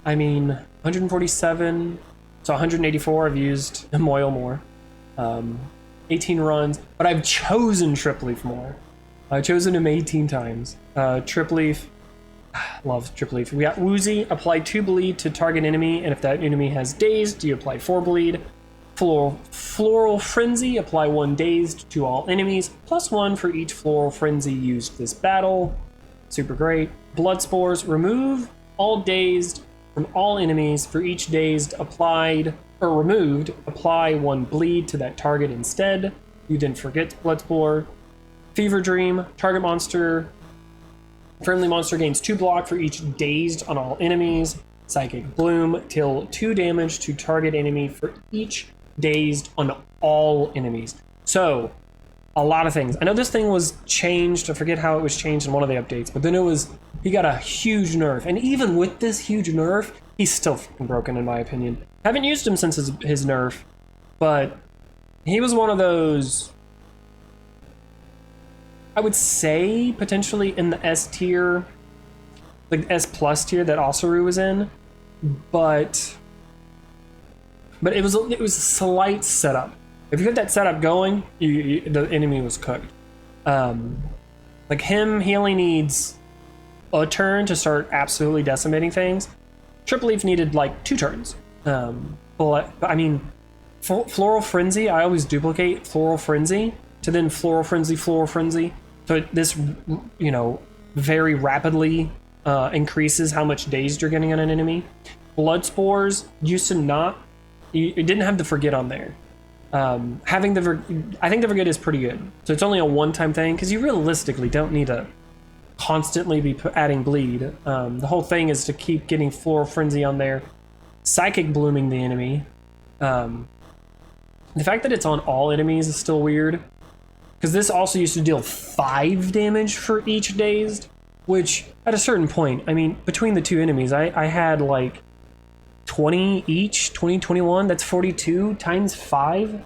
I mean, 147, so 184. I've used Emoil more. 18 runs, but I've chosen Trip Leaf more. I've chosen him 18 times. Trip Leaf, love Trip Leaf. We got Woozy, apply 2 bleed to target enemy, and if that enemy has dazed, you apply 4 bleed. Floral Frenzy, apply 1 dazed to all enemies, plus 1 for each Floral Frenzy used this battle. Super great. Blood Spores, remove all dazed from all enemies. For each dazed applied or removed, apply 1 bleed to that target instead. You then forget Blood Spore. Fever Dream, target monster, friendly monster gains 2 block for each dazed on all enemies. Psychic Bloom, deal 2 damage to target enemy for each dazed on all enemies. So a lot of things. I know this thing was changed. I forget how it was changed in one of the updates, but then he got a huge nerf. And even with this huge nerf, he's still fucking broken in my opinion. Haven't used him since his nerf, but he was one of those, I would say, potentially in the S tier, the S plus tier that Osaru was in, but it was a slight setup. If you had that setup going, the enemy was cooked. Like him, he only needs a turn to start absolutely decimating things. Triple Leaf needed like 2 turns. But I mean, Floral Frenzy, I always duplicate Floral Frenzy to then Floral Frenzy, Floral Frenzy. So this, you know, very rapidly increases how much dazed you're getting on an enemy. Blood Spores used to not, you didn't have the Forget on there. Having I think the Forget is pretty good. So it's only a one-time thing because you realistically don't need to constantly be adding bleed. The whole thing is to keep getting Floral Frenzy on there, Psychic Blooming the enemy. The fact that it's on all enemies is still weird because this also used to deal 5 damage for each dazed, which at a certain point, I mean, between the 2 enemies, I had like 20 each, 20, 21, that's 42 times 5. It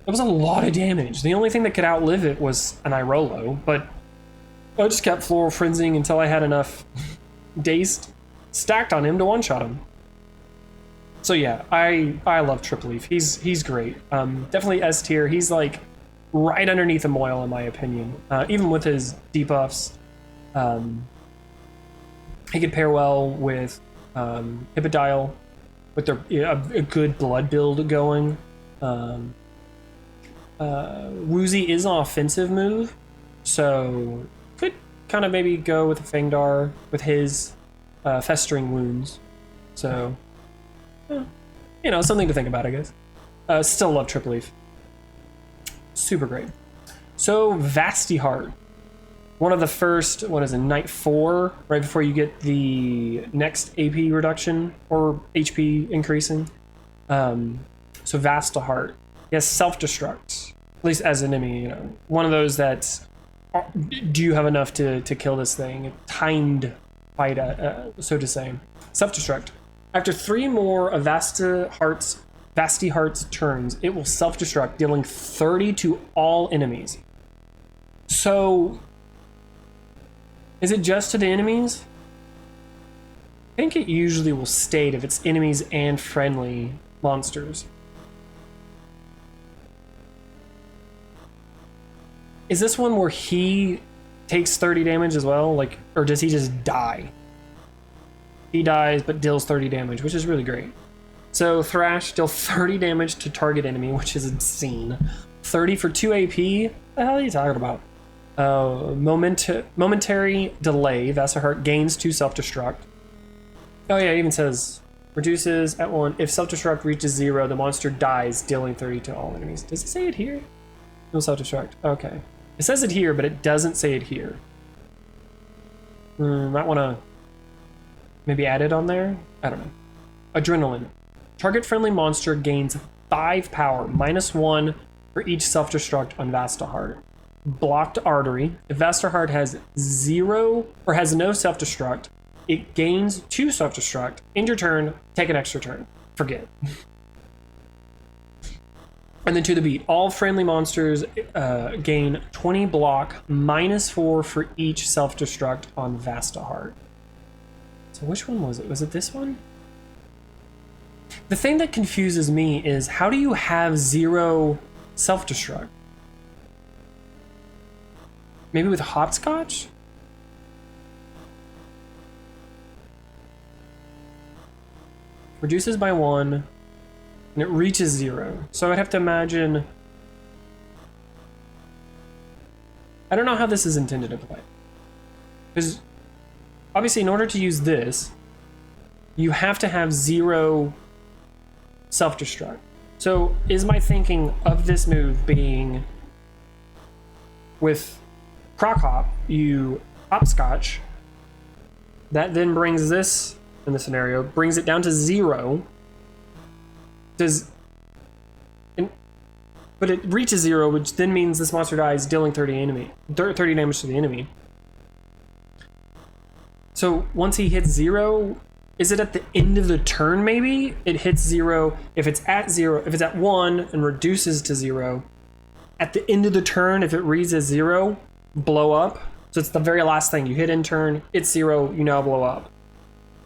was a lot of damage. The only thing that could outlive it was an Irolo, but I just kept Floral Frenzying until I had enough dazed stacked on him to one-shot him. So yeah, I love Triple Leaf. He's great. Definitely S tier. He's like right underneath Emoil in my opinion. Even with his debuffs, he could pair well with Hippodile with their a good blood build going. Woozy is an offensive move, so could kind of maybe go with Fangdar with his festering wounds. So, you know, something to think about, I guess. Still love Triple Leaf. Super great. So, Vasty Heart. One of the first, what is it, Night 4, right before you get the next AP reduction or HP increasing. So Vasta Heart. Yes, self-destruct. At least as an enemy, you know. One of those that's, do you have enough to kill this thing? Timed fight, so to say. Self-destruct. After 3 more of Vasty Heart's turns, it will self-destruct, dealing 30 to all enemies. So, is it just to the enemies? I think it usually will state if it's enemies and friendly monsters. Is this one where he takes 30 damage as well? Like, or does he just die? He dies but deals 30 damage, which is really great. So Thrash, deal 30 damage to target enemy, which is insane. 30 for 2 AP? What the hell are you talking about? Momentary delay. Vasta Heart gains 2 self-destruct. Oh yeah, it even says reduces at 1. If self-destruct reaches 0, the monster dies, dealing 30 to all enemies. Does it say it here? No self-destruct. Okay. It says it here, but it doesn't say it here. Might want to maybe add it on there? I don't know. Adrenaline. Target friendly monster gains 5 power, -1 for each self-destruct on Vasta Heart. Blocked Artery. If Vasta Heart has 0 or has no self-destruct, it gains 2 self-destruct. End your turn, take an extra turn. Forget. And then to the beat. All friendly monsters gain 20 block, -4 for each self-destruct on Vasta Heart. So which one was it? Was it this one? The thing that confuses me is how do you have 0 self-destruct? Maybe with hopscotch? Reduces by 1, and it reaches 0. So I'd have to imagine... I don't know how this is intended to play. Because, obviously, in order to use this, you have to have 0 self-destruct. So, is my thinking of this move being... with Croc Hop, you hopscotch. That then brings this, in the scenario, brings it down to 0. But it reaches 0, which then means this monster dies, dealing 30 damage to the enemy. So once he hits 0, is it at the end of the turn maybe? It hits 0. If it's at 0, if it's at 1 and reduces to 0, at the end of the turn, if it reads as 0, blow up. So it's the very last thing. You hit in turn, it's 0, you now blow up.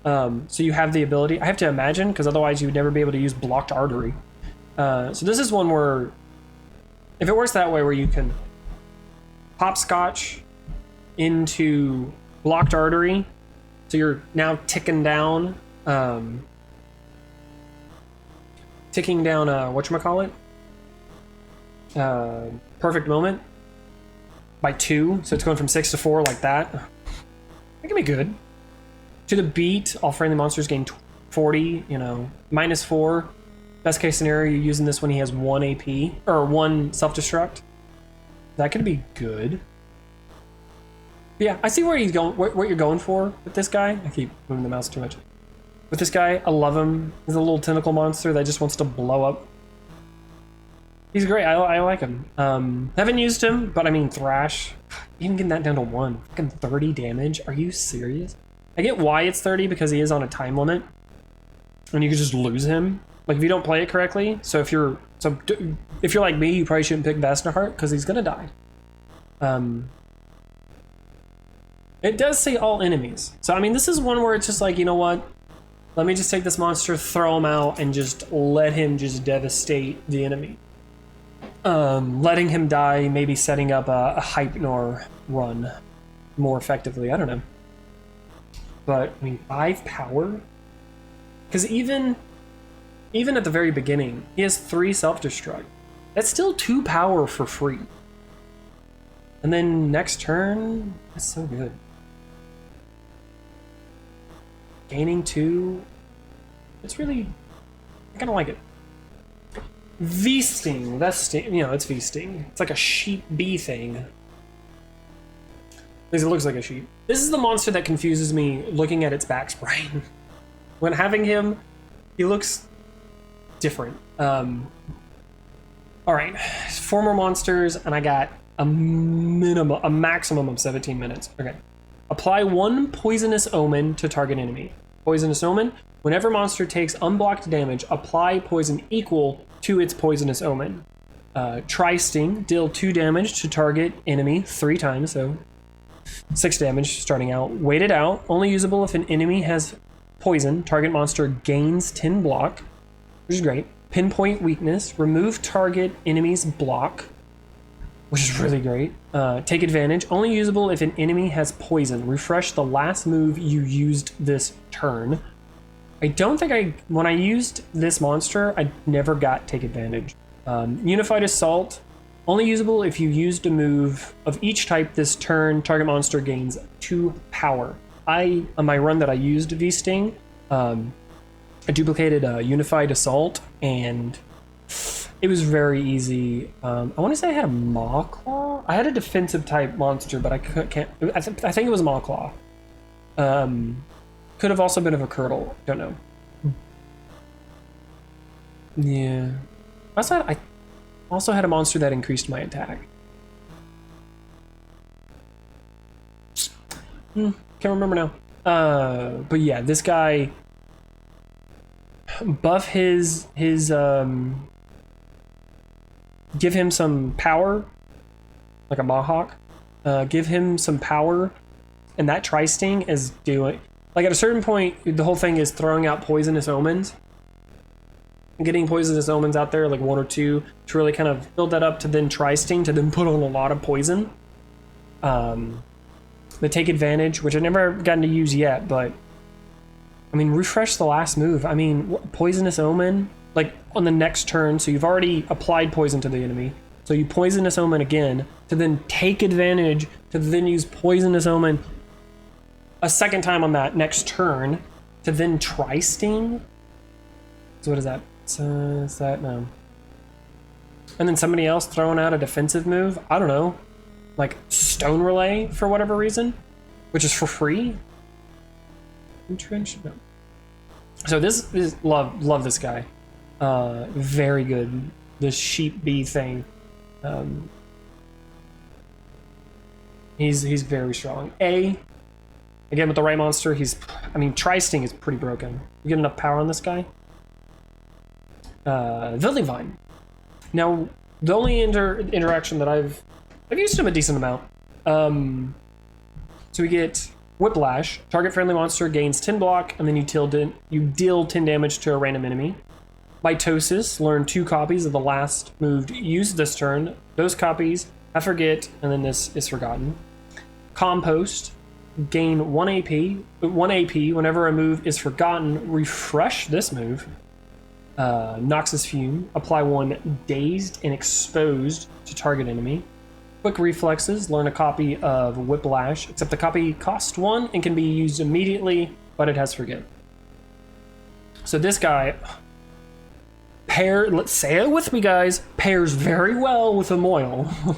So you have the ability. I have to imagine, because otherwise you would never be able to use blocked artery. So this is one where, if it works that way, where you can hopscotch into blocked artery, so you're now ticking down whatchamacallit? Perfect moment by 2, so it's going from 6 to 4 like that. That can be good. To the beat, all friendly monsters gain 40, -4. Best case scenario, you're using this when he has 1 AP, or 1 self-destruct. That could be good. But yeah, I see where he's going, what you're going for with this guy. I keep moving the mouse too much. With this guy, I love him. He's a little tentacle monster that just wants to blow up. He's great. I like him. Haven't used him, but I mean, Thrash, even getting that down to 1. Fucking 30 damage. Are you serious? I get why it's 30 because he is on a time limit, and you could just lose him. Like if you don't play it correctly. So if you're like me, you probably shouldn't pick Vastnerheart because he's gonna die. It does say all enemies. So I mean, this is one where it's just like, you know what? Let me just take this monster, throw him out, and just let him just devastate the enemy. Letting him die, maybe setting up a Hypnor run more effectively. I don't know. But I mean, 5 power? Because even at the very beginning, he has 3 self-destruct. That's still 2 power for free. And then next turn, that's so good. Gaining 2, it's really, I kind of like it. V-Sting, that's Sting, it's V-Sting. It's like a sheep bee thing. At least it looks like a sheep. This is the monster that confuses me looking at its back sprite. When having him, he looks different. All right, 4 more monsters, and I got a maximum of 17 minutes. Okay. Apply 1 Poisonous Omen to target enemy. Poisonous Omen, whenever monster takes unblocked damage, apply poison equal to its Poisonous Omen. Tri-Sting, deal 2 damage to target enemy 3 times, so 6 damage starting out. Wait it out, only usable if an enemy has poison. Target monster gains 10 block, which is great. Pinpoint weakness, remove target enemy's block, which is really great. Take advantage, only usable if an enemy has poison. Refresh the last move you used this turn. I don't think when I used this monster, I never got take advantage. Unified Assault, only usable if you used a move of each type this turn. Target monster gains 2 power. On my run that I used V-Sting, I duplicated Unified Assault, and it was very easy. I want to say I had a Maw Claw. I had a defensive type monster, but I can't. I think it was Maw Claw. Could have also been of a Curdle. Don't know. Yeah. I also had a monster that increased my attack. Can't remember now. But yeah, this guy. Buff his give him some power, like a Mahawk. Give him some power, and that Tri-Sting is doing, like at a certain point, the whole thing is throwing out Poisonous Omens. Getting Poisonous Omens out there, like 1 or 2, to really kind of build that up, to then Tri-Sting, to then put on a lot of poison. The Take Advantage, which I've never gotten to use yet, but I mean, refresh the last move. I mean, Poisonous Omen, like on the next turn, so you've already applied poison to the enemy, so you Poisonous Omen again, to then take advantage, to then use Poisonous Omen a second time on that next turn, to then Tri-Sting. So what is that? Is that, no. And then somebody else throwing out a defensive move, I don't know, like Stone Relay for whatever reason, which is for free. Entrenched? No. So this is love this guy. Very good. this sheep bee thing. He's very strong. Again, with the right monster, I mean, Tri-Sting is pretty broken. You get enough power on this guy? Villivine. Now, the only interaction that I've used him a decent amount. So we get Whiplash. Target friendly monster gains 10 block, and then you deal 10 damage to a random enemy. Mitosis. Learn 2 copies of the last move used this turn. Those copies, I forget, and then this is forgotten. Compost. Gain 1 AP whenever a move is forgotten. Refresh this move. Noxus Fume. Apply 1 dazed and exposed to target enemy. Quick Reflexes. Learn a copy of Whiplash, except the copy costs 1 and can be used immediately, but it has Forget. So this guy, let's say it with me, guys, pairs very well with Emoil.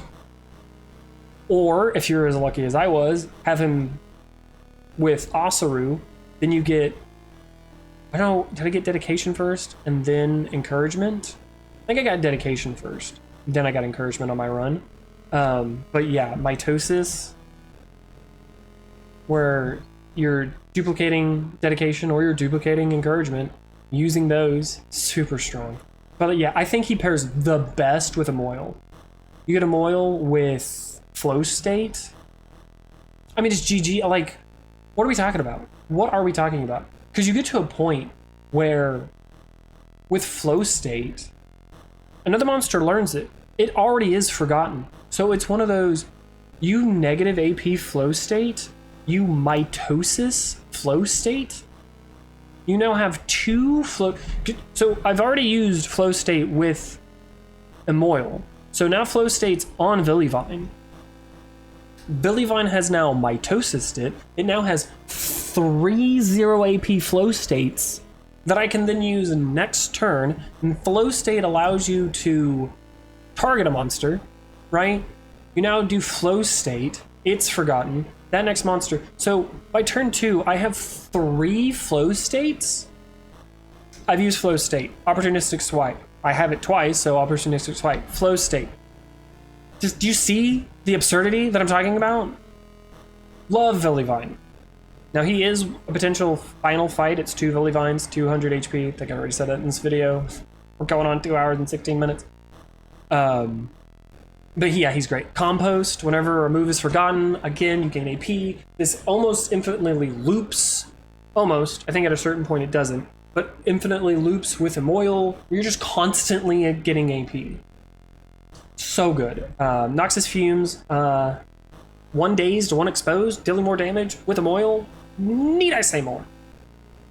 Or, if you're as lucky as I was, have him with Asaru, then you get, I don't know, did I get Dedication first and then Encouragement? I think I got Dedication first, then I got Encouragement on my run. But yeah, Mitosis, where you're duplicating Dedication or you're duplicating Encouragement, using those, super strong. But yeah, I think he pairs the best with Emoil. You get Emoil with Flow State. I mean, it's GG, like, what are we talking about? What are we talking about? Because you get to a point where, with Flow State, another monster learns it. It already is forgotten. So it's one of those, you negative AP Flow State, you Mitosis Flow State, you now have 2 Flow... So I've already used Flow State with Emoil. So now Flow State's on Villivine. Villivine has now Mitosised it. It now has 3 0 AP Flow States that I can then use next turn. And Flow State allows you to target a monster, right? You now do Flow State. It's forgotten. That next monster. So by turn 2, I have 3 Flow States. I've used Flow State. Opportunistic Swipe. I have it twice, so Opportunistic Swipe. Flow State. Just, do you see the absurdity that I'm talking about? Love Villivine. Now he is a potential final fight. It's 2 Villivines, 200 HP. I think I already said that in this video. We're going on 2 hours and 16 minutes. But yeah, he's great. Compost, whenever a move is forgotten, again, you gain AP. This almost infinitely loops. Almost. I think at a certain point it doesn't. But infinitely loops with Emoil. You're just constantly getting AP. So good. Noxus Fumes. 1 dazed, 1 exposed, dealing more damage with Emoil. Need I say more?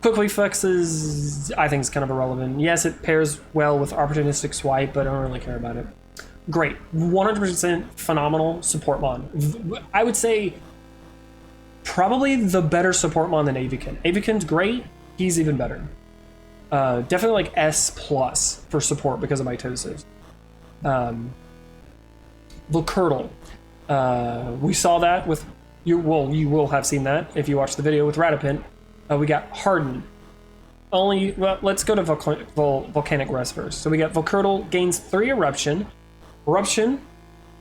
Quick Reflexes, I think, is kind of irrelevant. Yes, it pairs well with Opportunistic Swipe, but I don't really care about it. Great. 100% phenomenal support mon. I would say probably the better support mon than Avikin. Avikin's great. He's even better. Definitely like S+ for support because of Mitosis. Volcurtle. We saw that with you. Well, you will have seen that if you watched the video with Ratapint. We got Harden. Well, let's go to Volcanic Rest first. So we got Volcurtle gains 3 Eruption. Eruption,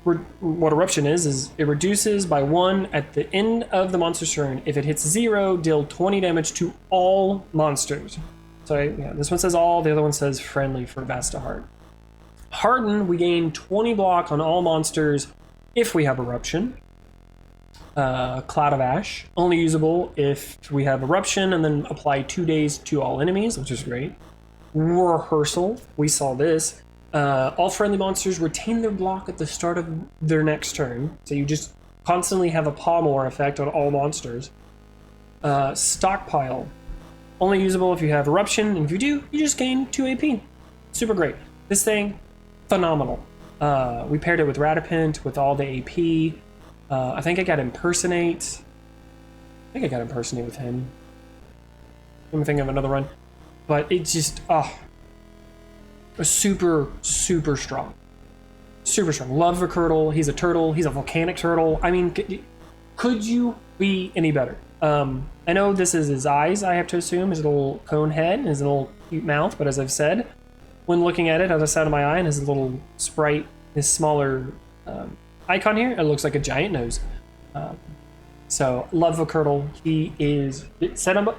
what Eruption is it reduces by 1 at the end of the monster's turn. If it hits 0, deal 20 damage to all monsters. So yeah, this one says all, the other one says friendly for Vasta Heart. Harden, we gain 20 block on all monsters if we have Eruption. Cloud of Ash, only usable if we have Eruption, and then apply 2 days to all enemies, which is great. Rehearsal, we saw this. All friendly monsters retain their block at the start of their next turn, so you just constantly have a Pommel effect on all monsters. Stockpile, only usable if you have Eruption, and if you do, you just gain 2 AP. Super great. This thing, phenomenal. We paired it with Ratapint with all the AP. I think I got Impersonate. I think I got Impersonate with him. Let me think of another run. But it's just, super, super strong. Super strong. Love Volcurtle. He's a turtle. He's a volcanic turtle. I mean, could you be any better? I know this is his eyes, I have to assume. His little cone head and his little cute mouth. But as I've said, when looking at it out of the side of my eye, and his little sprite, his smaller icon here, it looks like a giant nose. So love Vicurtle. He is set up.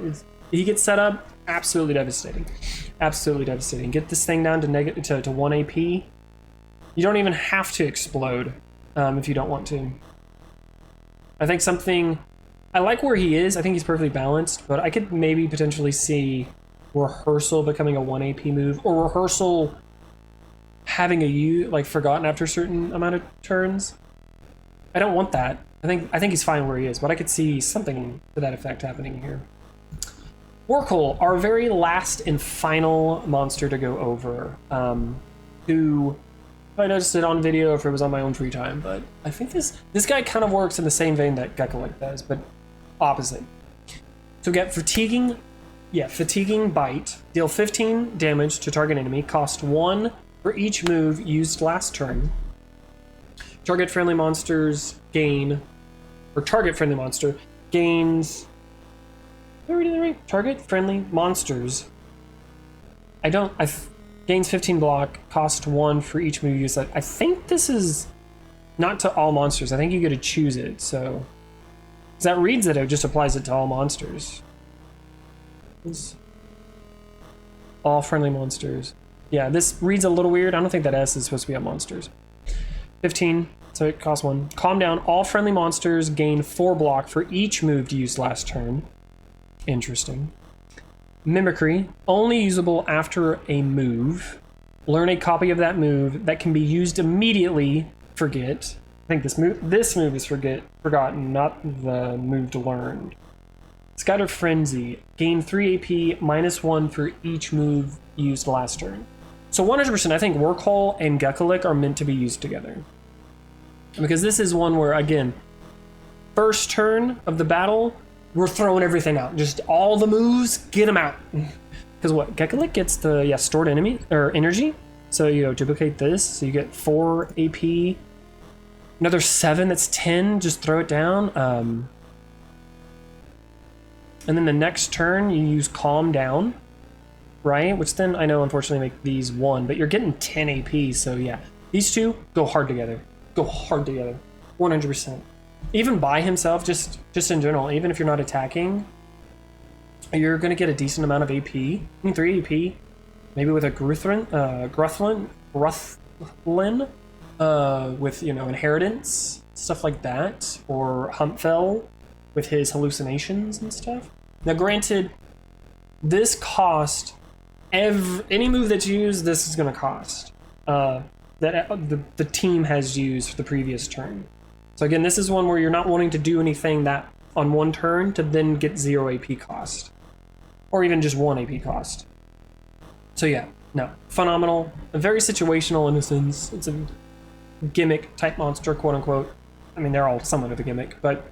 He gets set up. Absolutely devastating. Absolutely devastating. Get this thing down to 1 AP. You don't even have to explode if you don't want to. I think something. I like where he is. I think he's perfectly balanced, but I could maybe potentially see Rehearsal becoming a 1 AP move, or Rehearsal having a U like forgotten after a certain amount of turns. I don't want that. I think he's fine where he is, but I could see something to that effect happening here. Orkle, our very last and final monster to go over, who I noticed it on video if it was on my own free time, but I think this guy kind of works in the same vein that Gekalik does, but opposite. So we get Fatiguing Bite, deal 15 damage to target enemy, cost 1 for each move used last turn. Target friendly monsters gain, or target friendly monster gains. Did I read it right? Target friendly monsters. Gains 15 block, cost 1 for each move used. I think this is not to all monsters. I think you get to choose it. So, because that reads that it just applies it to all monsters. All friendly monsters. Yeah, this reads a little weird. I don't think that S is supposed to be on monsters. 15, so it costs 1. Calm down. All friendly monsters gain 4 block for each move used last turn. Interesting. Mimicry, only usable after a move. Learn a copy of that move that can be used immediately. Forget. I think this move is forgotten, not the move to learn. Scattered Frenzy, gain 3 AP, -1 for each move used last turn. So 100%, I think Workhole and Gekalik are meant to be used together. Because this is one where, again, first turn of the battle, we're throwing everything out. Just all the moves, get them out. Because what? Gekalik gets the stored enemy or energy. So you duplicate this, so you get 4 AP. Another 7, that's 10. Just throw it down. And then the next turn, you use Calm Down, right? Which then I know unfortunately make these 1, but you're getting 10 AP. So yeah, these two go hard together. Go hard together, 100%. Even by himself, just in general, even if you're not attacking, you're going to get a decent amount of AP. I mean, 3 AP, maybe with a Gruthlin, with, Inheritance, stuff like that, or Humpfell with his hallucinations and stuff. Now, granted, this cost, any move that's used, this is going to cost, that the team has used for the previous turn. So again, this is one where you're not wanting to do anything that on one turn to then get 0 AP cost. Or even just 1 AP cost. So yeah, no. Phenomenal. Very situational in a sense. It's a gimmick type monster, quote unquote. I mean, they're all somewhat of a gimmick, but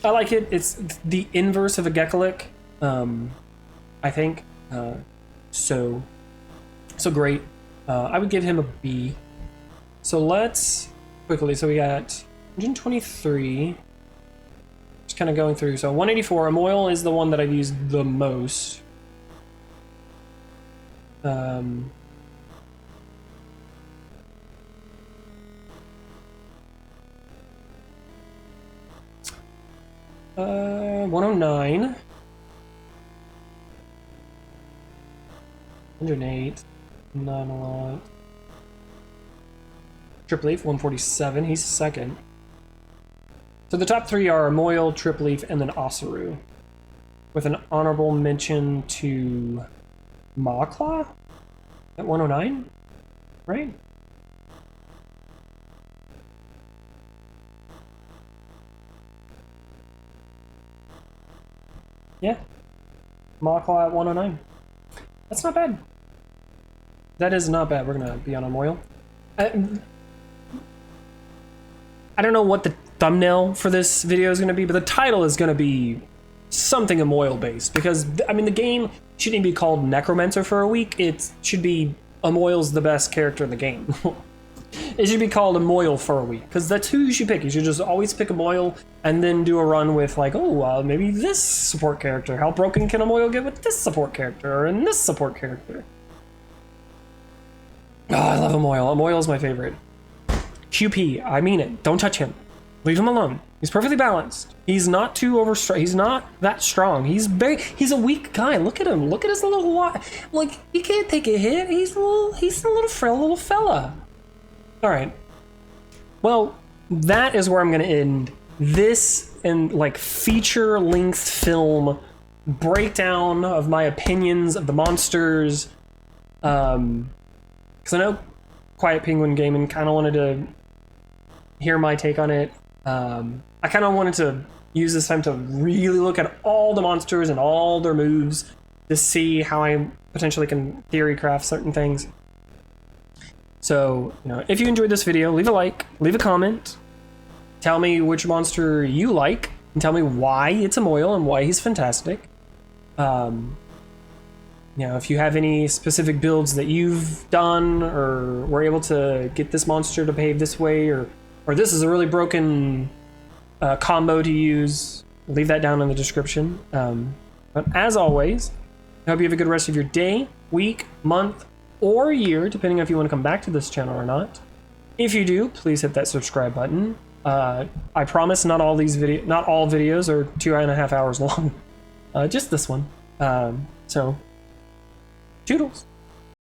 I like it. It's the inverse of a Gekalik, I think. So great. I would give him a B. So let's quickly, so we got 123, just kind of going through. So 184, Emoil is the one that I've used the most. 109, 108, not a lot. Triple Leaf, 147, he's second. So the top 3 are Emoil, Triple Leaf, and then Osaru. With an honorable mention to Maw at 109, right? Yeah, Maw at 109. That's not bad. That is not bad. We're gonna be on Emoil. I don't know what the thumbnail for this video is going to be, but the title is going to be something Emoil based, because I mean the game shouldn't be called Necromancer for a week. It should be Emoil's the best character in the game. It should be called Emoil for a week, because that's who you should pick. You should just always pick Emoil and then do a run with like, oh, maybe this support character. How broken can Emoil get with this support character or in this support character? Oh, I love Emoil. Emoil is my favorite. QP, I mean it. Don't touch him. Leave him alone. He's perfectly balanced. He's not too overstrong. He's not that strong. He's a weak guy. Look at him. Look at his little like he can't take a hit. He's a little frail little fella. All right. Well, that is where I'm going to end this and like feature-length film breakdown of my opinions of the monsters. Because I know QuietPenguin Gaming kind of wanted to hear my take on it. I kind of wanted to use this time to really look at all the monsters and all their moves to see how I potentially can theory craft certain things. So, you know, if you enjoyed this video, leave a like, leave a comment, tell me which monster you like, and tell me why it's Emoil and why he's fantastic. You know, if you have any specific builds that you've done or were able to get this monster to behave this way, or this is a really broken combo to use, leave that down in the description. But as always, I hope you have a good rest of your day, week, month, or year, depending on if you want to come back to this channel or not. If you do, please hit that subscribe button. I promise not all videos are 2.5 hours long. Just this one. So, toodles.